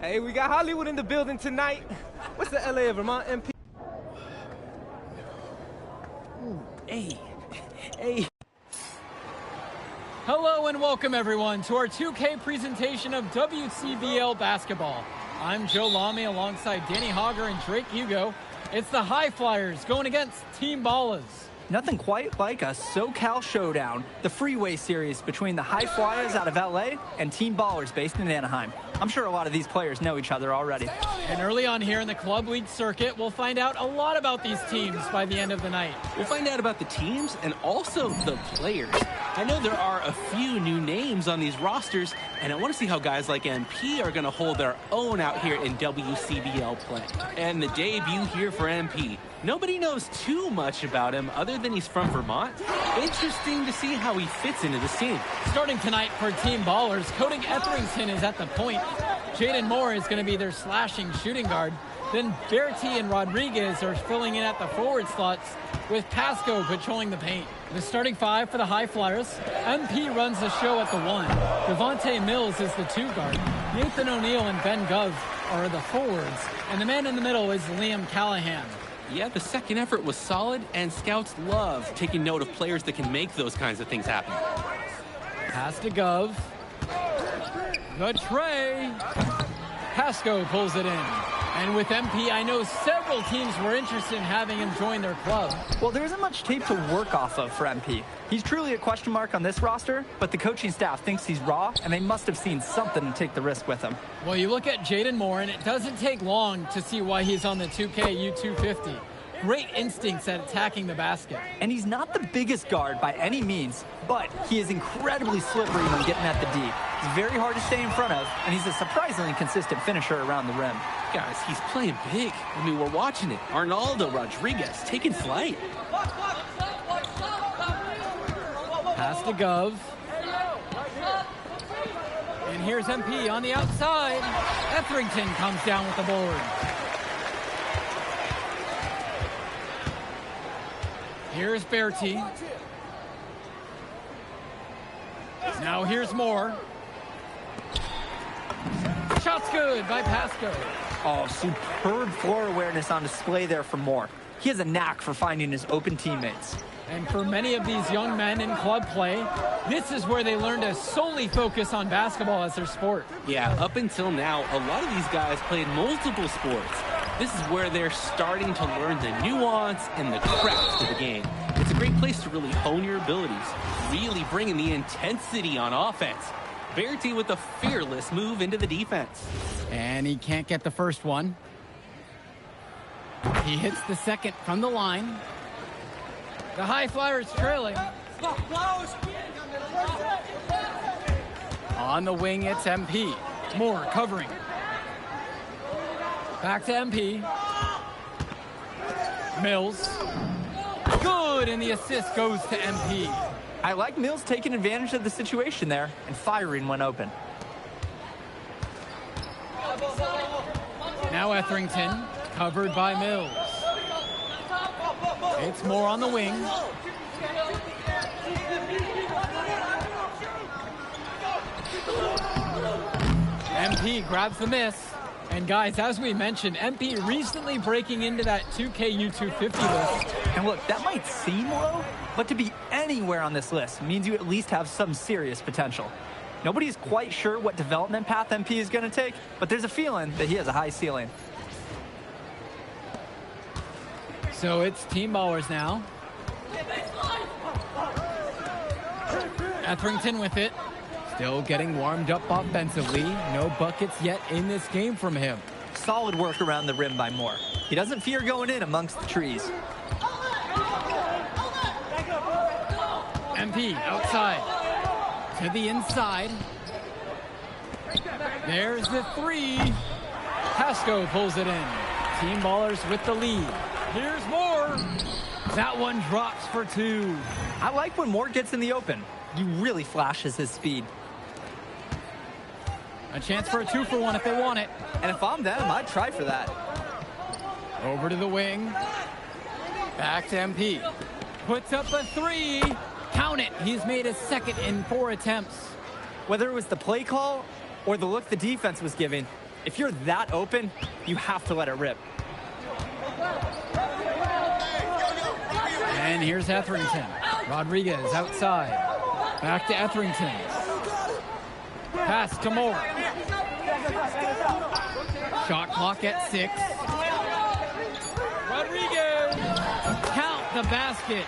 Hey, we got Hollywood in the building tonight. What's the LA of Vermont MP? Hey. Hello and welcome everyone to our 2K presentation of WCBL basketball. I'm Joe Lamy alongside Danny Hogger and Drake Hugo. It's the High Flyers going against Team Ballas. Nothing quite like a SoCal showdown, the freeway series between the High Flyers out of LA and Team Ballers based in Anaheim. I'm sure a lot of these players know each other already. And early on here in the club league circuit, we'll find out a lot about these teams by the end of the night. We'll find out about the teams and also the players. I know there are a few new names on these rosters, and I want to see how guys like MP are going to hold their own out here in WCBL play. And the debut here for MP. Nobody knows too much about him other than he's from Vermont. Interesting to see how he fits into this team. Starting tonight for Team Ballers, Cody Etherington is at the point. Jaden Moore is going to be their slashing shooting guard. Then Bertie and Rodriguez are filling in at the forward slots, with Pasco patrolling the paint. The starting five for the High Flyers. MP runs the show at the 1. Devontae Mills is the 2 guard. Nathan O'Neill and Ben Gov are the forwards. And the man in the middle is Liam Callahan. Yeah, the second effort was solid, and scouts love taking note of players that can make those kinds of things happen. Pass to Gov. The tray. Pasco pulls it in. And with MP, I know several teams were interested in having him join their club. Well, there isn't much tape to work off of for MP. He's truly a question mark on this roster, but the coaching staff thinks he's raw, and they must have seen something to take the risk with him. Well, you look at Jaden Moore, and it doesn't take long to see why he's on the 2K U250. Great instincts at attacking the basket. And he's not the biggest guard by any means, but he is incredibly slippery when getting at the D. He's very hard to stay in front of, and he's a surprisingly consistent finisher around the rim. Guys, he's playing big. I mean, we're watching it. Arnaldo Rodriguez taking flight. Pass to Gov. And here's MP on the outside. Etherington comes down with the board. Here's Bertie. Now here's Moore. Shot's good by Pasco. Oh, superb floor awareness on display there from Moore. He has a knack for finding his open teammates. And for many of these young men in club play, this is where they learn to solely focus on basketball as their sport. Yeah, up until now, a lot of these guys played multiple sports. This is where they're starting to learn the nuance and the craft of the game. It's a great place to really hone your abilities, really bring in the intensity on offense. Bertie with a fearless move into the defense. And he can't get the first one. He hits the second from the line. The High Flyers trailing. On the wing, it's MP. Moore covering. Back to MP. Mills. Good, and the assist goes to MP. I like Mills taking advantage of the situation there and firing when open. Now Etherington, covered by Mills. It's Moore on the wing. MP grabs the miss. And guys, as we mentioned, MP recently breaking into that 2K U250 list. And look, that might seem low, but to be anywhere on this list means you at least have some serious potential. Nobody's quite sure what development path MP is going to take, but there's a feeling that he has a high ceiling. So it's Team Ballers now. Etherington with it. Still getting warmed up offensively. No buckets yet in this game from him. Solid work around the rim by Moore. He doesn't fear going in amongst the trees. MP outside. To the inside. There's the three. Pasco pulls it in. Team Ballers with the lead. Here's Moore. That one drops for two. I like when Moore gets in the open. He really flashes his speed. A chance for a 2-for-1 if they want it. And if I'm them, I'd try for that. Over to the wing. Back to MP. Puts up a three. Count it. He's made his second in 4 attempts. Whether it was the play call or the look the defense was giving, If you're that open, you have to let it rip. And here's Etherington. Rodriguez outside. Back to Etherington. Pass to Moore. Shot clock at 6. Rodriguez! Count the basket.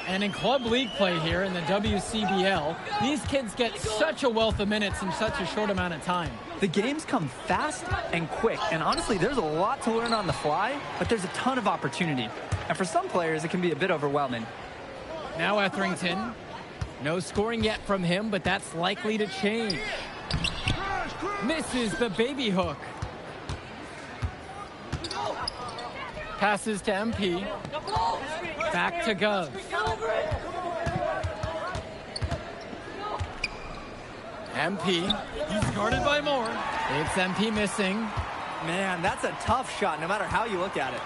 And in club league play here in the WCBL, these kids get such a wealth of minutes in such a short amount of time. The games come fast and quick, and honestly, there's a lot to learn on the fly, but there's a ton of opportunity. And for some players, it can be a bit overwhelming. Now Etherington. No scoring yet from him, but that's likely to change. Misses the baby hook. Passes to MP. Back to Gov. MP. He's guarded by Moore. It's MP missing. Man, that's a tough shot, no matter how you look at it.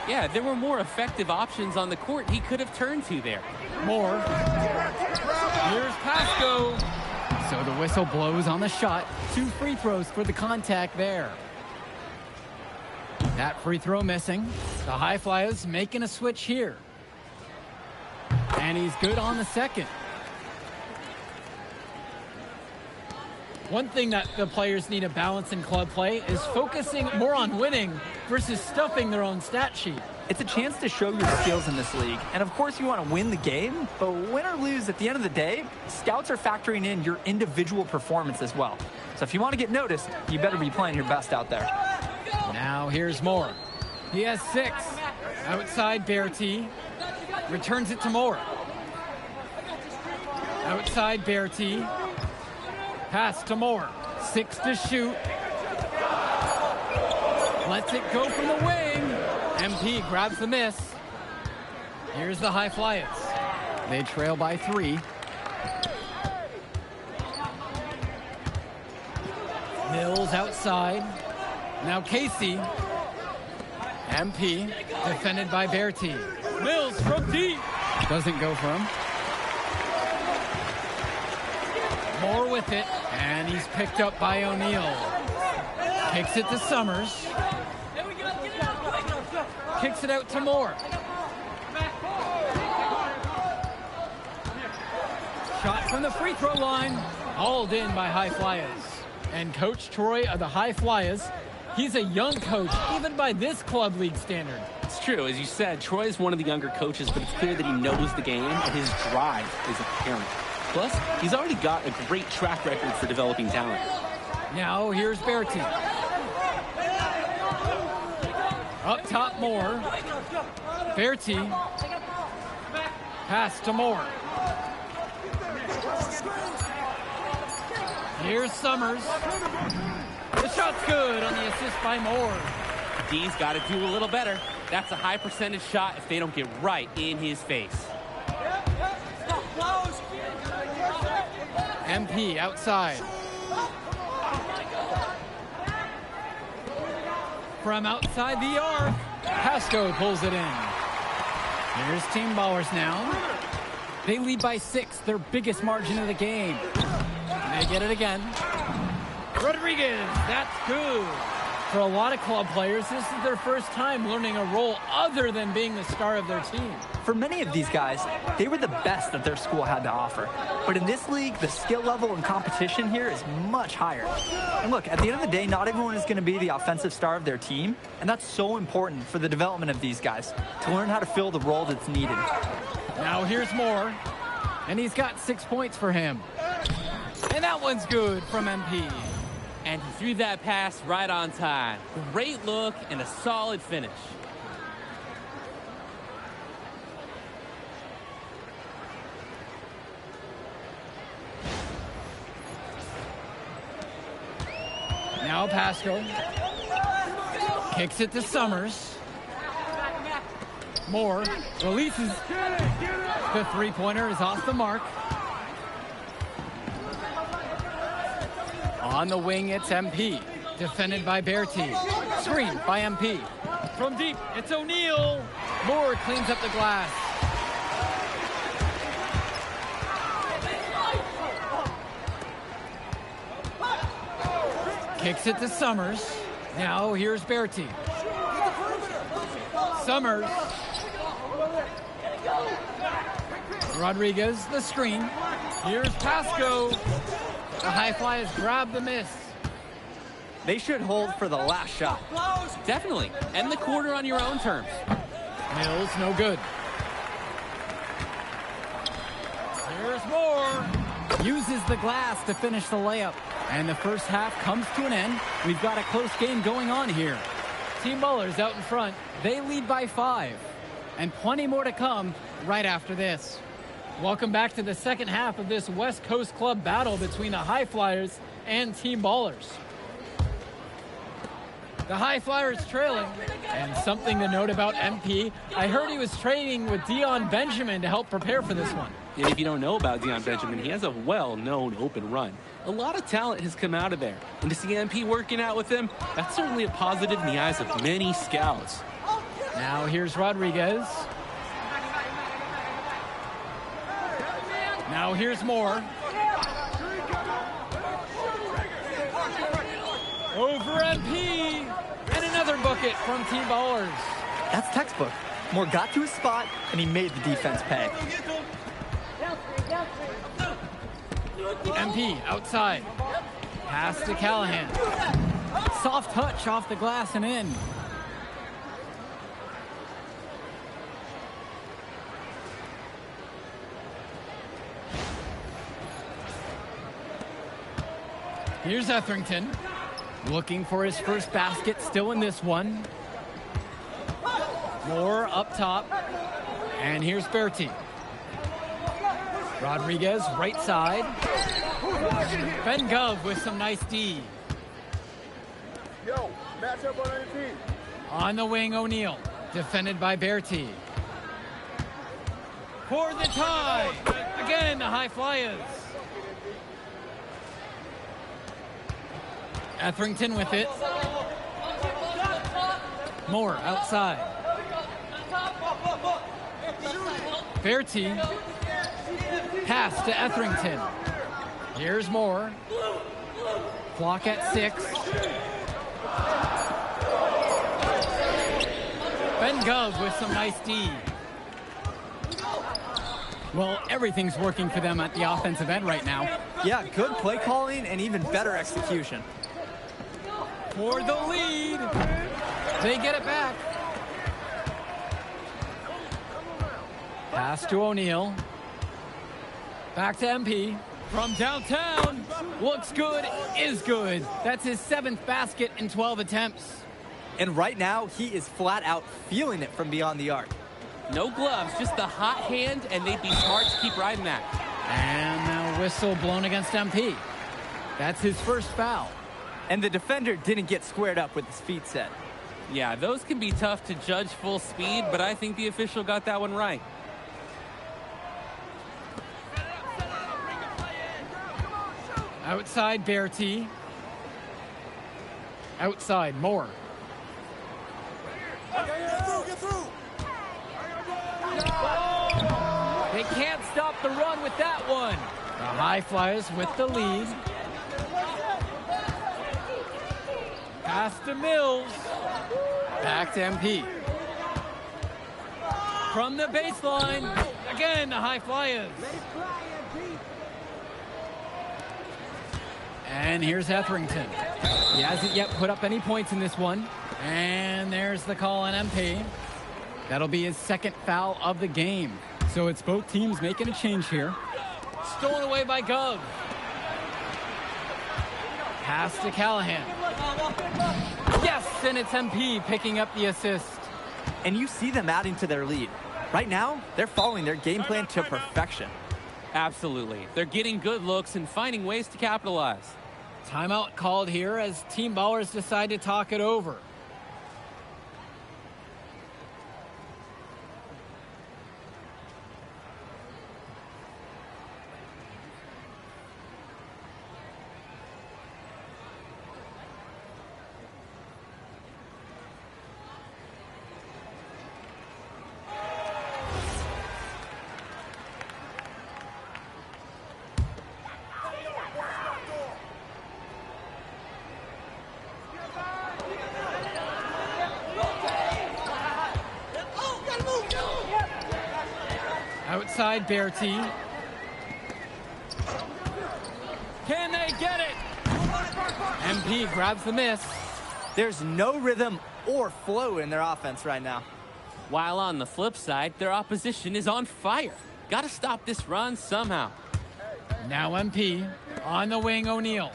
Yeah, there were more effective options on the court he could have turned to there. Moore. Here's Pasco. So the whistle blows on the shot. 2 free throws for the contact there. That free throw missing. The High Flyers making a switch here. And he's good on the second. One thing that the players need to balance in club play is focusing more on winning versus stuffing their own stat sheet. It's a chance to show your skills in this league. And of course you want to win the game, but win or lose, at the end of the day, scouts are factoring in your individual performance as well. So if you want to get noticed, you better be playing your best out there. Now here's Moore. He has 6. Outside Berti. Returns it to Moore. Outside Berti. Pass to Moore. 6 to shoot. Lets it go from the wing. MP grabs the miss. Here's the High Flyers. They trail by 3. Mills outside. Now Casey. MP defended by Berti. Mills from deep. Doesn't go for him. Moore with it, and he's picked up by O'Neal. Kicks it to Summers. Kicks it out to Moore. Shot from the free throw line. Hauled in by High Flyers. And Coach Troy of the High Flyers, he's a young coach, even by this club league standard. It's true. As you said, Troy is one of the younger coaches, but it's clear that he knows the game, and his drive is apparent. Plus, he's already got a great track record for developing talent. Now, here's Berti. Up top, Moore. Berti. Pass to Moore. Here's Summers. The shot's good on the assist by Moore. D's got to do a little better. That's a high percentage shot if they don't get right in his face. MP outside. From outside the arc, Pasco pulls it in. Here's Team Ballers now. They lead by 6, their biggest margin of the game. They get it again. Rodriguez, that's good. For a lot of club players, this is their first time learning a role other than being the star of their team. For many of these guys, they were the best that their school had to offer. But in this league, the skill level and competition here is much higher. And look, at the end of the day, not everyone is going to be the offensive star of their team, and that's so important for the development of these guys, to learn how to fill the role that's needed. Now here's Moore, and he's got 6 points for him. And that one's good from MP. And he threw that pass right on time. Great look and a solid finish. Now Pasco. Kicks it to Summers. Moore releases. The three-pointer is off the mark. On the wing, it's MP. Defended by Berti. Screen by MP. From deep, it's O'Neal. Moore cleans up the glass. Kicks it to Summers. Now here's Berti. Summers. Rodriguez, the screen. Here's Pasco. The High Flyers grab the miss. They should hold for the last shot. Definitely. End the quarter on your own terms. Mills, no good. Here's Moore. Uses the glass to finish the layup. And the first half comes to an end. We've got a close game going on here. Team Ballers out in front. They lead by 5. And plenty more to come right after this. Welcome back to the second half of this West Coast Club battle between the High Flyers and Team Ballers. The High Flyers trailing. And something to note about MP, I heard he was training with Dion Benjamin to help prepare for this one. And if you don't know about Dion Benjamin, he has a well-known open run. A lot of talent has come out of there. And to see MP working out with him, that's certainly a positive in the eyes of many scouts. Now here's Rodriguez. Now here's Moore. Over MP. And another bucket from Team Ballers. That's textbook. Moore got to his spot, and he made the defense pay. MP outside. Pass to Callahan. Soft touch off the glass and in. Here's Etherington. Looking for his first basket, still in this one. Moore up top. And here's Berti. Rodriguez, right side. Ben Gov with some nice D. Yo, match up on MP. On the wing, O'Neal. Defended by Berti. For the tie. Again, the High Flyers. Etherington with it. Moore outside. Berti. Pass to Etherington. Here's Moore. Clock at 6. Ben Gov with some nice D. Well, everything's working for them at the offensive end right now. Yeah, good play calling and even better execution. For the lead. They get it back. Pass to O'Neal. Back to MP. From downtown. Looks good, is good. That's his 7th basket in 12 attempts. And right now, he is flat out feeling it from beyond the arc. No gloves, just the hot hand, and they'd be smart to keep riding that. And now whistle blown against MP. That's his first foul. And the defender didn't get squared up with his feet set. Yeah, those can be tough to judge full speed, but I think the official got that one right. Outside Berti. Outside Moore. Get through. They can't stop the run with that one. The High Flyers with the lead. Pass to Mills. Back to MP. From the baseline. Again, the High Flyers. And here's Etherington. He hasn't yet put up any points in this one. And there's the call on MP. That'll be his 2nd foul of the game. So it's both teams making a change here. Stolen away by Gov. Pass to Callahan. Yes, and it's MP picking up the assist. And you see them adding to their lead. Right now, they're following their game plan to perfection. Absolutely. They're getting good looks and finding ways to capitalize. Timeout called here as Team Ballers decide to talk it over. Outside Berti. Can they get it? MP grabs the miss. There's no rhythm or flow in their offense right now. While on the flip side, their opposition is on fire. Got to stop this run somehow. Now MP on the wing, O'Neal.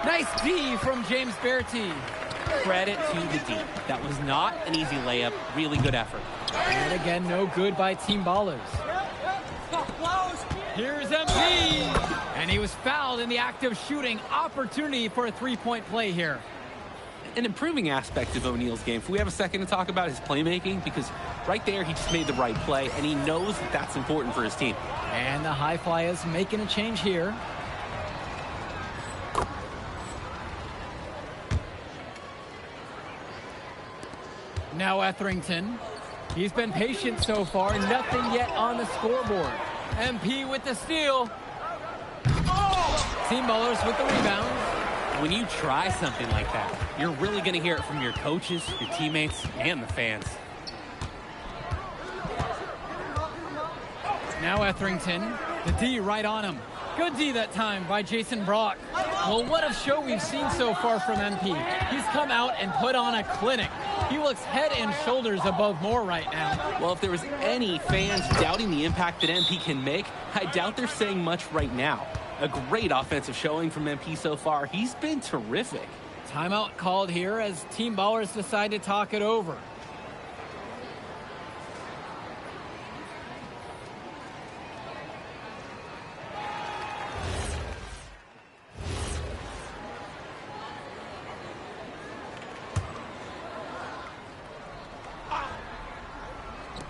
Nice D from James Berti. Credit to the D. That was not an easy layup. Really good effort. And again, no good by Team Ballers. Here's MP. And he was fouled in the act of shooting. Opportunity for a three-point play here. An improving aspect of O'Neal's game. If we have a second to talk about his playmaking, because right there he just made the right play, and he knows that that's important for his team. And the High Flyers making a change here. Now Etherington. He's been patient so far. Nothing yet on the scoreboard. MP with the steal. Team Ballers with the rebound. When you try something like that, you're really going to hear it from your coaches, your teammates, and the fans. Now Etherington. The D right on him. Good D that time by Jason Brock. Well, what a show we've seen so far from MP. He's come out and put on a clinic. He looks head and shoulders above Moore right now. Well, if there was any fans doubting the impact that MP can make, I doubt they're saying much right now. A great offensive showing from MP so far. He's been terrific. Timeout called here as Team Ballers decide to talk it over.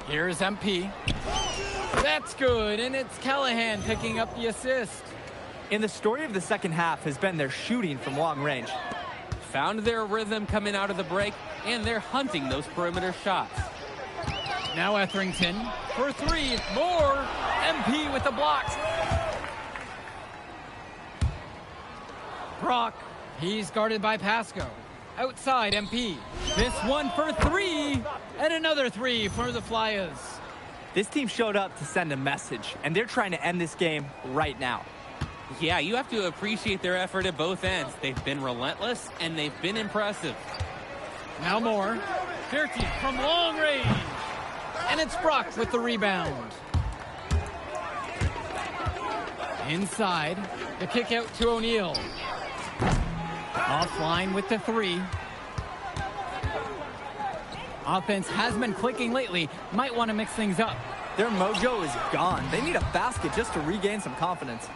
Here's MP. That's good, and it's Callahan picking up the assist. And the story of the second half has been their shooting from long range. Found their rhythm coming out of the break, and they're hunting those perimeter shots. Now Etherington for three. More. MP with the block. Brock. He's guarded by Pasco. Outside MP. This one for three. And another three for the Flyers. This team showed up to send a message, and they're trying to end this game right now. Yeah, you have to appreciate their effort at both ends. They've been relentless, and they've been impressive. Now more. Berti from long range. And it's Brock with the rebound. Inside. The kick out to O'Neal. Offline with the three. Offense has been clicking lately. Might want to mix things up. Their mojo is gone. They need a basket just to regain some confidence.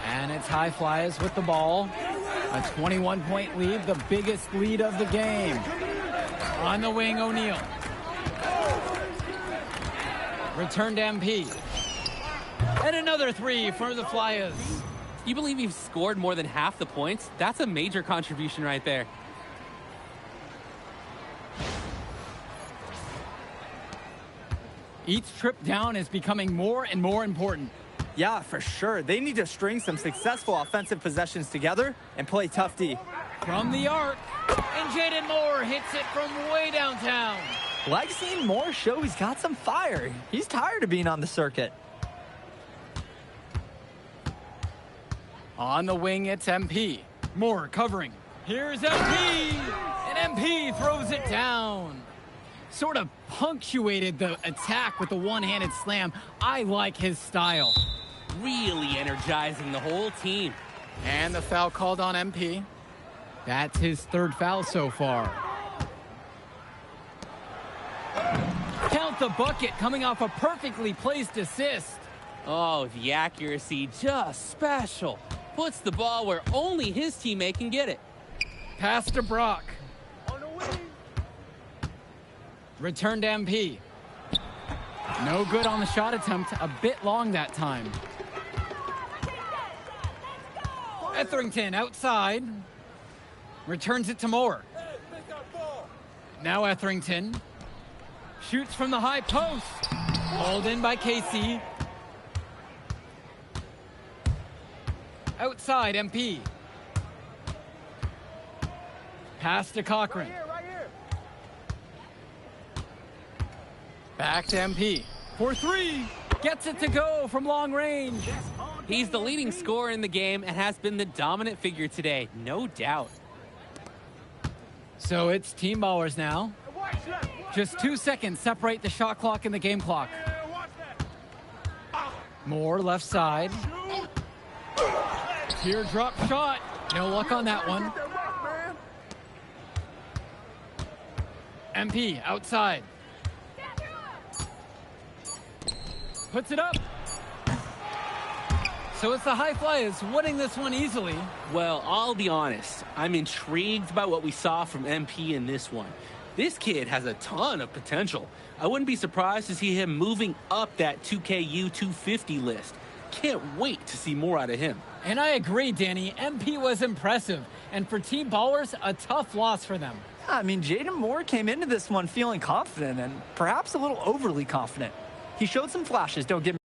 And it's High Flyers with the ball. A 21-point lead, the biggest lead of the game. On the wing, O'Neal. Return to MP. And another three for the Flyers. You believe you've scored more than half the points? That's a major contribution right there. Each trip down is becoming more and more important. Yeah, for sure. They need to string some successful offensive possessions together and play tough D. From the arc, and Jaden Moore hits it from way downtown. Like seeing Moore show he's got some fire. He's tired of being on the circuit. On the wing, it's MP. Moore covering. Here's MP, and MP throws it down. Sort of punctuated the attack with the one-handed slam. I like his style. Really energizing the whole team. And the foul called on MP. That's his third foul so far. Count the bucket coming off a perfectly placed assist. Oh, the accuracy, just special. Puts the ball where only his teammate can get it. Pass to Brock. Return to MP. No good on the shot attempt. A bit long that time. Etherington outside. Returns it to Moore. Now Etherington. Shoots from the high post. Hauled in by Casey. Outside MP. Pass to Cochran. Back to MP. For three. Gets it to go from long range. He's the leading scorer in the game and has been the dominant figure today, no doubt. So it's Team Ballers now. Just 2 seconds separate the shot clock and the game clock. Moore left side. Teardrop shot. No luck on that one. MP outside. Puts it up. So it's the High Flyers winning this one easily. Well, I'll be honest. I'm intrigued by what we saw from MP in this one. This kid has a ton of potential. I wouldn't be surprised to see him moving up that 2KU 250 list. Can't wait to see more out of him. And I agree, Danny. MP was impressive. And for Team Ballers, a tough loss for them. I mean, Jaden Moore came into this one feeling confident and perhaps a little overly confident. He showed some flashes, don't get me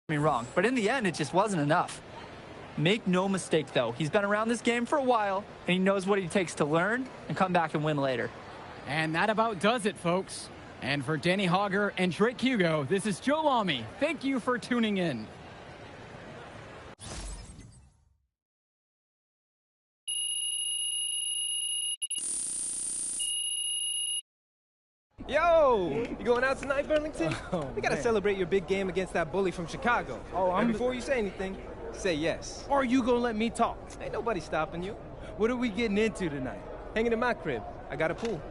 me wrong, but in the end, it just wasn't enough. Make no mistake, though, he's been around this game for a while, and he knows what it takes to learn and come back and win later. And that about does it, folks. And for Danny Hogger and Drake Hugo, this is Joe Lamy. Thank you for tuning in. Yo, you going out tonight, Burlington? We gotta celebrate your big game against that bully from Chicago. And before you say anything, say yes. Or you gonna let me talk? Ain't nobody stopping you. What are we getting into tonight? Hanging in my crib. I got a pool.